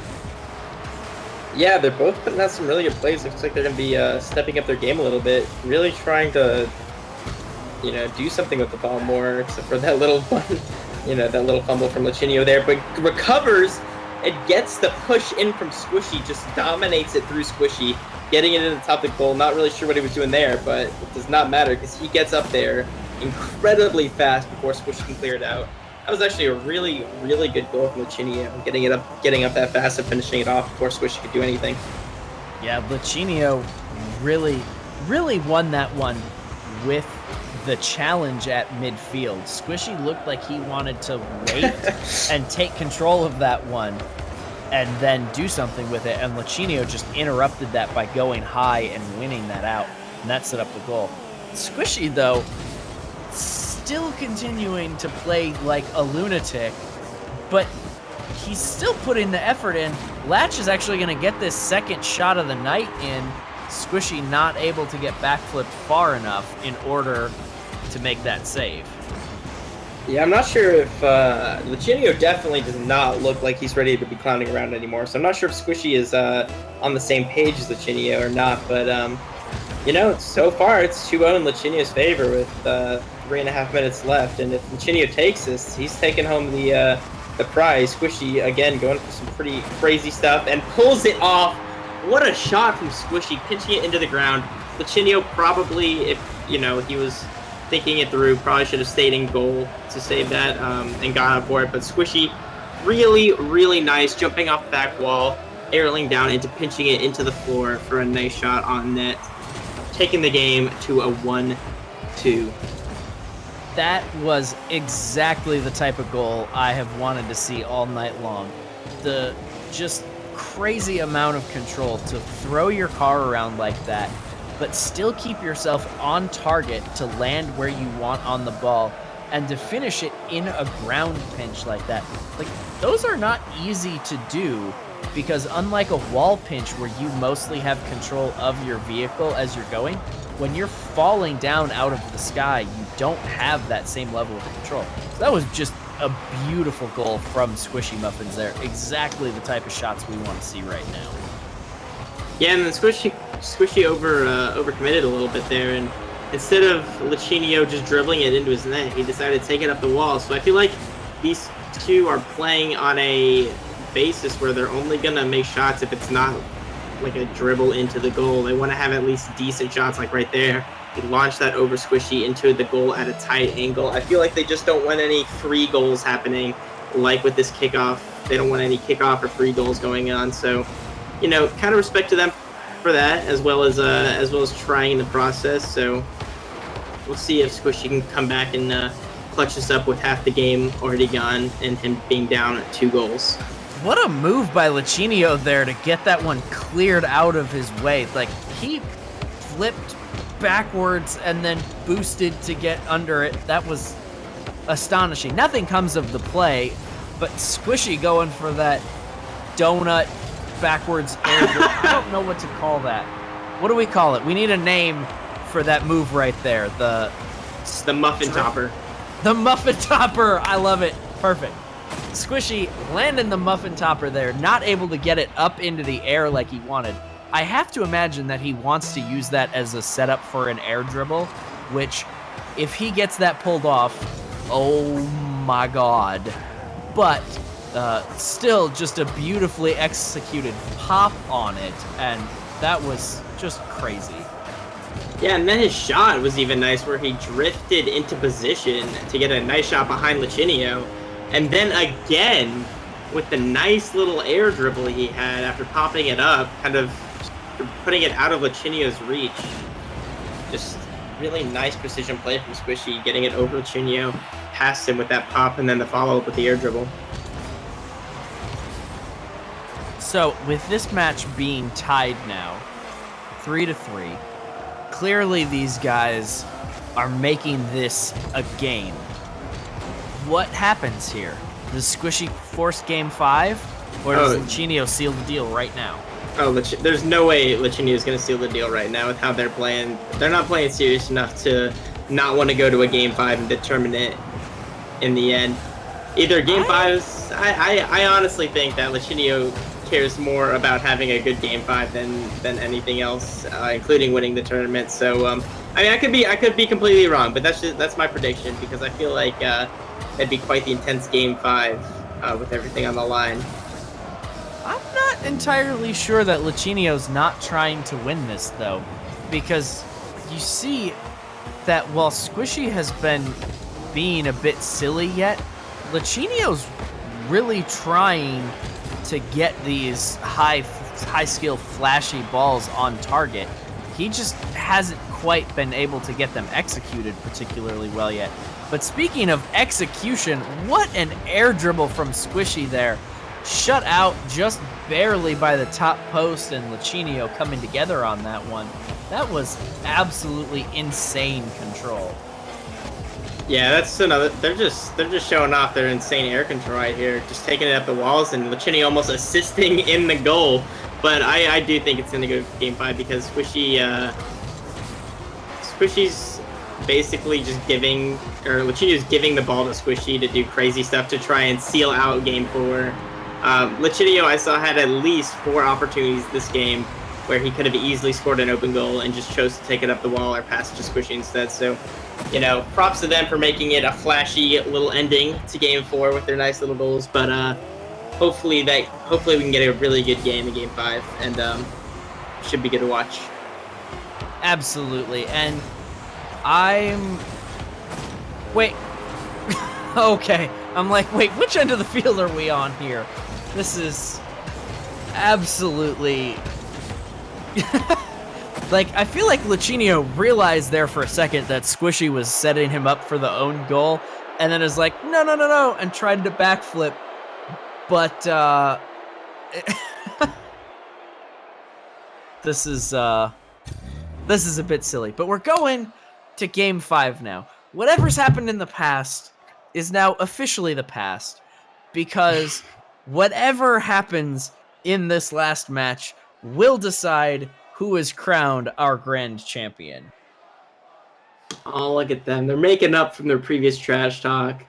Yeah, they're both putting out some really good plays. Looks like they're going to be stepping up their game a little bit, really trying to, do something with the ball more, except for that little one, that little fumble from Lacinio there, but recovers and gets the push in from Squishy, just dominates it through Squishy, getting it into the top of the goal. Not really sure what he was doing there, but it does not matter because he gets up there incredibly fast before Squishy can clear it out. That was actually a really, really good goal from Lacinio, getting up that fast and finishing it off before Squishy could do anything. Yeah, Lacinio really, really won that one with the challenge at midfield. Squishy looked like he wanted to wait and take control of that one and then do something with it, and Lacinio just interrupted that by going high and winning that out, and that set up the goal. Squishy, though, still continuing to play like a lunatic, but he's still putting the effort in. Latch is actually going to get this second shot of the night in. Squishy not able to get backflipped far enough in order to make that save. Yeah, I'm not sure if Lacinio definitely does not look like he's ready to be clowning around anymore, so I'm not sure if Squishy is on the same page as Lacinio or not, but so far it's 2-0 in Lacinio's favor with 3.5 minutes left, and if Lacinio takes this, he's taking home the prize. Squishy, again, going for some pretty crazy stuff, and pulls it off. What a shot from Squishy, pinching it into the ground. Lacinio probably, if, he was thinking it through, probably should have stayed in goal to save that and got up for it, but Squishy, really, really nice, jumping off the back wall, airling down into pinching it into the floor for a nice shot on net, taking the game to a 1-2. That was exactly the type of goal I have wanted to see all night long. The just crazy amount of control to throw your car around like that, but still keep yourself on target to land where you want on the ball, and to finish it in a ground pinch like that. Like, those are not easy to do, because unlike a wall pinch where you mostly have control of your vehicle as you're going, when you're falling down out of the sky, you don't have that same level of control. So that was just a beautiful goal from Squishy Muffins there. Exactly the type of shots we want to see right now. Yeah, and then Squishy overcommitted a little bit there, and instead of Lacinio just dribbling it into his net, he decided to take it up the wall. So I feel like these two are playing on a basis where they're only going to make shots if it's not like a dribble into the goal. They want to have at least decent shots, like right there. He launched that over Squishy into the goal at a tight angle. I feel like they just don't want any free goals happening, like with this kickoff. They don't want any kickoff or free goals going on. So, kind of respect to them for that, as well as trying the process. So we'll see if Squishy can come back and clutch this up with half the game already gone and him being down 2 goals. What a move by Lacinio there to get that one cleared out of his way. Like, he flipped backwards and then boosted to get under it. That was astonishing. Nothing comes of the play, but Squishy going for that donut backwards air. I don't know what to call that. What do we call it? We need a name for that move right there. The muffin topper. The muffin topper. I love it. Perfect. Squishy landing the muffin topper there, not able to get it up into the air like he wanted. I have to imagine that he wants to use that as a setup for an air dribble, which, if he gets that pulled off, oh my god. But Still just a beautifully executed pop on it, and that was just crazy. Yeah, and then his shot was even nice where he drifted into position to get a nice shot behind Lachinio. And then again, with the nice little air dribble he had after popping it up, kind of putting it out of Lachinio's reach. Just really nice precision play from Squishy, getting it over Lachinio, past him with that pop, and then the follow-up with the air dribble. So, with this match being tied now, 3-3, clearly these guys are making this a game. What happens here? Does Squishy force game 5? Or does Lachinio seal the deal right now? Oh, there's no way Lachinio is going to seal the deal right now with how they're playing. They're not playing serious enough to not want to go to a game 5 and determine it in the end. Either game 5's... I honestly think that Lachinio cares more about having a good game 5 than anything else, including winning the tournament. So I mean, I could be completely wrong, but that's my prediction, because I feel like it'd be quite the intense game 5 with everything on the line. I'm not entirely sure that Lachinio's not trying to win this, though, because you see that while Squishy has been being a bit silly yet, Lachinio's really trying to get these high skill flashy balls on target. He just hasn't quite been able to get them executed particularly well yet. But speaking of execution, what an air dribble from Squishy there. Shut out just barely by the top post, and Lachinio coming together on that one. That was absolutely insane control. Yeah, that's another. They're just showing off their insane air control right here, just taking it up the walls, and Lachinio almost assisting in the goal. But I do think it's gonna go to game 5, because Squishy's basically just Lachinio's giving the ball to Squishy to do crazy stuff to try and seal out game 4. Lachinio, I saw, had at least 4 opportunities this game where he could have easily scored an open goal and just chose to take it up the wall or pass it to Squishy instead. So, you know, props to them for making it a flashy little ending to game 4 with their nice little goals. But hopefully we can get a really good game in game 5, and should be good to watch. Absolutely, and wait. Okay, I'm like, wait, which end of the field are we on here? This is absolutely... Like, I feel like Lachinio realized there for a second that Squishy was setting him up for the own goal, and then is like, no, and tried to backflip, but, this is a bit silly. But we're going to game 5 now. Whatever's happened in the past is now officially the past, because whatever happens in this last match will decide who is crowned our grand champion. Oh, look at them. They're making up from their previous trash talk,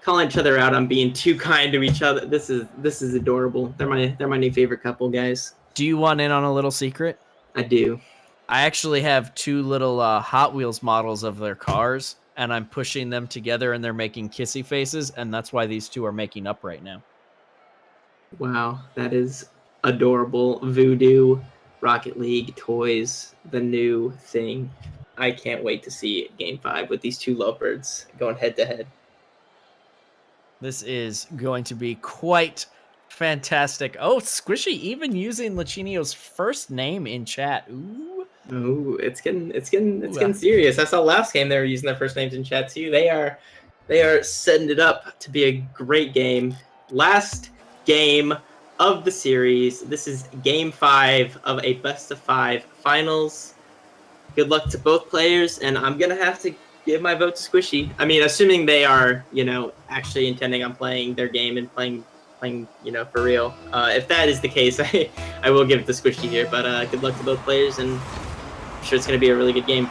calling each other out on being too kind to each other. This is adorable. They're my new favorite couple, guys. Do you want in on a little secret? I do. I actually have 2 little Hot Wheels models of their cars, and I'm pushing them together, and they're making kissy faces, and that's why these 2 are making up right now. Wow, that is adorable. Voodoo, Rocket League toys, the new thing. I can't wait to see game 5 with these 2 lovebirds going head to head. This is going to be quite fantastic. Oh, Squishy even using Lachinio's first name in chat. Ooh, it's getting serious. I saw last game they were using their first names in chat too. They are setting it up to be a great game. Last game of the series. This is game 5 of a best of 5 finals. Good luck to both players, and I'm gonna have to give my vote to Squishy. I mean, assuming they are, actually intending on playing their game and playing, for real. If that is the case, I will give it to Squishy here. But good luck to both players, and I'm sure it's gonna be a really good game.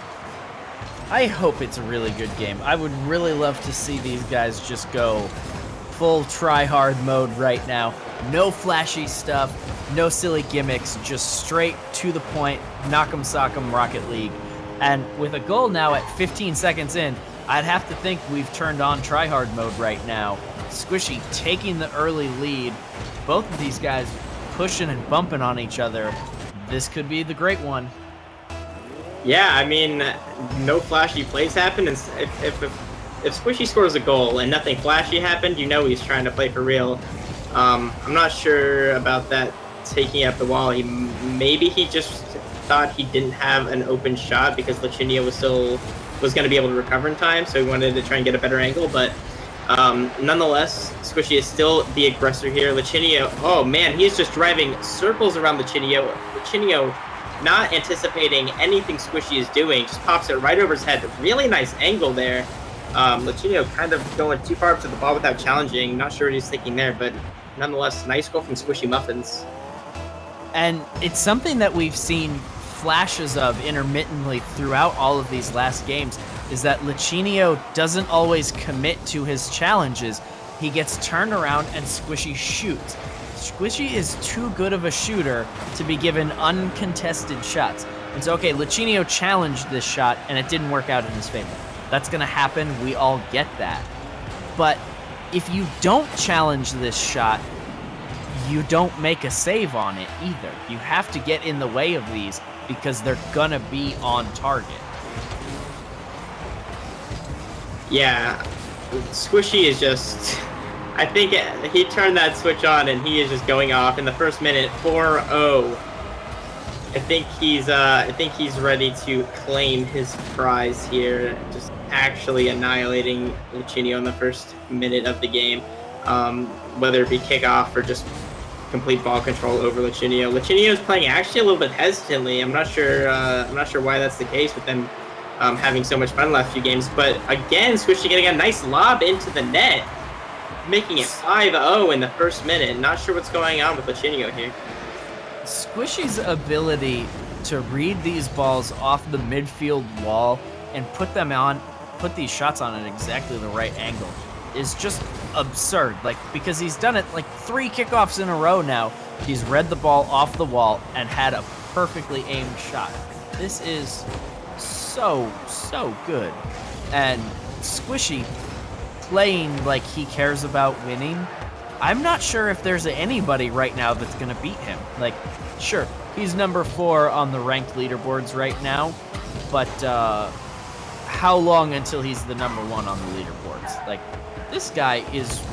I hope it's a really good game. I would really love to see these guys just go full try-hard mode right now. No flashy stuff, no silly gimmicks, just straight to the point, knock 'em sock 'em Rocket League. And with a goal now at 15 seconds in, I'd have to think we've turned on try-hard mode right now. Squishy taking the early lead. Both of these guys pushing and bumping on each other. This could be the great one. Yeah, I mean, no flashy plays happened. And if Squishy scores a goal and nothing flashy happened, you know he's trying to play for real. I'm not sure about that taking up the wall. Maybe he just thought he didn't have an open shot because Lachinio was going to be able to recover in time, so he wanted to try and get a better angle. But nonetheless, Squishy is still the aggressor here. Lachinio, oh man, he's just driving circles around Lachinio. Lachinio, not anticipating anything Squishy is doing, just pops it right over his head. Really nice angle there. Lachinio kind of going too far up to the ball without challenging. Not sure what he's thinking there, but nonetheless, nice goal from Squishy Muffins. And it's something that we've seen flashes of intermittently throughout all of these last games, is that Lachinio doesn't always commit to his challenges. He gets turned around and Squishy shoots. Squishy is too good of a shooter to be given uncontested shots. And so, okay, Lachinio challenged this shot and it didn't work out in his favor. That's going to happen. We all get that. But if you don't challenge this shot, you don't make a save on it either. You have to get in the way of these because they're going to be on target. Yeah, Squishy is just... I think he turned that switch on and he is just going off in the first minute. 4-0. I think he's ready to claim his prize here. Just actually annihilating Lachinio in the first minute of the game, whether it be kickoff or just complete ball control over Lachinio. Lachinio is playing actually a little bit hesitantly. I'm not sure why that's the case with them having so much fun last few games. But again, Squishy getting a nice lob into the net, making it 5-0 in the first minute. Not sure what's going on with Lachinio here. Squishy's ability to read these balls off the midfield wall and put these shots on at exactly the right angle is just absurd. Like, because he's done it like 3 kickoffs in a row now. He's read the ball off the wall and had a perfectly aimed shot. This is so good. And Squishy playing like he cares about winning. I'm not sure if there's anybody right now that's going to beat him. Like, sure, he's number 4 on the ranked leaderboards right now, but how long until he's the number 1 on the leaderboards? Like, this guy is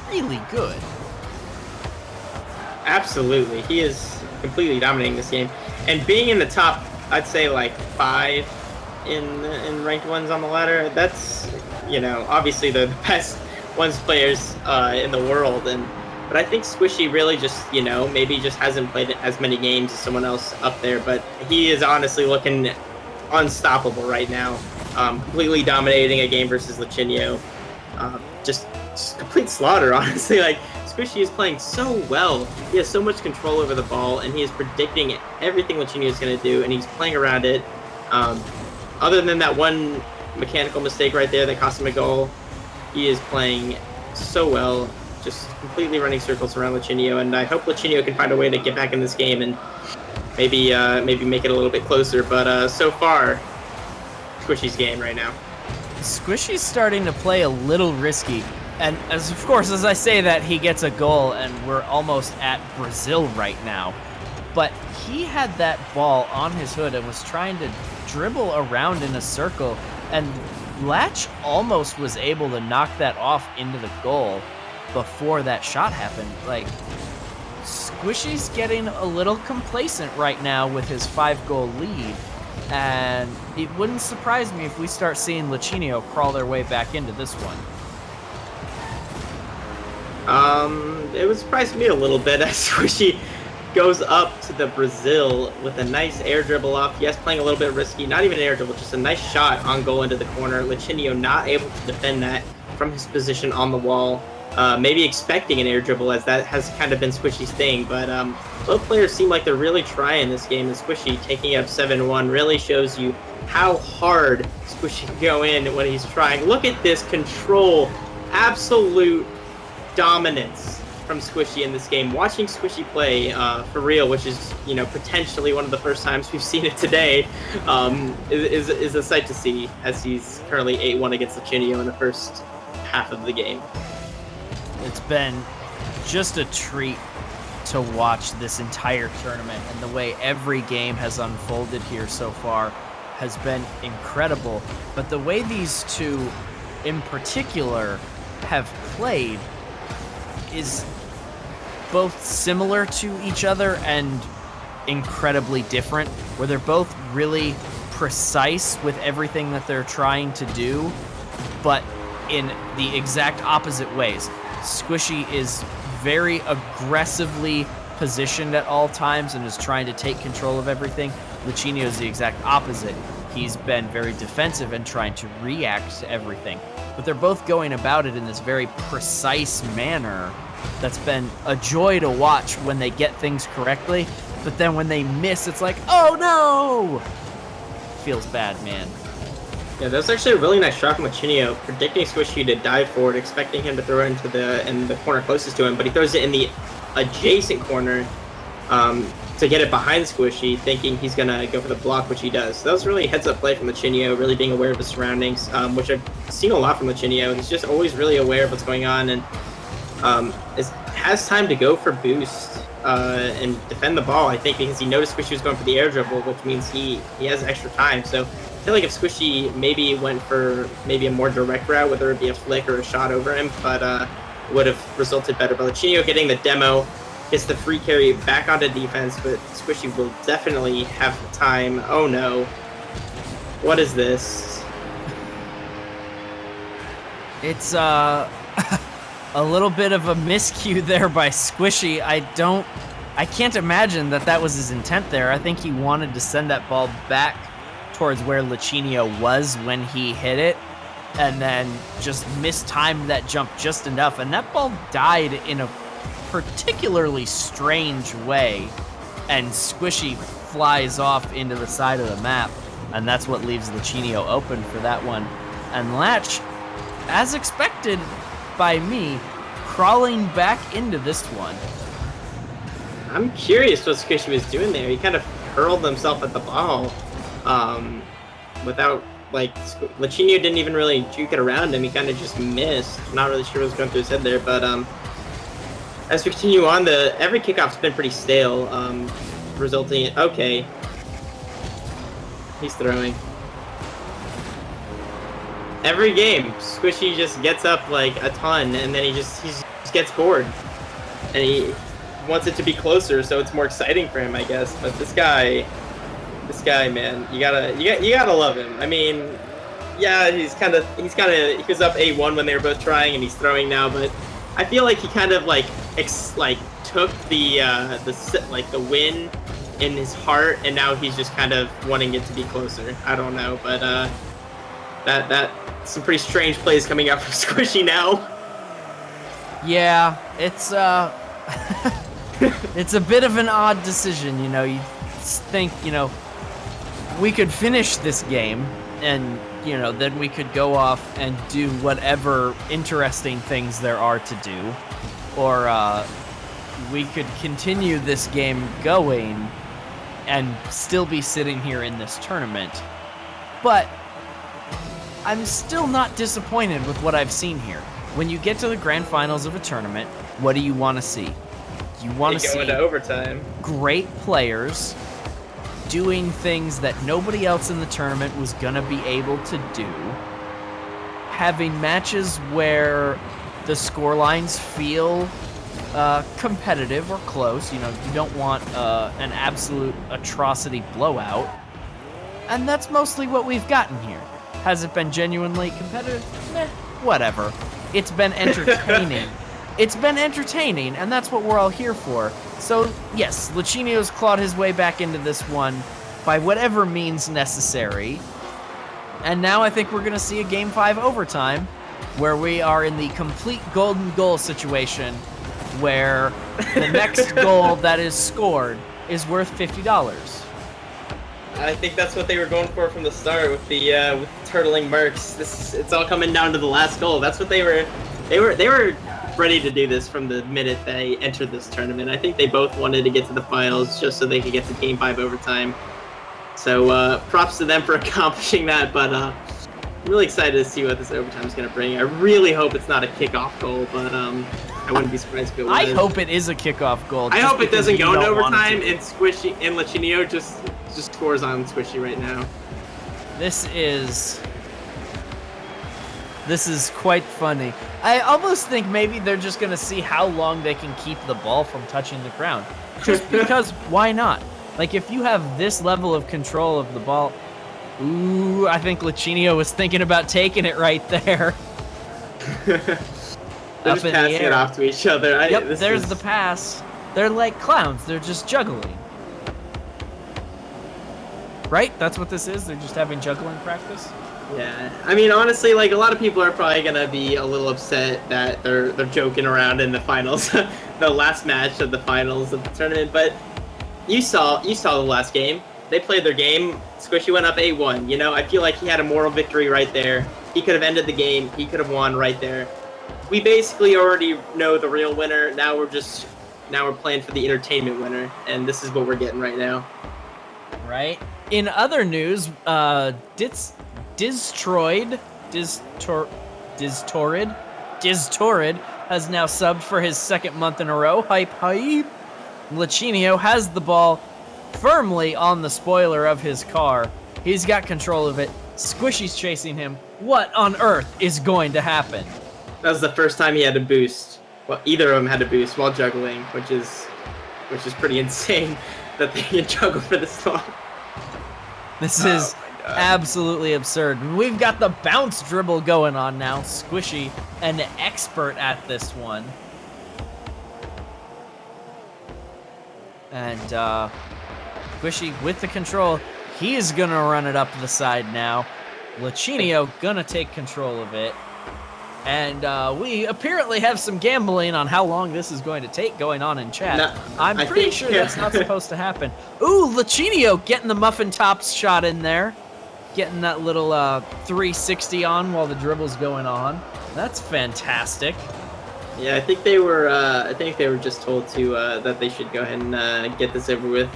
really good. Absolutely. He is completely dominating this game. And being in the top, I'd say like 5 in ranked ones on the ladder, that's, you know, obviously the best ones players in the world. But I think Squishy really just, you know, maybe just hasn't played as many games as someone else up there, but he is honestly looking unstoppable right now. Completely dominating a game versus Lachinio. Just complete slaughter, honestly. Like, Squishy is playing so well. He has so much control over the ball, and he is predicting everything Lachinio is going to do, and he's playing around it. Other than that one mechanical mistake right there that cost him a goal, he is playing so well, just completely running circles around Lachinio, and I hope Lachinio can find a way to get back in this game and maybe make it a little bit closer. But so far, Squishy's game right now. Squishy's starting to play a little risky, and as I say that, he gets a goal, and we're almost at Brazil right now. But he had that ball on his hood and was trying to dribble around in a circle, and Latch almost was able to knock that off into the goal before that shot happened. Like, Squishy's getting a little complacent right now with his 5-goal lead, and it wouldn't surprise me if we start seeing Lachinio crawl their way back into this one. It would surprise me a little bit as Squishy goes up to the Brazil with a nice air dribble off. Yes, playing a little bit risky. Not even an air dribble, just a nice shot on goal into the corner. Lachinio not able to defend that from his position on the wall. Maybe expecting an air dribble, as that has kind of been Squishy's thing. But both players seem like they're really trying this game. And Squishy taking up 7-1 really shows you how hard Squishy can go in when he's trying. Look at this control. Absolute dominance from Squishy in this game. Watching Squishy play for real, which is, you know, potentially one of the first times we've seen it today, is a sight to see, as he's currently 8-1 against Lachinio in the first half of the game. It's been just a treat to watch this entire tournament, and the way every game has unfolded here so far has been incredible. But the way these two in particular have played is both similar to each other and incredibly different, where they're both really precise with everything that they're trying to do, but in the exact opposite ways. Squishy is very aggressively positioned at all times and is trying to take control of everything. Luchino is the exact opposite. He's been very defensive and trying to react to everything. But they're both going about it in this very precise manner that's been a joy to watch when they get things correctly. But then when they miss, it's like, oh no! Feels bad, man. Yeah, that was actually a really nice shot from Luchino, predicting Squishy to dive forward, expecting him to throw it in the corner closest to him, but he throws it in the adjacent corner to get it behind Squishy, thinking he's going to go for the block, which he does. So that was really a heads-up play from Luchino, really being aware of his surroundings, which I've seen a lot from Luchino. He's just always really aware of what's going on, and has time to go for boost and defend the ball, I think, because he noticed Squishy was going for the air dribble, which means he has extra time. So I feel like if Squishy maybe went for maybe a more direct route, whether it be a flick or a shot over him, but would have resulted better. But Luchino getting the demo, gets the free carry back onto defense, but Squishy will definitely have time. Oh no. What is this? It's a little bit of a miscue there by Squishy. I can't imagine that was his intent there. I think he wanted to send that ball back towards where Luchino was when he hit it, and then just mistimed that jump just enough, and that ball died in a particularly strange way, and Squishy flies off into the side of the map, and that's what leaves Luchino open for that one. And Latch, as expected by me, crawling back into this one. I'm curious what Squishy was doing there. He kind of hurled himself at the ball without, like, Luchino didn't even really juke it around him. He kind of just missed. I'm not really sure what was going through his head there, but as we continue on, every kickoff's been pretty stale, resulting in, okay, he's throwing. Every game, Squishy just gets up like a ton, and then he just gets bored, and he wants it to be closer, so it's more exciting for him, I guess. But this guy, man, you gotta love him. I mean, yeah, he was up A1 when they were both trying, and he's throwing now, but I feel like he kind of took the win in his heart, and now he's just kind of wanting it to be closer. I don't know, but that some pretty strange plays coming out from Squishy now. Yeah, it's it's a bit of an odd decision, you know. You think, we could finish this game, and then we could go off and do whatever interesting things there are to do, or we could continue this game going and still be sitting here in this tournament. But I'm still not disappointed with what I've seen here. When you get to the grand finals of a tournament, what do you want to see? You want to see into overtime. Great players doing things that nobody else in the tournament was going to be able to do. Having matches where the scorelines feel competitive or close. You don't want an absolute atrocity blowout. And that's mostly what we've gotten here. Has it been genuinely competitive? Meh, whatever. It's been entertaining. It's been entertaining, and that's what we're all here for. So, yes, Luchino's clawed his way back into this one by whatever means necessary. And now I think we're going to see a Game 5 overtime where we are in the complete golden goal situation where the next goal that is scored is worth $50. I think that's what they were going for from the start with the turtling mercs. It's all coming down to the last goal. That's what they were ready to do this from the minute they entered this tournament. I think they both wanted to get to the finals just so they could get to Game 5 overtime. So props to them for accomplishing that. But I'm really excited to see what this overtime is going to bring. I really hope it's not a kickoff goal, but I wouldn't be surprised if it was. I hope it is a kickoff goal. I hope it doesn't go into overtime to. and Squishy and Lachinio just scores on Squishy right now. This is quite funny. I almost think maybe they're just going to see how long they can keep the ball from touching the ground. Just because, why not? Like, if you have this level of control of the ball... Ooh, I think Lachinio was thinking about taking it right there. They're just passing it off to each other. Yep, there's the pass. They're like clowns. They're just juggling. Right? That's what this is? They're just having juggling practice? Yeah, I mean, honestly, like, a lot of people are probably gonna be a little upset that they're joking around in the finals, the last match of the finals of the tournament. But you saw the last game. They played their game. Squishy went up 8-1. You know, I feel like he had a moral victory right there. He could have ended the game. He could have won right there. We basically already know the real winner. Now we're playing for the entertainment winner, and this is what we're getting right now. Right. In other news, Diztorrid has now subbed for his second month in a row. Hype. Lachinio has the ball firmly on the spoiler of his car. He's got control of it. Squishy's chasing him. What on earth is going to happen? That was the first time he had to boost. Well, either of them had to boost while juggling, which is pretty insane that they can juggle for this long. This is absolutely absurd. We've got the bounce dribble going on now. Squishy, an expert at this one. And Squishy with the control. He is going to run it up the side now. Lachinio going to take control of it. And we apparently have some gambling on how long this is going to take going on in chat. No, I'm pretty sure that's not supposed to happen. Ooh, Lachinio getting the muffin tops shot in there. Getting that little 360 on while the dribble's going on. That's fantastic. Yeah, I think they were just told to that they should go ahead and get this over with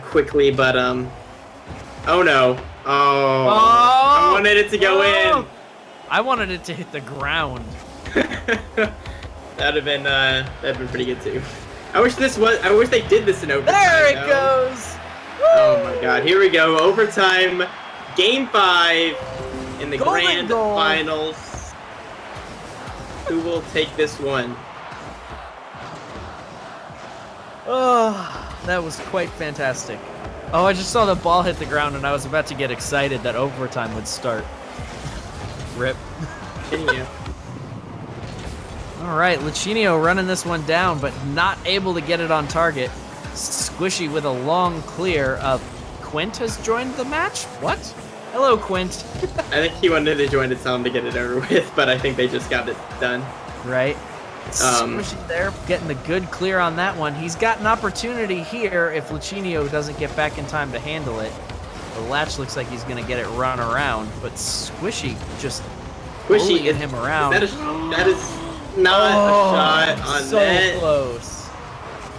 quickly, but oh no. Oh, I wanted it to go in. I wanted it to hit the ground. that'd have been pretty good too. I wish they did this in overtime. There it goes. Woo! Oh my god, here we go. Overtime, game 5 in the grand finals. Who will take this one? Oh, that was quite fantastic. Oh, I just saw the ball hit the ground and I was about to get excited that overtime would start. Rip. Yeah. All right, Lachinio running this one down, but not able to get it on target. Squishy with a long clear. Quint has joined the match? What? Hello, Quint. I think he wanted to join to tell him to get it over with, but I think they just got it done. Right. Squishy there, getting the good clear on that one. He's got an opportunity here if Lachinio doesn't get back in time to handle it. The latch looks like he's going to get it run around, but Squishy just bullying him around. That is not a shot on so net. Close.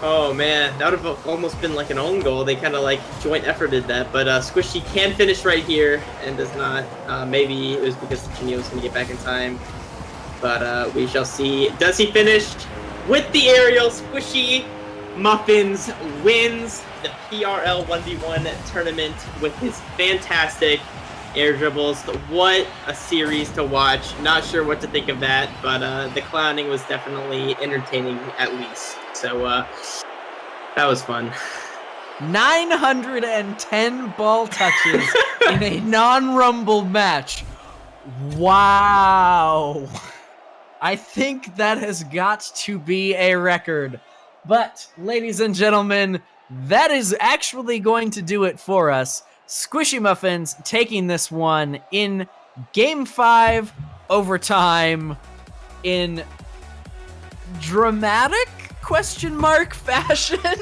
Oh man, that would have almost been like an own goal. They kind of like joint efforted that, but Squishy can finish right here and does not. Maybe it was because Lachinio was going to get back in time, but we shall see. Does he finish with the aerial? Squishy Muffins wins the PRL 1v1 tournament with his fantastic air dribbles. What a series to watch. Not sure what to think of that, but the clowning was definitely entertaining at least. So that was fun. 910 ball touches in a non-rumble match. Wow. I think that has got to be a record. But, ladies and gentlemen, that is actually going to do it for us. Squishy Muffins taking this one in Game 5 overtime in dramatic question mark fashion.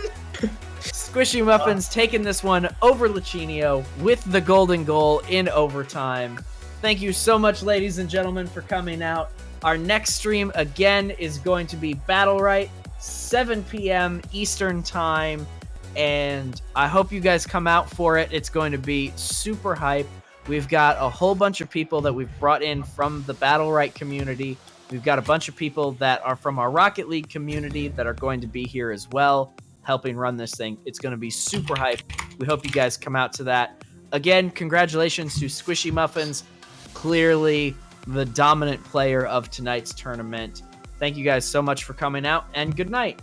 Squishy Muffins taking this one over Lachinio with the golden goal in overtime. Thank you so much, ladies and gentlemen, for coming out. Our next stream, again, is going to be Battle Right, 7 p.m. Eastern Time, and I hope you guys come out for it. It's going to be super hype. We've got a whole bunch of people that we've brought in from the Battle Right community. We've got a bunch of people that are from our Rocket League community that are going to be here as well, helping run this thing. It's going to be super hype. We hope you guys come out to that. Again, congratulations to Squishy Muffins, clearly the dominant player of tonight's tournament. Thank you guys so much for coming out, and good night.